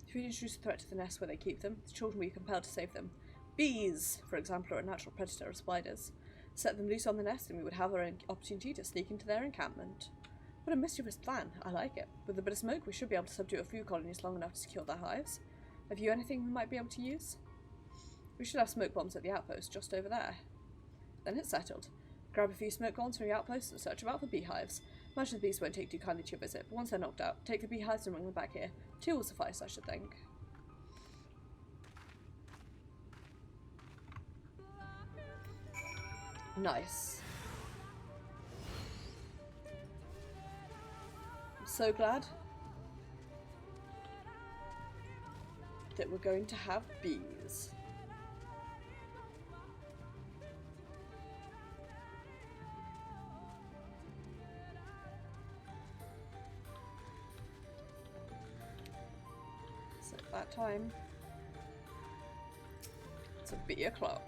If we introduce a threat to the nest where they keep them, the children will be compelled to save them. Bees, for example, are a natural predator of spiders. Set them loose on the nest and we would have our opportunity to sneak into their encampment. What a mischievous plan. I like it. With a bit of smoke, we should be able to subdue a few colonies long enough to secure their hives. Have you anything we might be able to use? We should have smoke bombs at the outpost just over there. Then it's settled. Grab a few smoke bombs from the outpost and search about for beehives. Imagine the bees won't take too kindly to your visit, but once they're knocked out, take the beehives and bring them back here. 2 will suffice, I should think. Nice. I'm so glad that we're going to have bees. So at that time, it's a bee o'clock.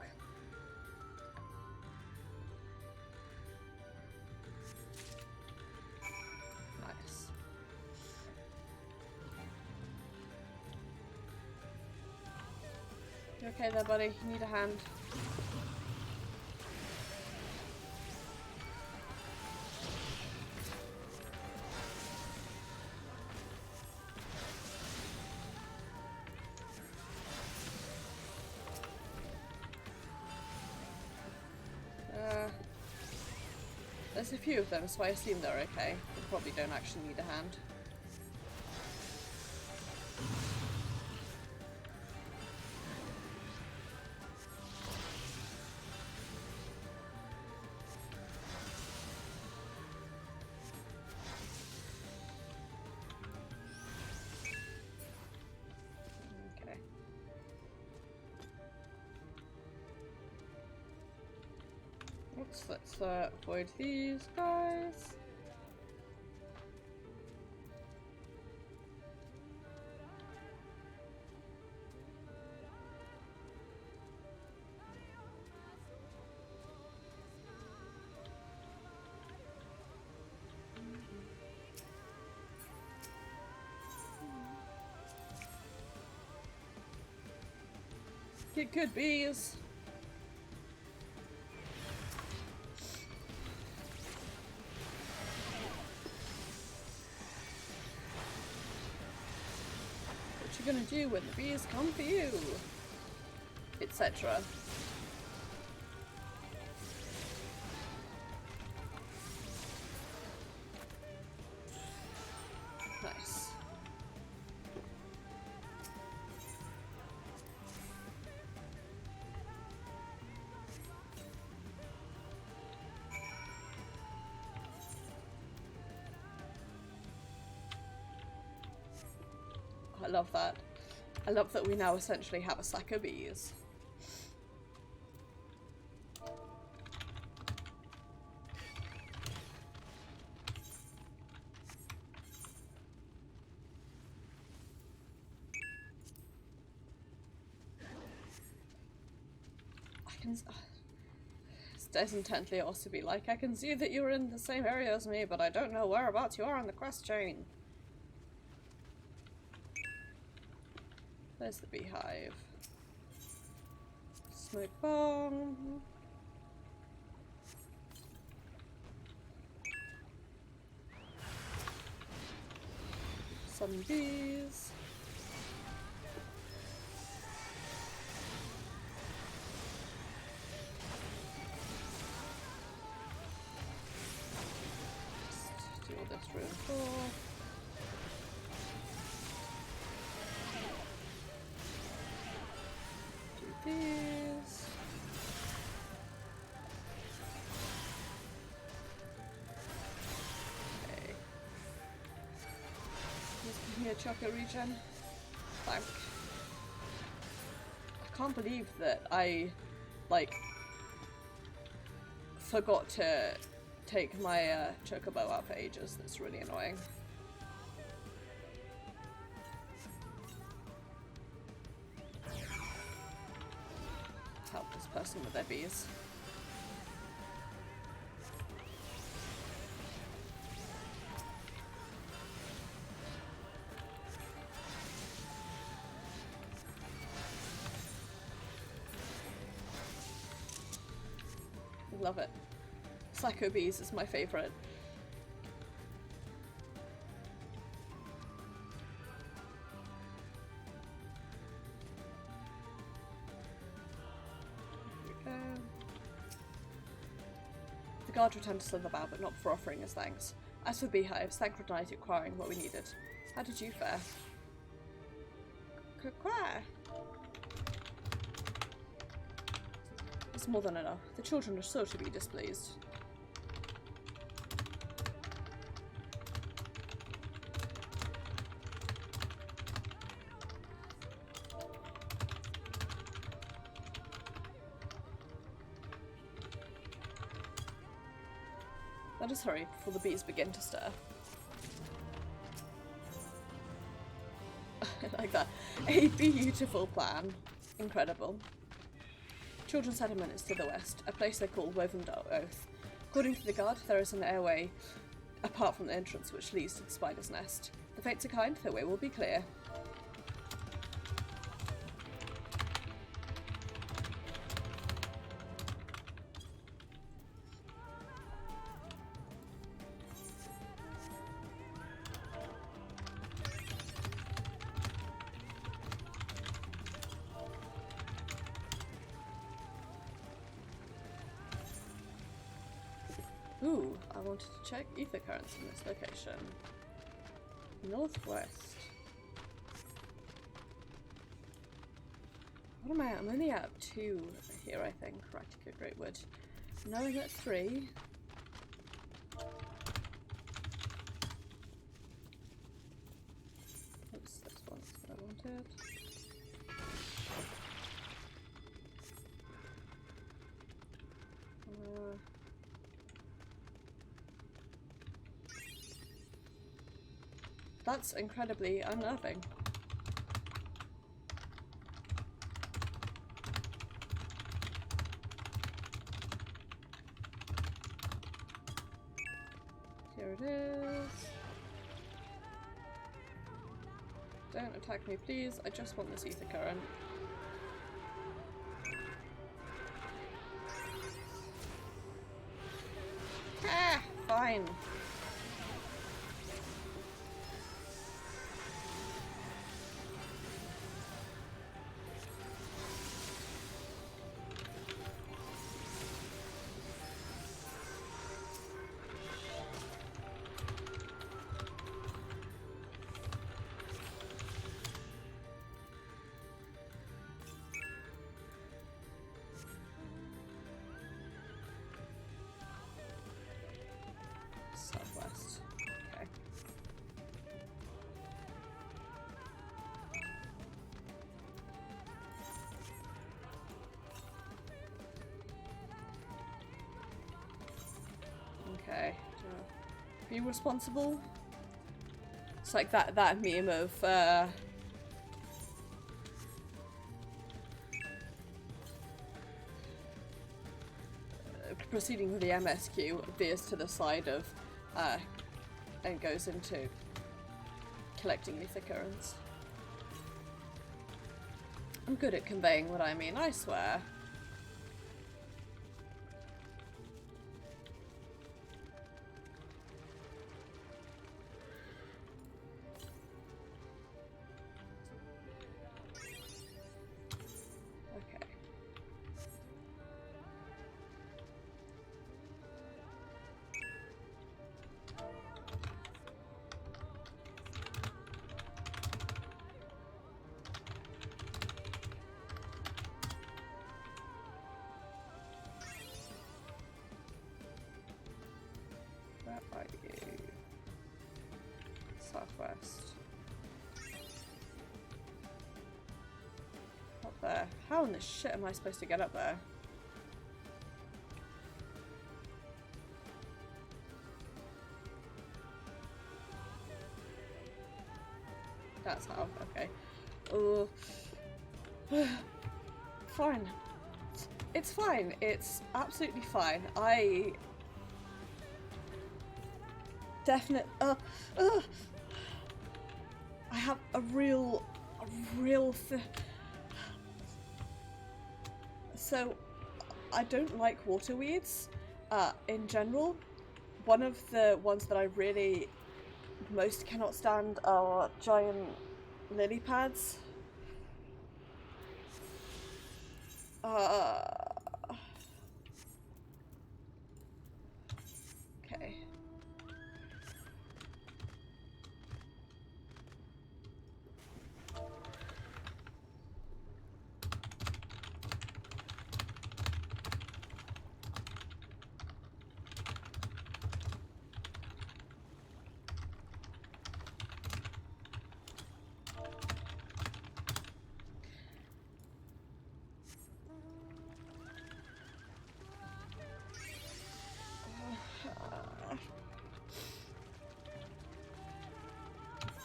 Nice. You okay there, buddy? You need a hand? There's a few of them, so I assume they're okay. They probably don't actually need a hand. Okay. Let's avoid these guys. Get good, bees. What you gonna do when the bees come for you? Etc. Nice. love that. I love that we now essentially have a sack of bees. Stays intently also be like, I can see that you're in the same area as me, but I don't know whereabouts you are on the quest chain. There's the beehive. Smoke bomb. Some bees. Do all this room for. Do these. Okay. Just give me a chocolate regen. Thank. I can't believe that I, like, forgot to take my chocobo out for ages. That's really annoying. Help this person with their bees. Love it. Psycho bees is my favourite. The guard returned to Slitherbow, but not before offering his thanks. As for the beehives, thank Rodnite acquiring what we needed. How did you fare? Acquire? It's more than enough. The children are sure to be displeased. Let us hurry before the bees begin to stir. I like that. A beautiful plan. Incredible. Children's settlement is to the west, a place they call Woven Oath. According to the guard, there is an airway apart from the entrance which leads to the spider's nest. The fates are kind, their way will be clear. Ooh, I wanted to check ether currents in this location. Northwest. What am I at? I'm only at 2 here, I think. Ractica, Greatwood. Now I'm at 3. Oops, this one's what I wanted. That's incredibly unnerving. Here it is. Don't attack me, please. I just want this ether current. Ah, fine. So, Okay. Be responsible? It's like that meme of proceeding with the MSQ veers to the side of and goes into collecting ether currents. I'm good at conveying what I mean, I swear. Southwest. Up there. How in the shit am I supposed to get up there? That's how. Okay. Oh. Fine. It's fine. It's absolutely fine. I have a real so I don't like water weeds in general. One of the ones that I really most cannot stand are giant lily pads. Okay.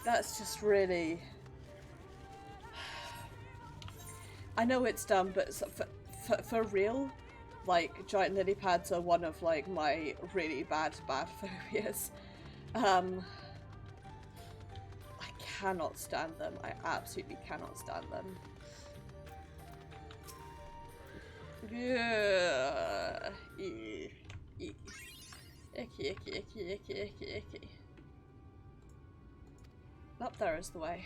That's just really... I know it's dumb, but for real, like, giant lily pads are one of, like, my really bad phobias. I cannot stand them. I absolutely cannot stand them. Yeah. Icky, icky, icky, icky, icky, icky. Up there is the way.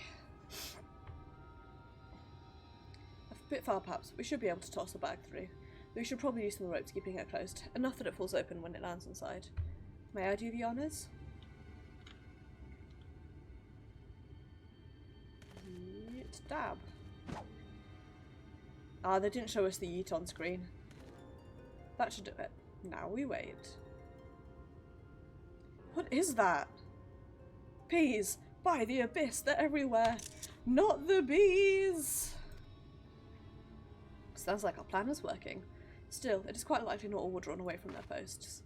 A bit far perhaps. We should be able to toss the bag through. We should probably use some ropes keeping it closed. Enough that it falls open when it lands inside. May I do the honours? Yeet, dab. Ah, they didn't show us the yeet on screen. That should do it. Now we wait. What is that? Peas! By the abyss, they're everywhere! Not the bees! Sounds like our plan is working. Still, it is quite likely not all were drawn away from their posts.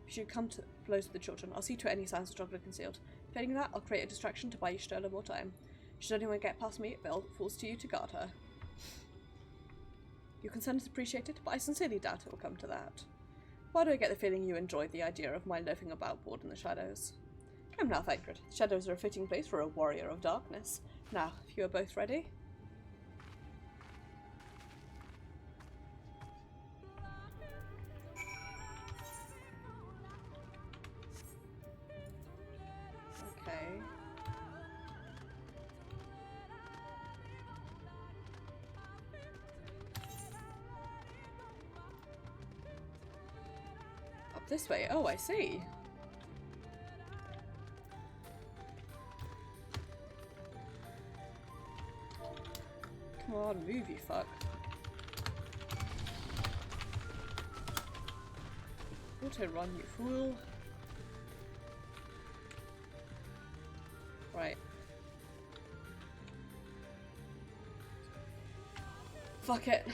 You should come to blows with the children. I'll see to any signs of struggle are concealed. Failing that, I'll create a distraction to buy you Stola more time. Should anyone get past me, it falls to you to guard her. Your concern is appreciated, but I sincerely doubt it will come to that. Why do I get the feeling you enjoyed the idea of my loafing about bored in the shadows? Come now, Thancred. The shadows are a fitting place for a warrior of darkness. Now, if you are both ready. Okay. Up this way. Oh, I see. Come on, move, you fuck. Auto run, you fool. Right. Fuck it.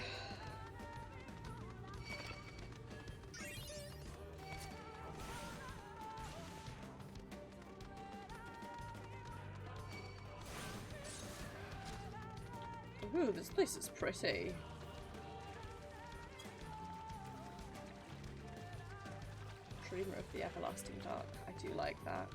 Ooh, this place is pretty. Dreamer of the everlasting dark. I do like that.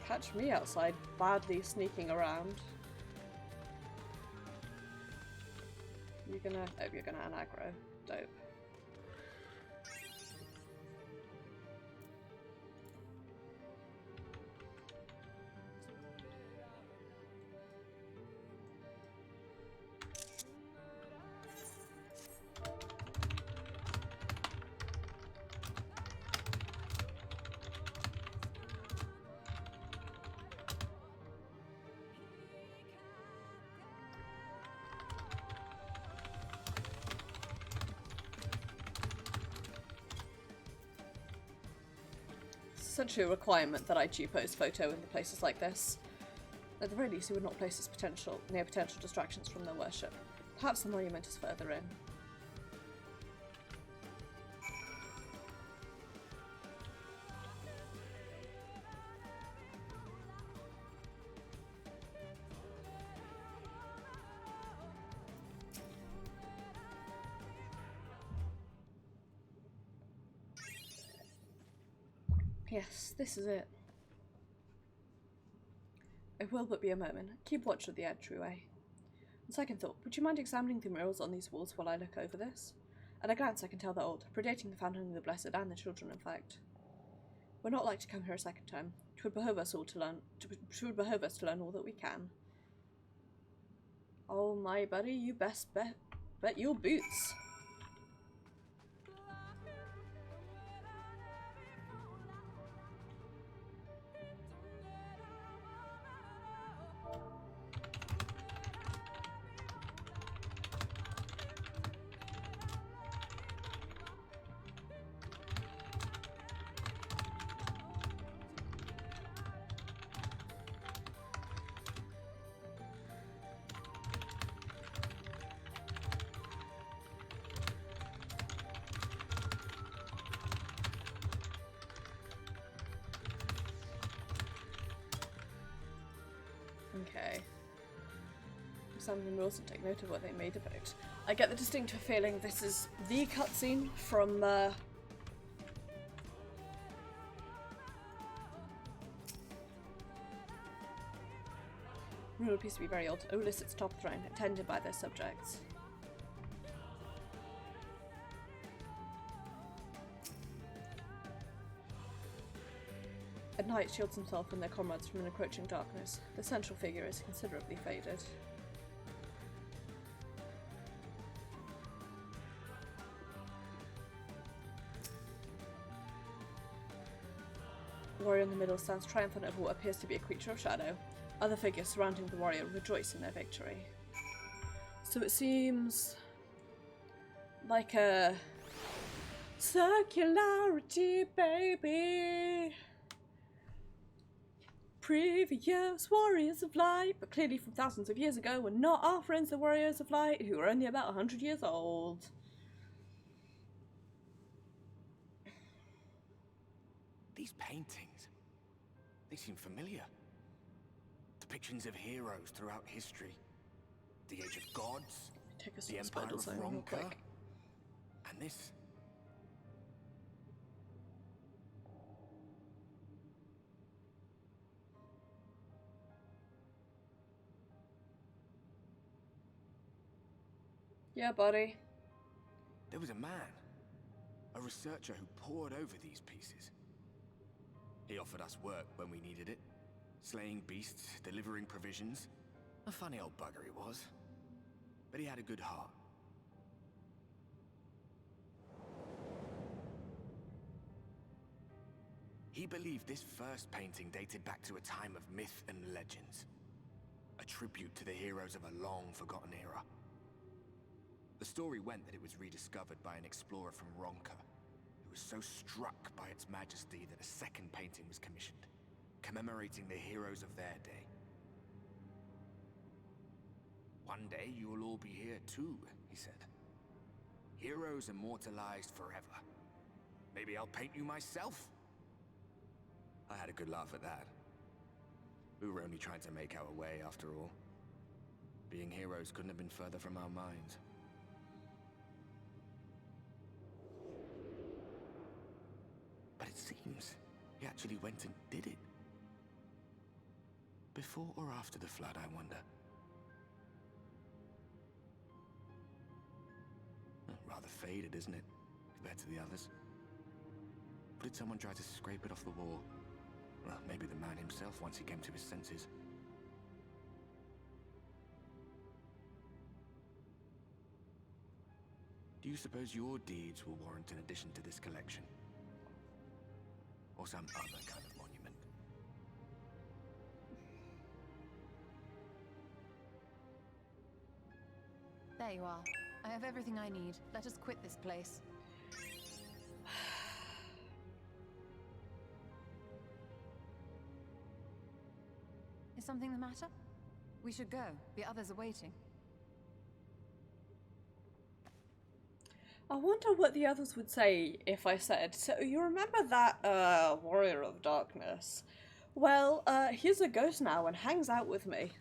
Catch me outside, badly sneaking around. You're gonna... oh, you're gonna aggro. Dope. Essentially a requirement that I post photo in the places like this. At the very least, he would not place us near potential distractions from their worship. Perhaps the monument is further in. Yes, this is it. It will but be a moment. Keep watch of the entryway. On second thought, would you mind examining the murals on these walls while I look over this? At a glance I can tell they're old, predating the founding of the Blessed and the Children, in fact. We're not like to come here a second time. It would behove us to learn all that we can. Oh my buddy, you best bet your boots. Okay. Examine the rules and take note of what they made about. I get the distinct feeling this is the cutscene from Rule appears to be very old. Olus sits atop the throne, attended by their subjects. At night, shields himself and their comrades from an encroaching darkness. The central figure is considerably faded. The warrior in the middle stands triumphant over what appears to be a creature of shadow. Other figures surrounding the warrior rejoice in their victory. So it seems like a circularity, baby. Previous warriors of light, but clearly from thousands of years ago, were not our friends the warriors of light, who are only about 100 years old. These paintings, they seem familiar. Depictions of heroes throughout history. The Age of Gods, the Empire of Ronka, and this. Yeah, buddy. There was a man, a researcher who pored over these pieces. He offered us work when we needed it. Slaying beasts, delivering provisions. A funny old bugger he was. But he had a good heart. He believed this first painting dated back to a time of myth and legends. A tribute to the heroes of a long-forgotten era. The story went that it was rediscovered by an explorer from Ronka, who was so struck by its majesty that a second painting was commissioned, commemorating the heroes of their day. One day you'll all be here too, he said. Heroes immortalized forever. Maybe I'll paint you myself? I had a good laugh at that. We were only trying to make our way after all. Being heroes couldn't have been further from our minds. But it seems he actually went and did it. Before or after the flood, I wonder. Rather faded, isn't it, compared to the others? Or did someone try to scrape it off the wall? Well, maybe the man himself once he came to his senses. Do you suppose your deeds will warrant an addition to this collection? Or some other kind of monument? There you are. I have everything I need. Let us quit this place. Is something the matter? We should go. The others are waiting. I wonder what the others would say if I said, so you remember that, Warrior of Darkness? Well, he's a ghost now and hangs out with me.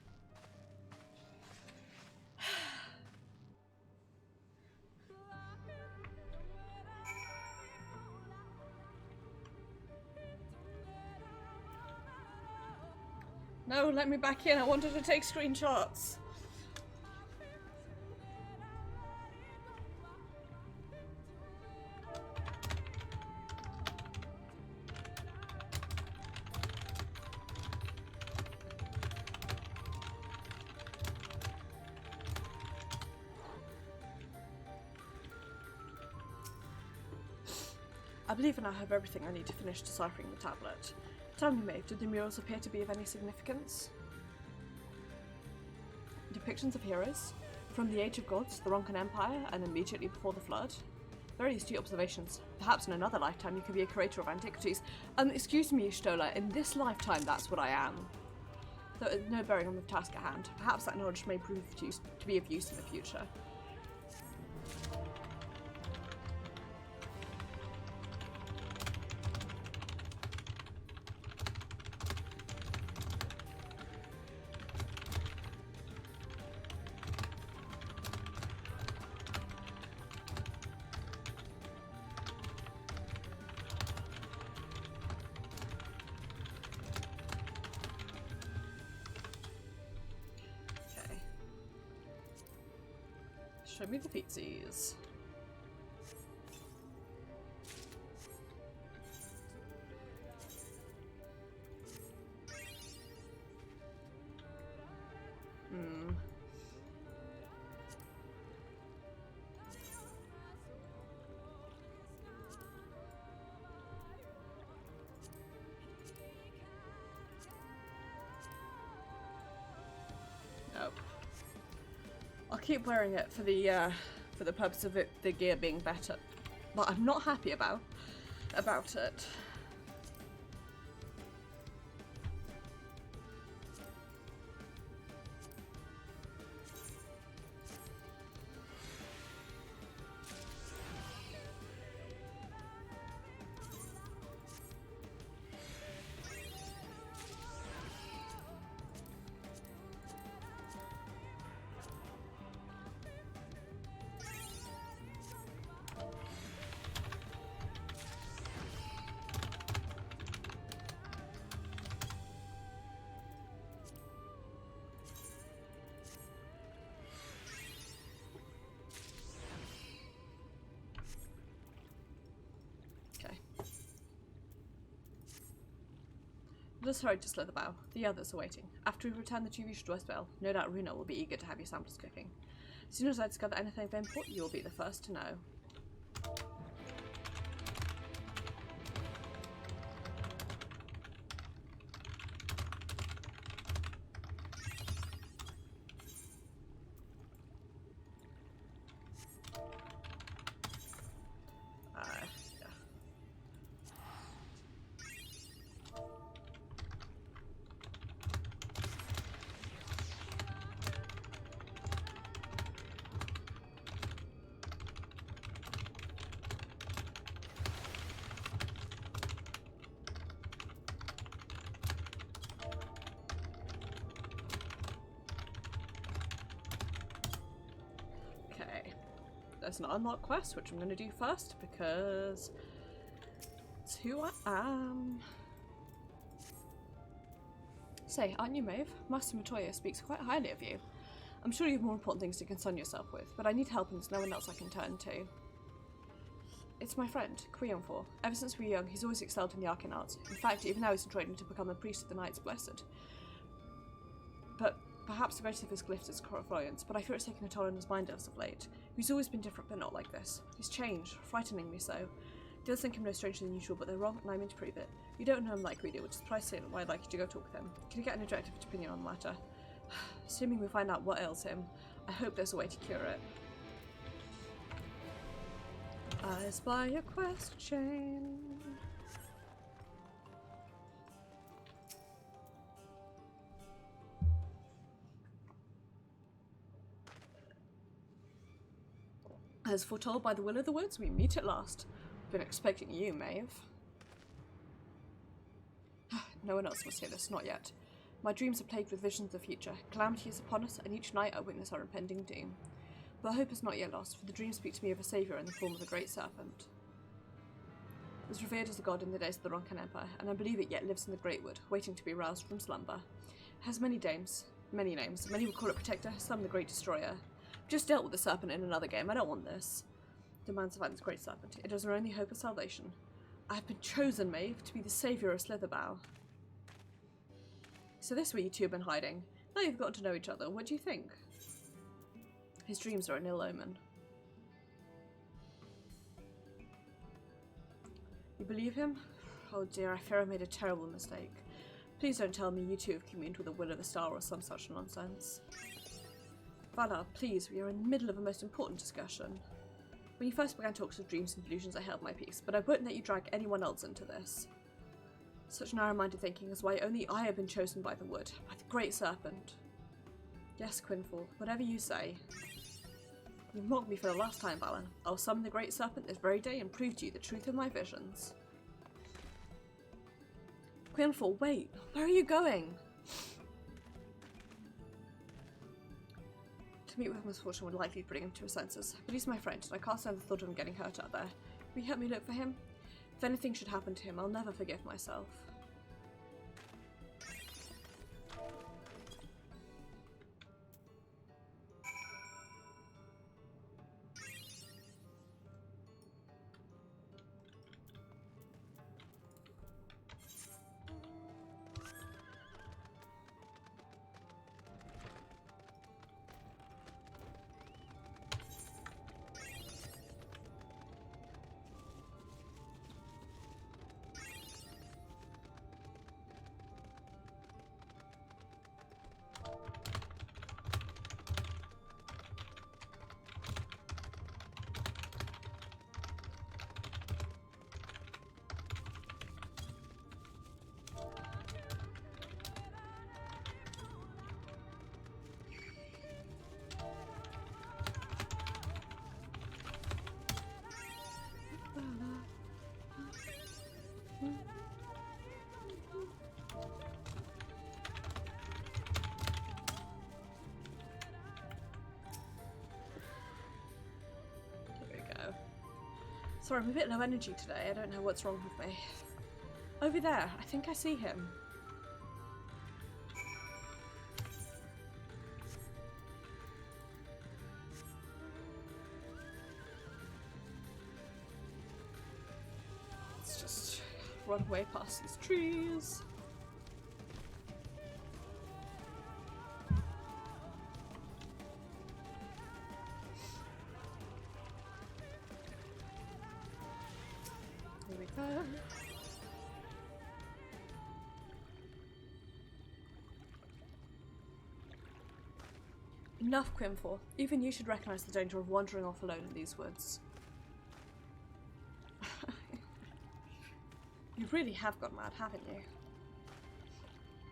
No, let me back in. I wanted to take screenshots. I believe I now have everything I need to finish deciphering the tablet. Tell me, Maeve, did the murals appear to be of any significance? Depictions of heroes? From the Age of Gods, the Ronkan Empire, and immediately before the Flood? Very astute observations. Perhaps in another lifetime you could be a curator of antiquities. Excuse me, Ishtola, in this lifetime that's what I am. Though it has no bearing on the task at hand. Perhaps that knowledge may prove to be of use in the future. Show me the pizzas. Nope. I'll keep wearing it for the purpose of the gear being better, but I'm not happy about it. Just hurry to Slither Bow. The others are waiting. After we return the two reached Westwell, no doubt Runa will be eager to have your samples cooking. As soon as I discover anything of import, you will be the first to know. as an unlocked quest, which I'm going to do first because it's who I am. Say, aren't you Maeve? Master Matoya speaks quite highly of you. I'm sure you have more important things to concern yourself with, but I need help and there's no one else I can turn to. It's my friend, Quionfor. Ever since we were young, he's always excelled in the arcane arts. In fact, even now he's in training to become a priest of the Knights Blessed. But perhaps the greatest of his gifts is clairvoyance, but I fear it's taken a toll on his mind as of late. He's always been different, but not like this. He's changed, frightening me so. The others think him no stranger than usual, but they're wrong, and I mean to prove it. You don't know him like we do, which is precisely why I'd like you to go talk with him. Can you get an objective opinion on the matter? Assuming we find out what ails him, I hope there's a way to cure it. I spy a quest chain. As foretold by the will of the woods, we meet at last. I've been expecting you, Maeve. No one else must hear this, not yet. My dreams are plagued with visions of the future. Calamity is upon us, and each night I witness our impending doom. But hope is not yet lost, for the dreams speak to me of a saviour in the form of a great serpent. It was revered as a god in the days of the Ronkan Empire, and I believe it yet lives in the Greatwood, waiting to be roused from slumber. It has many names. Many would call it Protector, some the Great Destroyer. I've just dealt with the serpent in another game, I don't want this. Demands to find this great serpent. It is our only hope of salvation. I have been chosen, Maeve, to be the saviour of Slitherbough. So this is where you two have been hiding. Now you've gotten to know each other, what do you think? His dreams are an ill omen. You believe him? Oh dear, I fear I made a terrible mistake. Please don't tell me you two have communed with the will of the star or some such nonsense. Valar, please, we are in the middle of a most important discussion. When you first began talks of dreams and delusions, I held my peace, but I won't let you drag anyone else into this. Such narrow-minded thinking is why only I have been chosen by the wood, by the great serpent. Yes, Quinfall, whatever you say. You mocked me for the last time, Valar. I'll summon the great serpent this very day and prove to you the truth of my visions. Quinfall, wait! Where are you going? To meet with misfortune would likely bring him to his senses, but he's my friend, and I can't stand the thought of him getting hurt out there. Will you help me look for him? If anything should happen to him, I'll never forgive myself. Sorry, I'm a bit low energy today. I don't know what's wrong with me. Over there, I think I see him. Let's just run way past these trees. Enough, Quinfall. Even you should recognise the danger of wandering off alone in these woods. You really have gone mad, haven't you?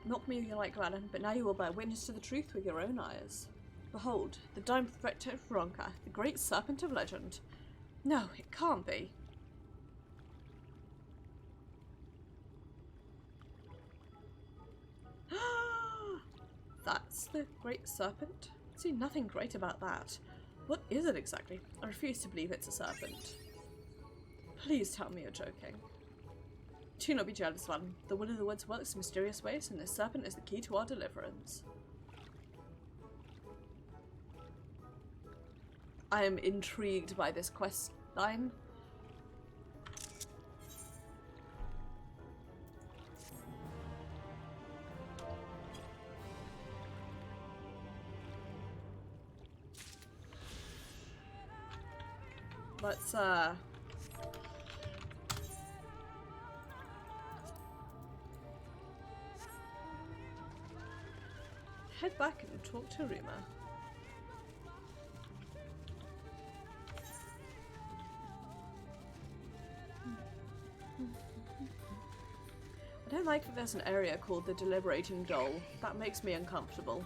Not me you like Gladden, but now you will bear witness to the truth with your own eyes. Behold, the Dime Protector of Ronka, the great serpent of legend. No, it can't be. That's the great serpent? I see nothing great about that. What is it exactly? I refuse to believe it's a serpent. Please tell me you're joking. Do not be jealous, Valen. The Will of the Woods works in mysterious ways, and this serpent is the key to our deliverance. I am intrigued by this quest line. Let's head back and talk to Rima. I don't like that there's an area called the Deliberating Doll. That makes me uncomfortable.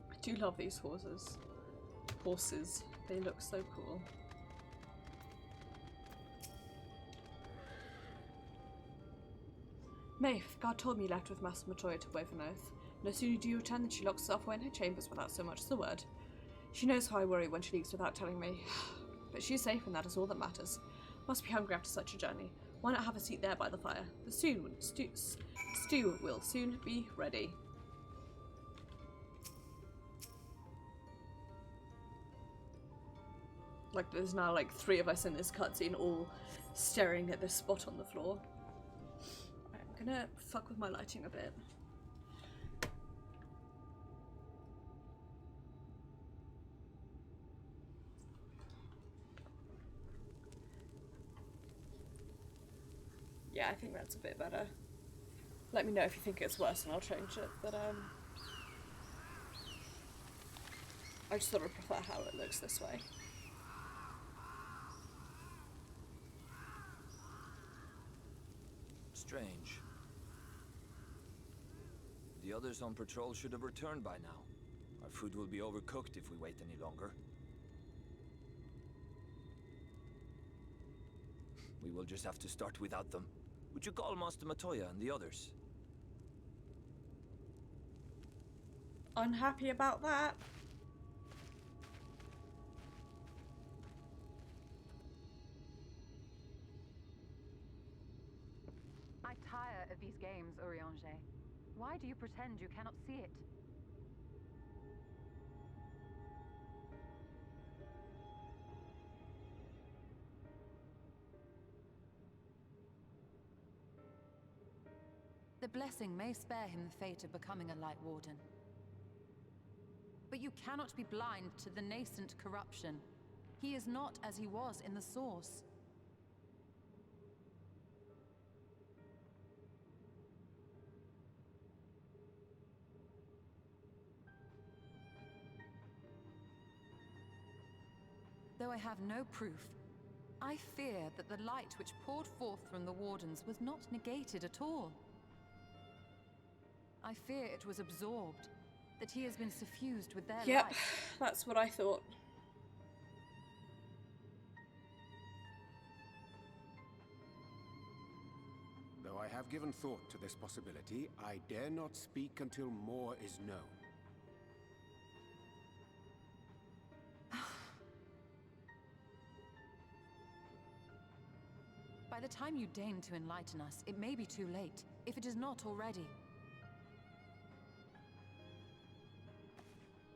I do love these horses. They look so cool. Maeve, God told me you left with Master Matoya to wave an oath. No sooner do you return than she locks herself away in her chambers without so much as a word. She knows how I worry when she leaves without telling me. But she's safe and that is all that matters. Must be hungry after such a journey. Why not have a seat there by the fire? The stew will soon be ready. Like, there's now like 3 of us in this cutscene all staring at this spot on the floor. I'm gonna fuck with my lighting a bit. Yeah, I think that's a bit better. Let me know if you think it's worse and I'll change it, but I just sort of prefer how it looks this way. Strange. The others on patrol should have returned by now. Our food will be overcooked if we wait any longer. We will just have to start without them. Would you call Master Matoya and the others? Unhappy about that? I tire of these games, Urianger. Why do you pretend you cannot see it? The blessing may spare him the fate of becoming a Light Warden. But you cannot be blind to the nascent corruption. He is not as he was in the Source. Though I have no proof, I fear that the light which poured forth from the Wardens was not negated at all. I fear it was absorbed, that he has been suffused with their Yep, light. that's what I thought. Though I have given thought to this possibility, I dare not speak until more is known. By the time you deign to enlighten us, it may be too late, if it is not already.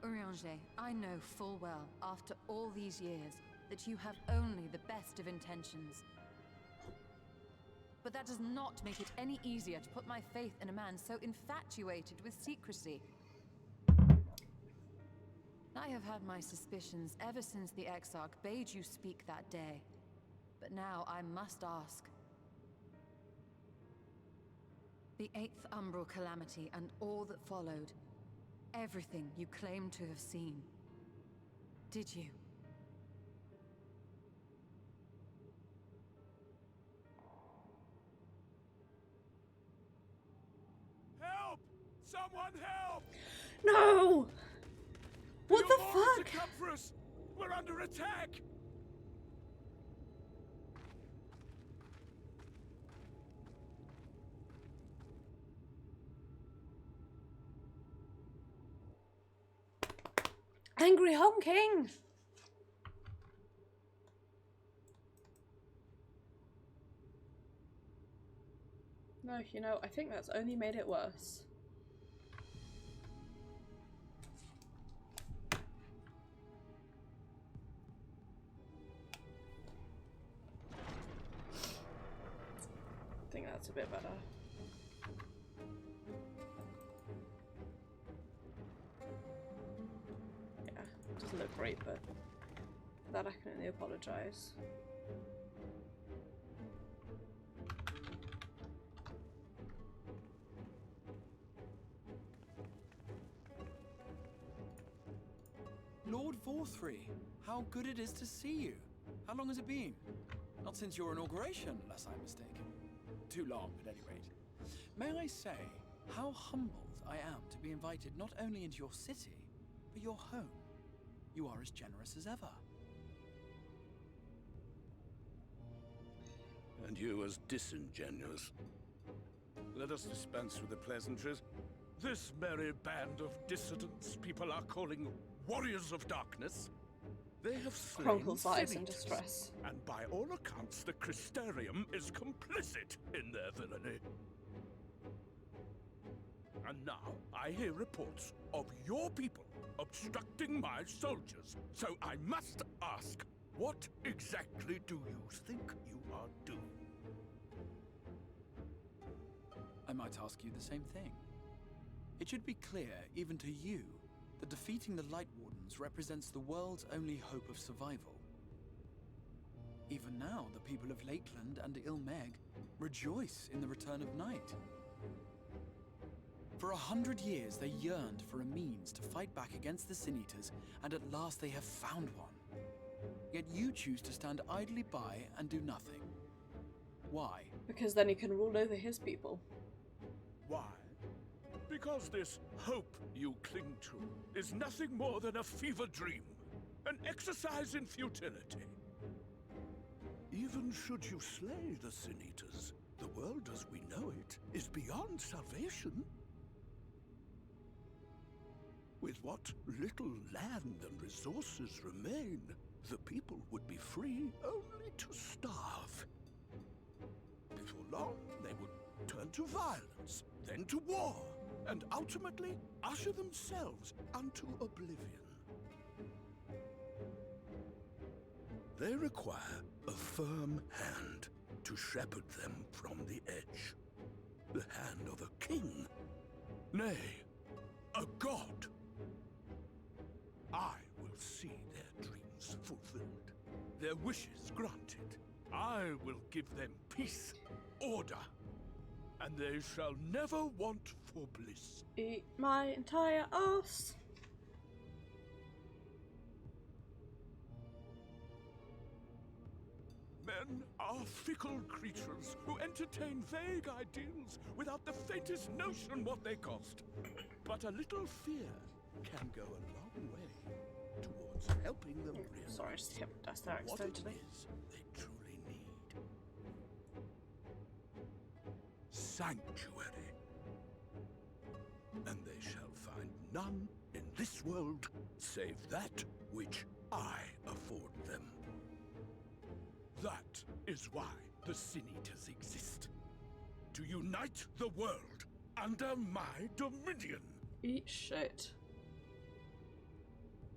Urianger, I know full well, after all these years, that you have only the best of intentions. But that does not make it any easier to put my faith in a man so infatuated with secrecy. I have had my suspicions ever since the Exarch bade you speak that day. But now I must ask. The 8th Umbral Calamity and all that followed. Everything you claim to have seen. Did you? Help! Someone help! No! What the Your lords fuck? to come for us! We're under attack! Angry honking! No, you know, I think that's only made it worse. I think that's a bit better. Yeah, it doesn't look great, but for that I can only apologise. Lord Vorthry, how good it is to see you. How long has it been? Not since your inauguration, unless I'm mistaken. Too long, at any rate. May I say how humbled I am to be invited not only into your city, but your home. You are as generous as ever. And you as disingenuous. Let us dispense with the pleasantries. This merry band of dissidents people are calling warriors of darkness. They have slain Chronicles eyes in senators, distress. and by all accounts the Crystarium is complicit in their villainy. And now I hear reports of your people obstructing my soldiers. So I must ask, what exactly do you think you are doing? I might ask you the same thing. It should be clear, even to you, that defeating the Light Wardens represents the world's only hope of survival. Even now, the people of Lakeland and Ilmeg rejoice in the return of night. For 100 years, they yearned for a means to fight back against the Sin Eaters, and at last they have found one. Yet you choose to stand idly by and do nothing. Why? Because then he can rule over his people. Why? Because this hope you cling to is nothing more than a fever dream, an exercise in futility. Even should you slay the Sin Eaters, the world as we know it is beyond salvation. With what little land and resources remain, the people would be free only to starve. Before long, they would turn to violence, then to war, and ultimately usher themselves unto oblivion. They require a firm hand to shepherd them from the edge. The hand of a king, nay, a god. I will see their dreams fulfilled, their wishes granted. I will give them peace, order, and they shall never want for bliss. Eat my entire ass. Men are fickle creatures who entertain vague ideals without the faintest notion what they cost. But a little fear can go a long way towards helping them realize Sorry, I just hit my desk there what it accidentally. is they truly need. Sanctuary. And they shall find none in this world save that which I afford them. That is why the Sin Eaters exist. To unite the world under my dominion. Eat shit.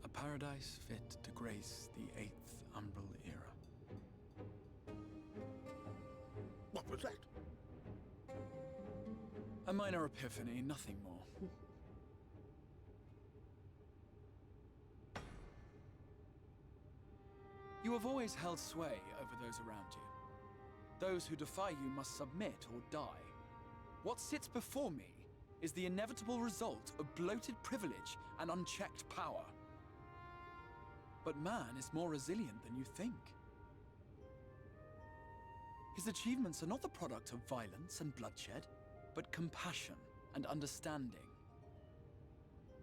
A paradise fit to grace the 8th Umbral era. What was that? A minor epiphany, nothing more. You have always held sway over those around you. Those who defy you must submit or die. What sits before me is the inevitable result of bloated privilege and unchecked power. But man is more resilient than you think. His achievements are not the product of violence and bloodshed, but compassion and understanding.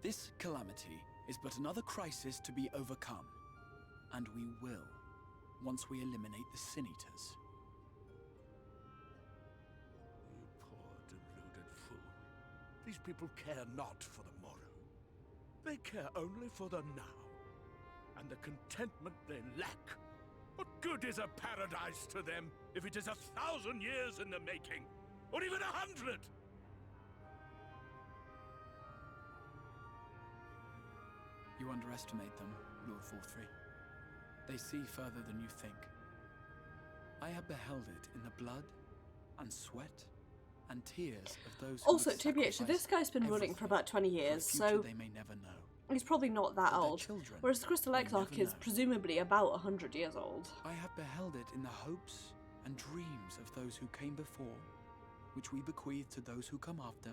This calamity is but another crisis to be overcome, and we will, once we eliminate the Sin Eaters. You poor, deluded fool. These people care not for the morrow. They care only for the now, and the contentment they lack. What good is a paradise to them if it is 1,000 years in the making, or even 100? You underestimate them, Lord Forthry. They see further than you think. I have beheld it in the blood and sweat and tears of those who Also, would TBH, so this sacrifice guy's been running for about 20 for a years, future so they may never know. he's probably not that But their old. children Whereas the Crystal may Exarch never is know. presumably about 100 years old. I have beheld it in the hopes and dreams of those who came before, which we bequeath to those who come after,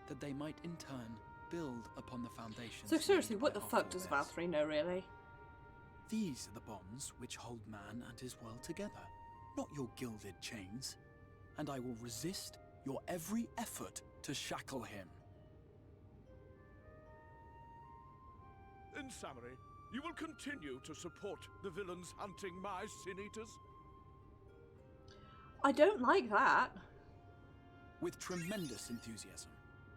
that they might in turn build upon the foundations. So seriously, laid what by the our fuck does forebears. Valkyrie know, really? These are the bonds which hold man and his world together, not your gilded chains. And I will resist your every effort to shackle him. In summary, you will continue to support the villains hunting my Sin Eaters? I don't like that. With tremendous enthusiasm,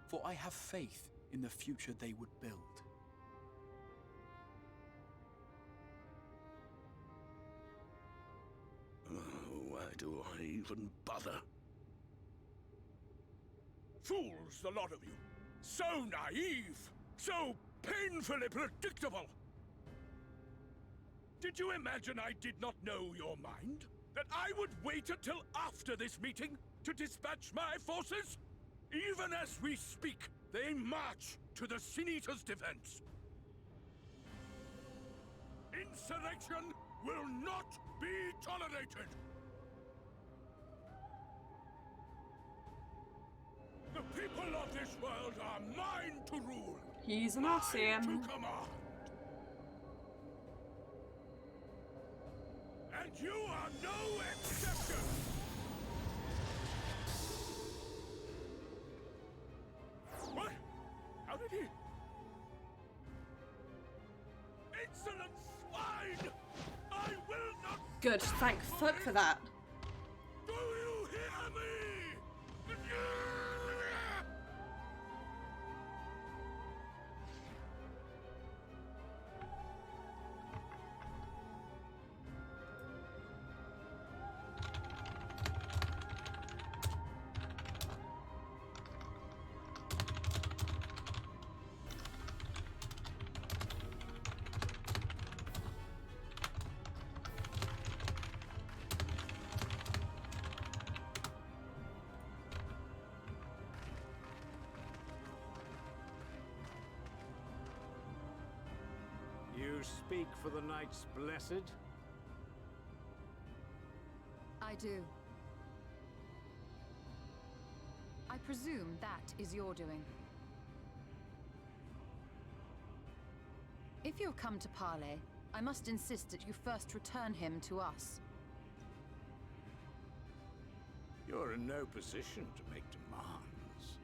for I have faith in the future they would build. Why do I even bother? Fools, the lot of you! So naive! So painfully predictable! Did you imagine I did not know your mind? That I would wait until after this meeting to dispatch my forces? Even as we speak, they march to the Sin Eaters' defense. Insurrection will not be tolerated! The people of this world are mine to rule! He's an Mine Asian. to command! And you are no exception! What? How did he? Insolent swine! I will not. Good, thank fuck for that. Do you hear me? You speak for the Knights Blessed? I do. I presume that is your doing. If you've come to parley, I must insist that you first return him to us. You're in no position to make demands.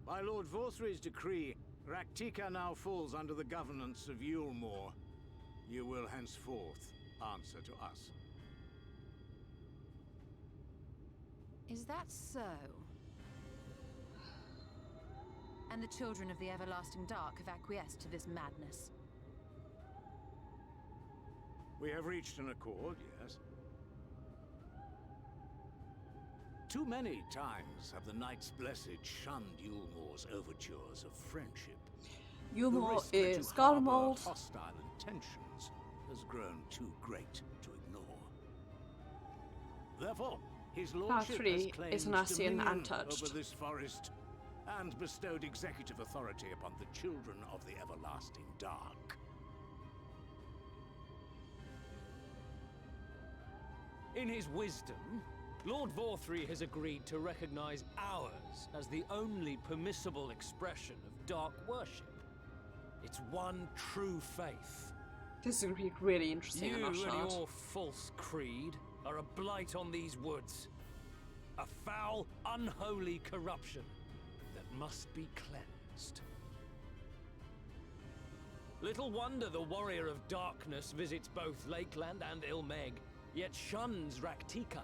By Lord Vorthry's decree, Raktika now falls under the governance of Yulmore. You will henceforth answer to us. Is that so? And the children of the Everlasting Dark have acquiesced to this madness. We have reached an accord, yes. Too many times have the Knights Blessed shunned Yulmore's overtures of friendship. Yulmore The risk is that you harbor Garlemald. hostile intentions has grown too great to ignore. Therefore, his lordship Valkyrie has claimed is an Asian dominion untouched. over this forest and bestowed executive authority upon the children of the Everlasting Dark. In his wisdom, Lord Vorthry has agreed to recognize ours as the only permissible expression of dark worship. It's one true faith. This is going to be really interesting. You and your false creed are a blight on these woods. A foul, unholy corruption that must be cleansed. Little wonder the Warrior of Darkness visits both Lakeland and Ilmeg, yet shuns Raktika.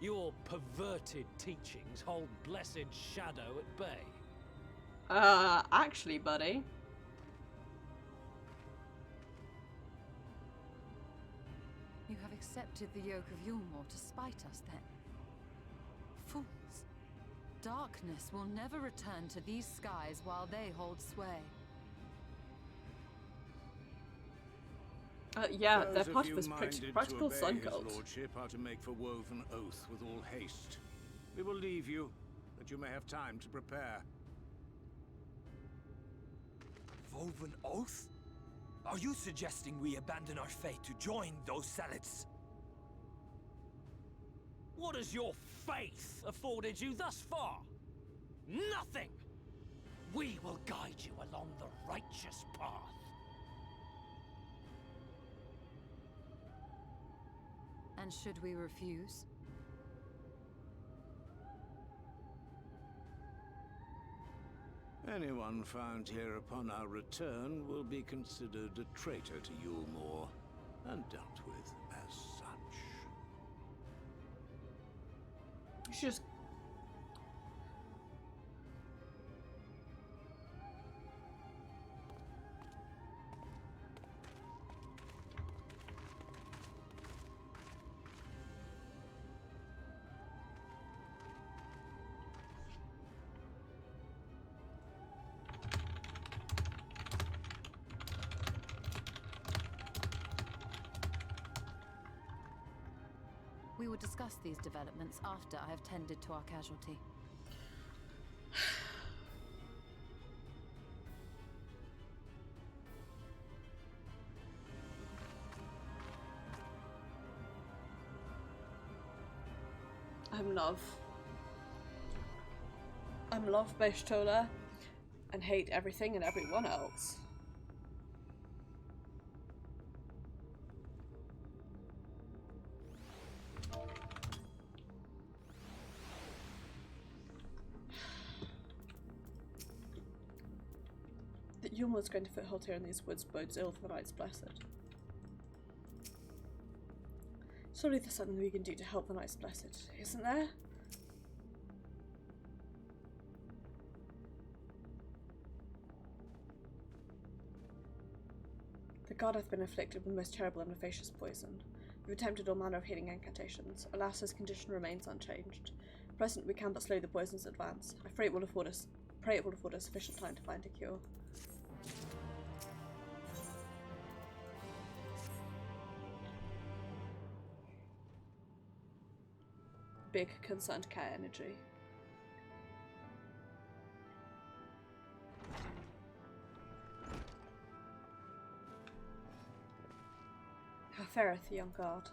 Your perverted teachings hold blessed Shadow at bay. Actually, buddy. You have accepted the yoke of Yulmore to spite us, then? Fools. Darkness will never return to these skies while they hold sway. Yeah, they're Those part of of this you minded practical to obey sun his cult. lordship are to make for woven oath with all haste. We will leave you, that you may have time to prepare. Woven oath? Are you suggesting we abandon our fate to join those zealots? What has your faith afforded you thus far? Nothing! We will guide you along the righteous path. And should we refuse? Anyone found here upon our return will be considered a traitor to Yulmore, and dealt with as such. You should just... We will discuss these developments after I have tended to our casualty. I'm love Beshtola and hate everything and everyone else. That Yulmore's going to foothold here in these woods bodes ill for the Knights Blessed. Surely there's something we can do to help the Knights Blessed, isn't there? The god hath been afflicted with most terrible and efficacious poison. We've attempted all manner of healing incantations. Alas, his condition remains unchanged. At present, we can but slow the poison's advance. I pray it will afford us sufficient time to find a cure. Big concerned cat energy. How fareth the young guard?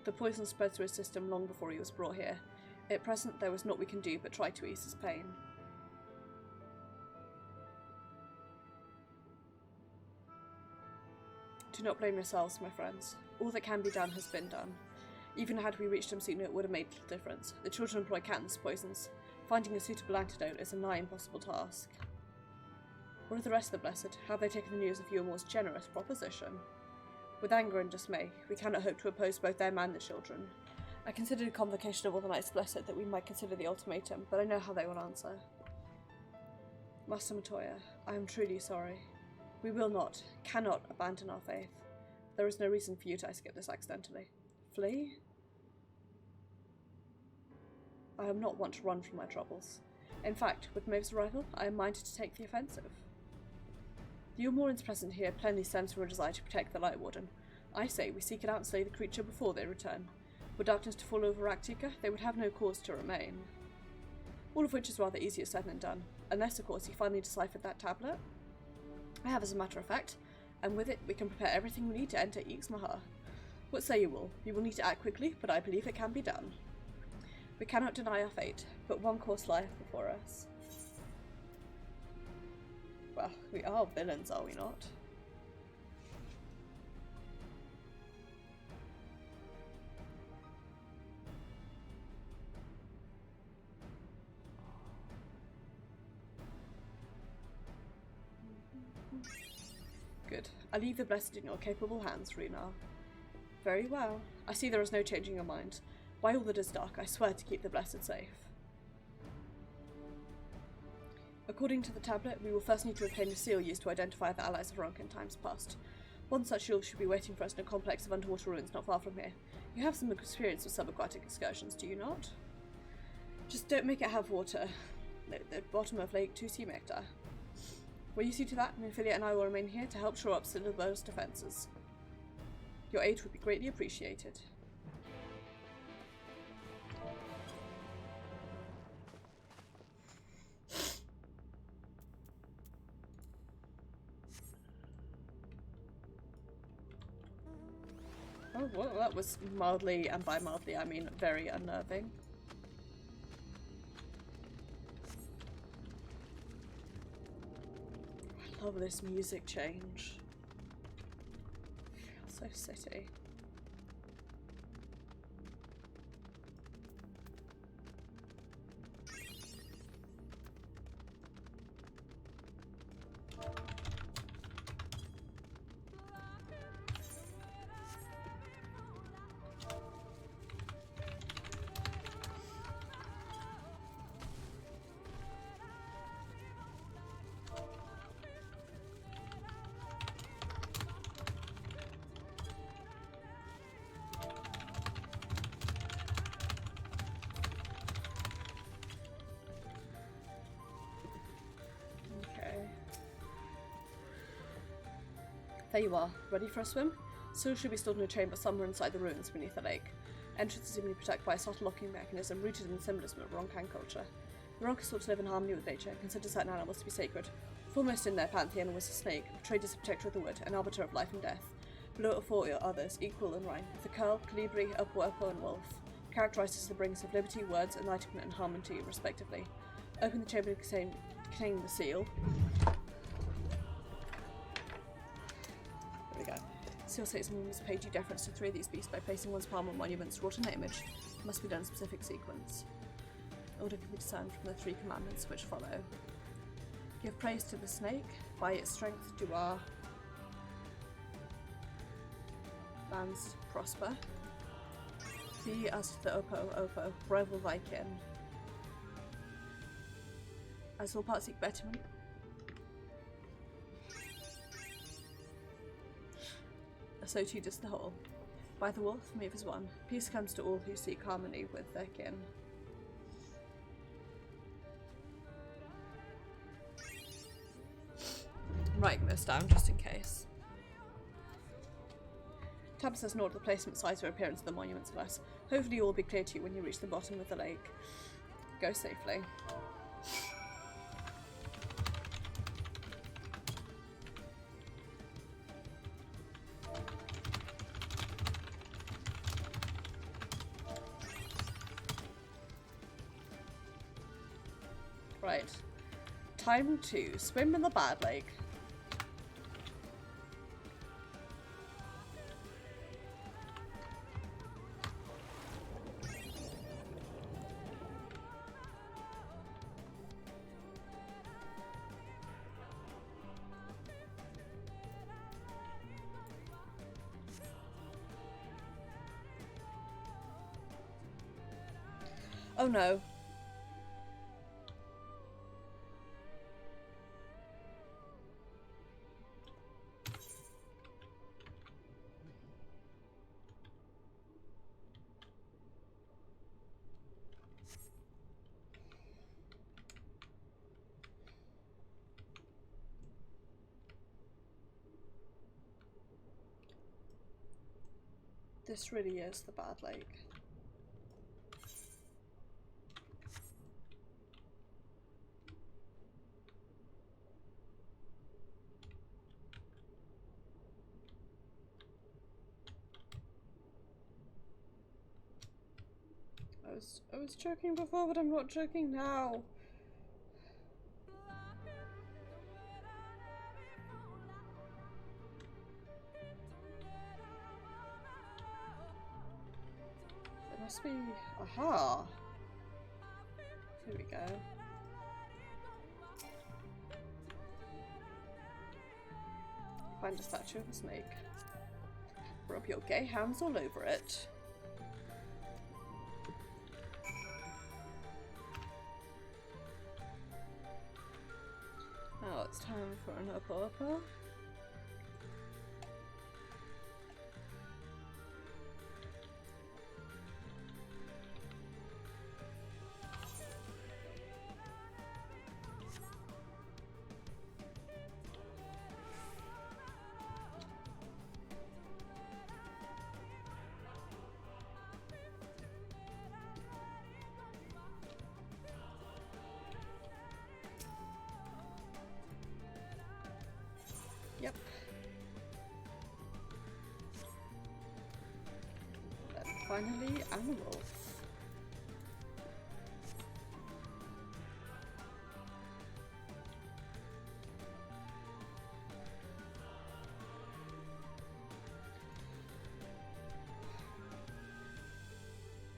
The poison spread through his system long before he was brought here. At present, there was naught we can do but try to ease his pain. Do not blame yourselves, my friends. All that can be done has been done. Even had we reached him sooner, it would have made little difference. The children employ Katniss poisons. Finding a suitable antidote is a nigh impossible task. What of the rest of the Blessed? How have they taken the news of Yulmore's generous proposition? With anger and dismay, we cannot hope to oppose both them and the children. I considered a convocation of all the Knights Blessed that we might consider the ultimatum, but I know how they will answer. Master Matoya, I am truly sorry. We will not, cannot abandon our faith. There is no reason for you to escape this accidentally. Flee? I am not one to run from my troubles. In fact, with Maeve's arrival, I am minded to take the offensive. The Yulmorans present here plainly stems from a desire to protect the Light Warden. I say we seek it out and slay the creature before they return. Were darkness to fall over Raktika, they would have no cause to remain. All of which is rather easier said than done, unless of course you finally deciphered that tablet. I have as a matter of fact, and with it we can prepare everything we need to enter Ixmahar. What say you all? We will need to act quickly, but I believe it can be done. We cannot deny our fate, but one course lieth before us. Well, we are villains, are we not? Good. I leave the blessed in your capable hands, Runar. Very well. I see there is no changing your mind. By all that is dark, I swear to keep the blessed safe. According to the tablet, we will first need to obtain a seal used to identify the allies of Ronk in times past. One such seal should be waiting for us in a complex of underwater ruins not far from here. You have some experience with subaquatic excursions, do you not? Just don't make it have water. The bottom of Lake Tusimekta. Will you see to that? Minfilia and I will remain here to help shore up Cinderborough's defences. Your aid would be greatly appreciated. Oh, well, that was mildly, and by mildly I mean very unnerving. I love this music change. So city. There you are, ready for a swim? Seal should be stored in a chamber somewhere inside the ruins beneath the lake. Entrance is seemingly protected by a subtle locking mechanism rooted in the symbolism of Ronkan culture. The Ronk is thought to live in harmony with nature and consider certain animals to be sacred. Foremost in their pantheon was the snake, portrayed as a protector of the wood, an arbiter of life and death. Below are four others, equal in rank, the curl, colibri, upo, and wolf, characterized as the bringers of liberty, words, enlightenment, and harmony, respectively. Open the chamber containing the seal. Seal states must pay due deference to three of these beasts by placing one's palm on monuments wrought in their image. It must be done in a specific sequence. Order can be discerned from the three commandments which follow. Give praise to the snake, by its strength do our lands prosper. Be as to the Opo, rival thy kin. As all parts seek betterment, so too does the whole. By the wolf, move as one. Peace comes to all who seek harmony with their kin. I'm writing this down just in case. Tab says note the placement, size, or appearance of the monuments of us. Hopefully all will be clear to you when you reach the bottom of the lake. Go safely. Right. Time to swim in the bad lake. Oh no. This really is the bad lake. I was joking before, but I'm not joking now. There must be... Aha! Here we go. Find a statue of a snake. Rub your gay hands all over it. Now it's time for an upper. Yep. And finally, animals.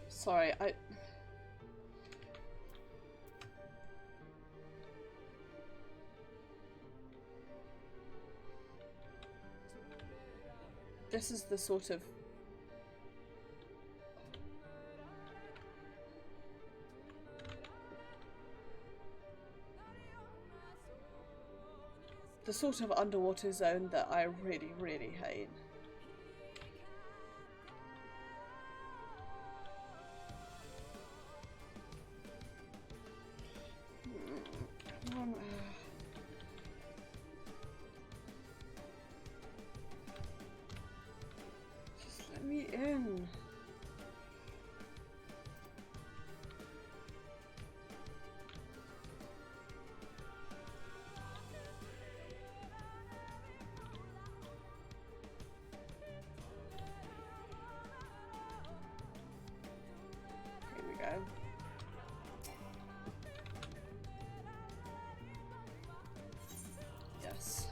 Sorry, this is the sort of underwater zone that I really, really hate. Come on. Just let me in. Here we go. Yes.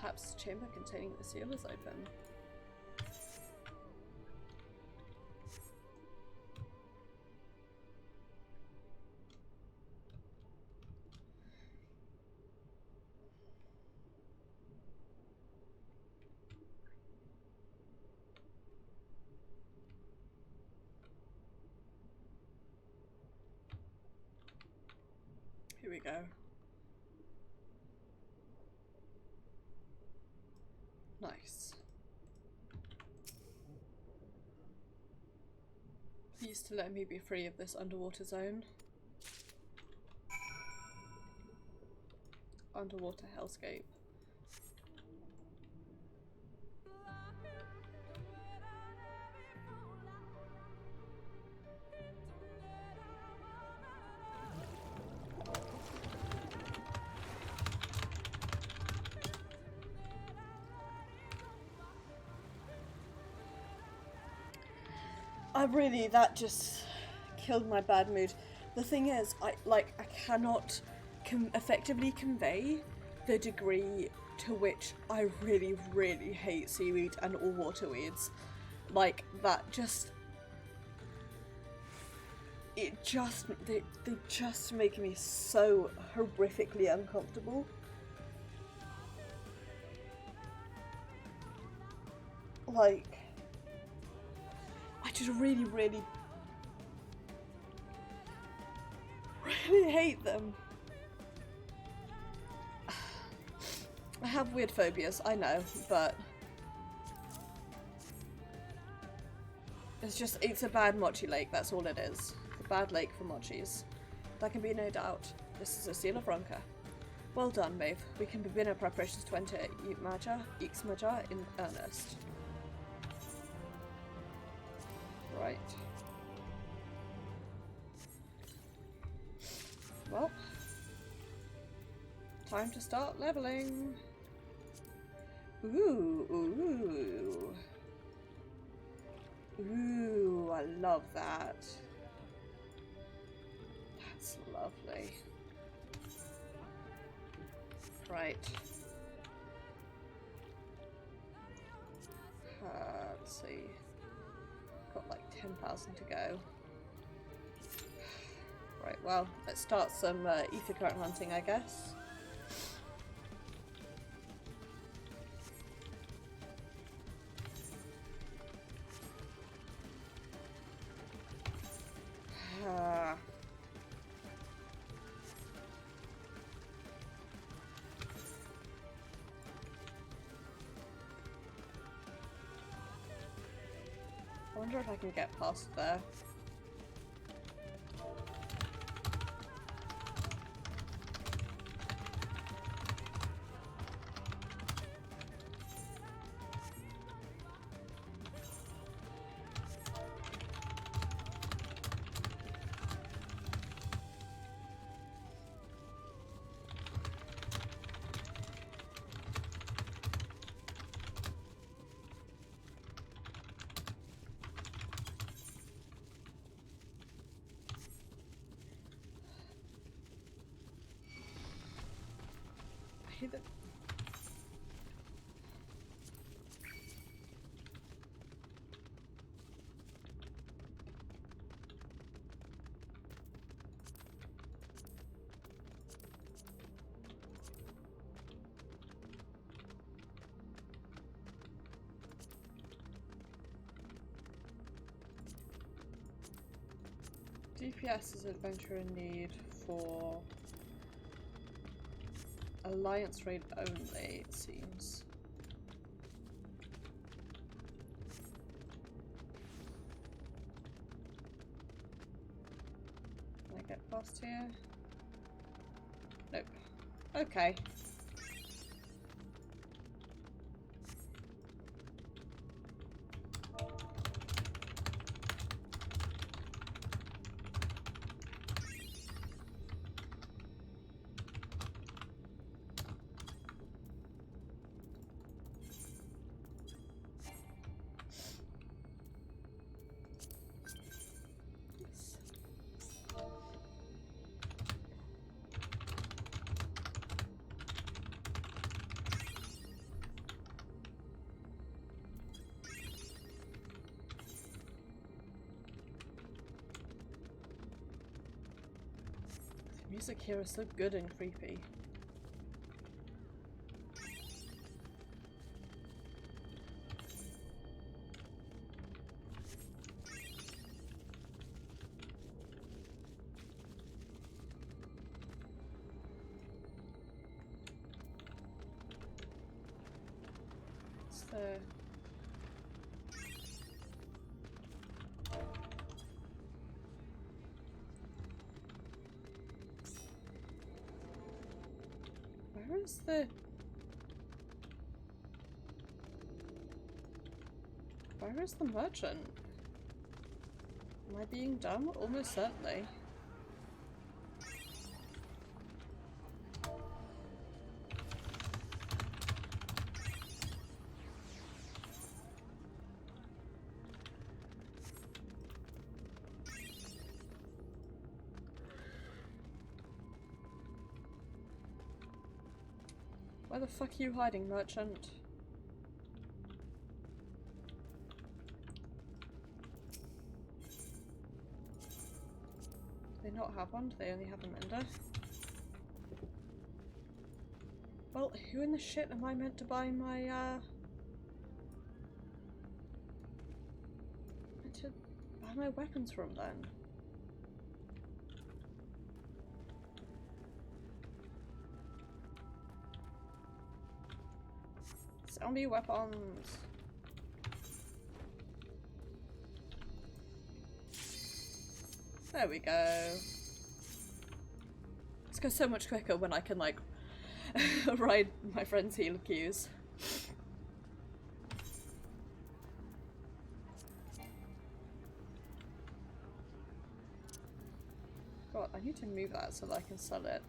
Perhaps the chamber containing the seal is open. Here we go. Nice. Please to let me be free of this underwater zone. Underwater hellscape. That just killed my bad mood. The thing is, I cannot effectively convey the degree to which I really, really hate seaweed and all water weeds. Like, that just... they just make me so horrifically uncomfortable. Like... I just really, really hate them. I have weird phobias, I know, but it's a bad mochi lake, that's all it is. It's a bad lake for mochis. There can be no doubt. This is a seal of Ronka. Well done, Maeve. We can begin our preparations to enter Ixmaja in earnest. Right. Well, time to start leveling. Ooh, ooh. Ooh, I love that. That's lovely. Right. Let's see. Got like 10,000 to go. Right, well, let's start some ether current hunting, I guess. I wonder if I can get past there. I hate that. DPS is adventure in need for Alliance raid only, it seems. Can I get past here? Nope. Okay. The music here is so good and creepy. What's the... Where is the... Where is the merchant? Am I being dumb? Almost certainly. Where the fuck are you hiding, merchant? Do they not have one? Do they only have a mender? Well, who in the shit am I meant to buy my, meant to buy my weapons from then? Zombie weapons! There we go. This goes so much quicker when I can, like, ride my friend's healer queues. God, I need to move that so that I can sell it.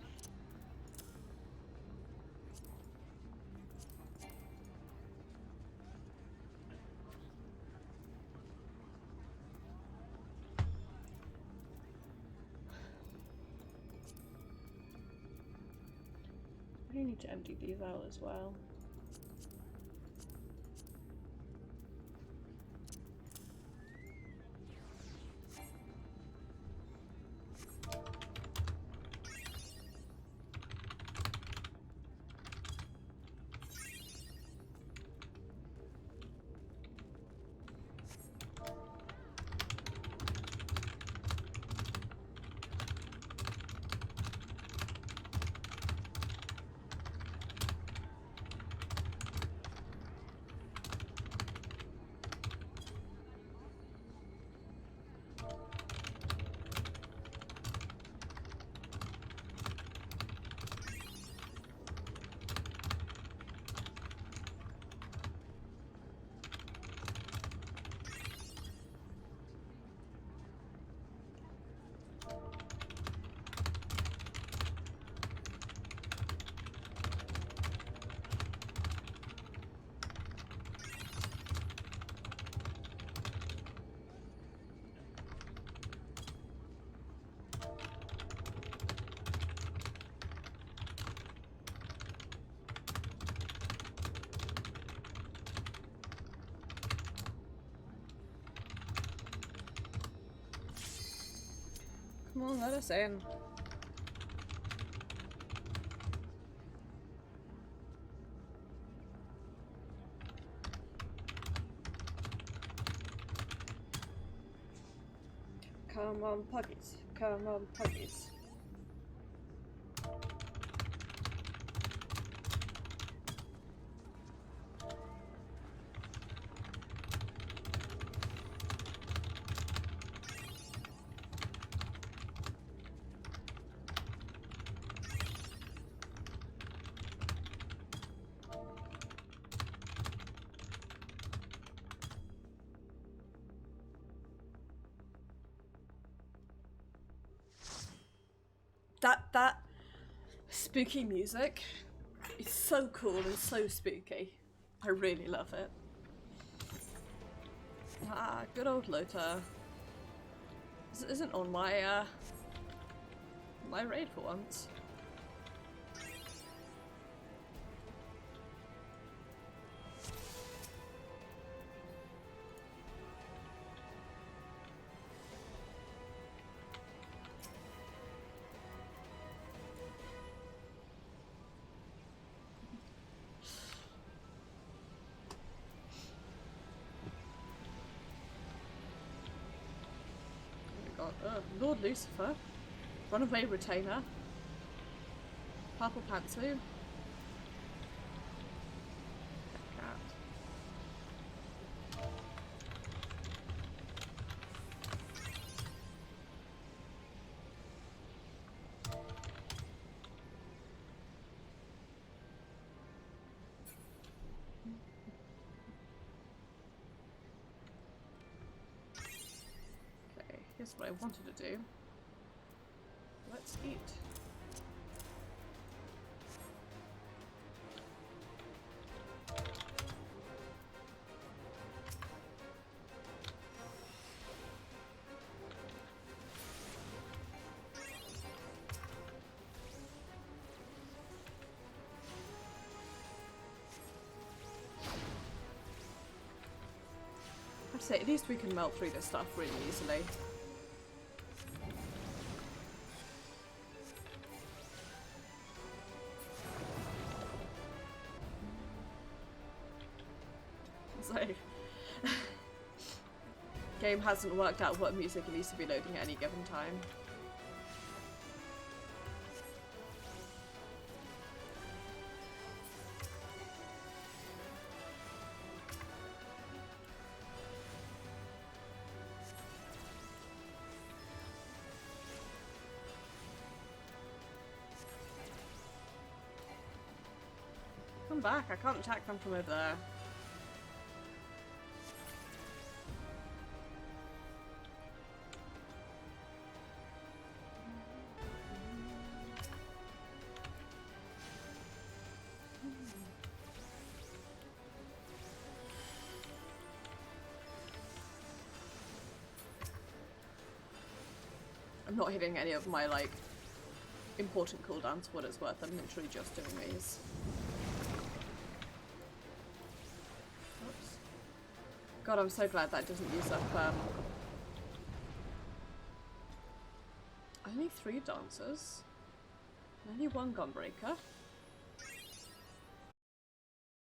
definitely need to empty these out as well. Come on, let us in. Come on, puggies. Come on, puggies. That spooky music is so cool and so spooky. I really love it. Ah, good old Lothar. This isn't on my my raid for once. Lord Lucifer, Runaway Retainer, Purple Pantsu, Cat. Okay, here's what I wanted to do. Let's eat. I'd say at least we can melt through this stuff really easily. So, game hasn't worked out what music it needs to be loading at any given time. Come back, I can't attack them from over there. I'm not hitting any of my, like, important cooldowns for what it's worth. I'm literally just doing these. Oops. God, I'm so glad that doesn't use up, only 3 dancers. Only 1 gunbreaker.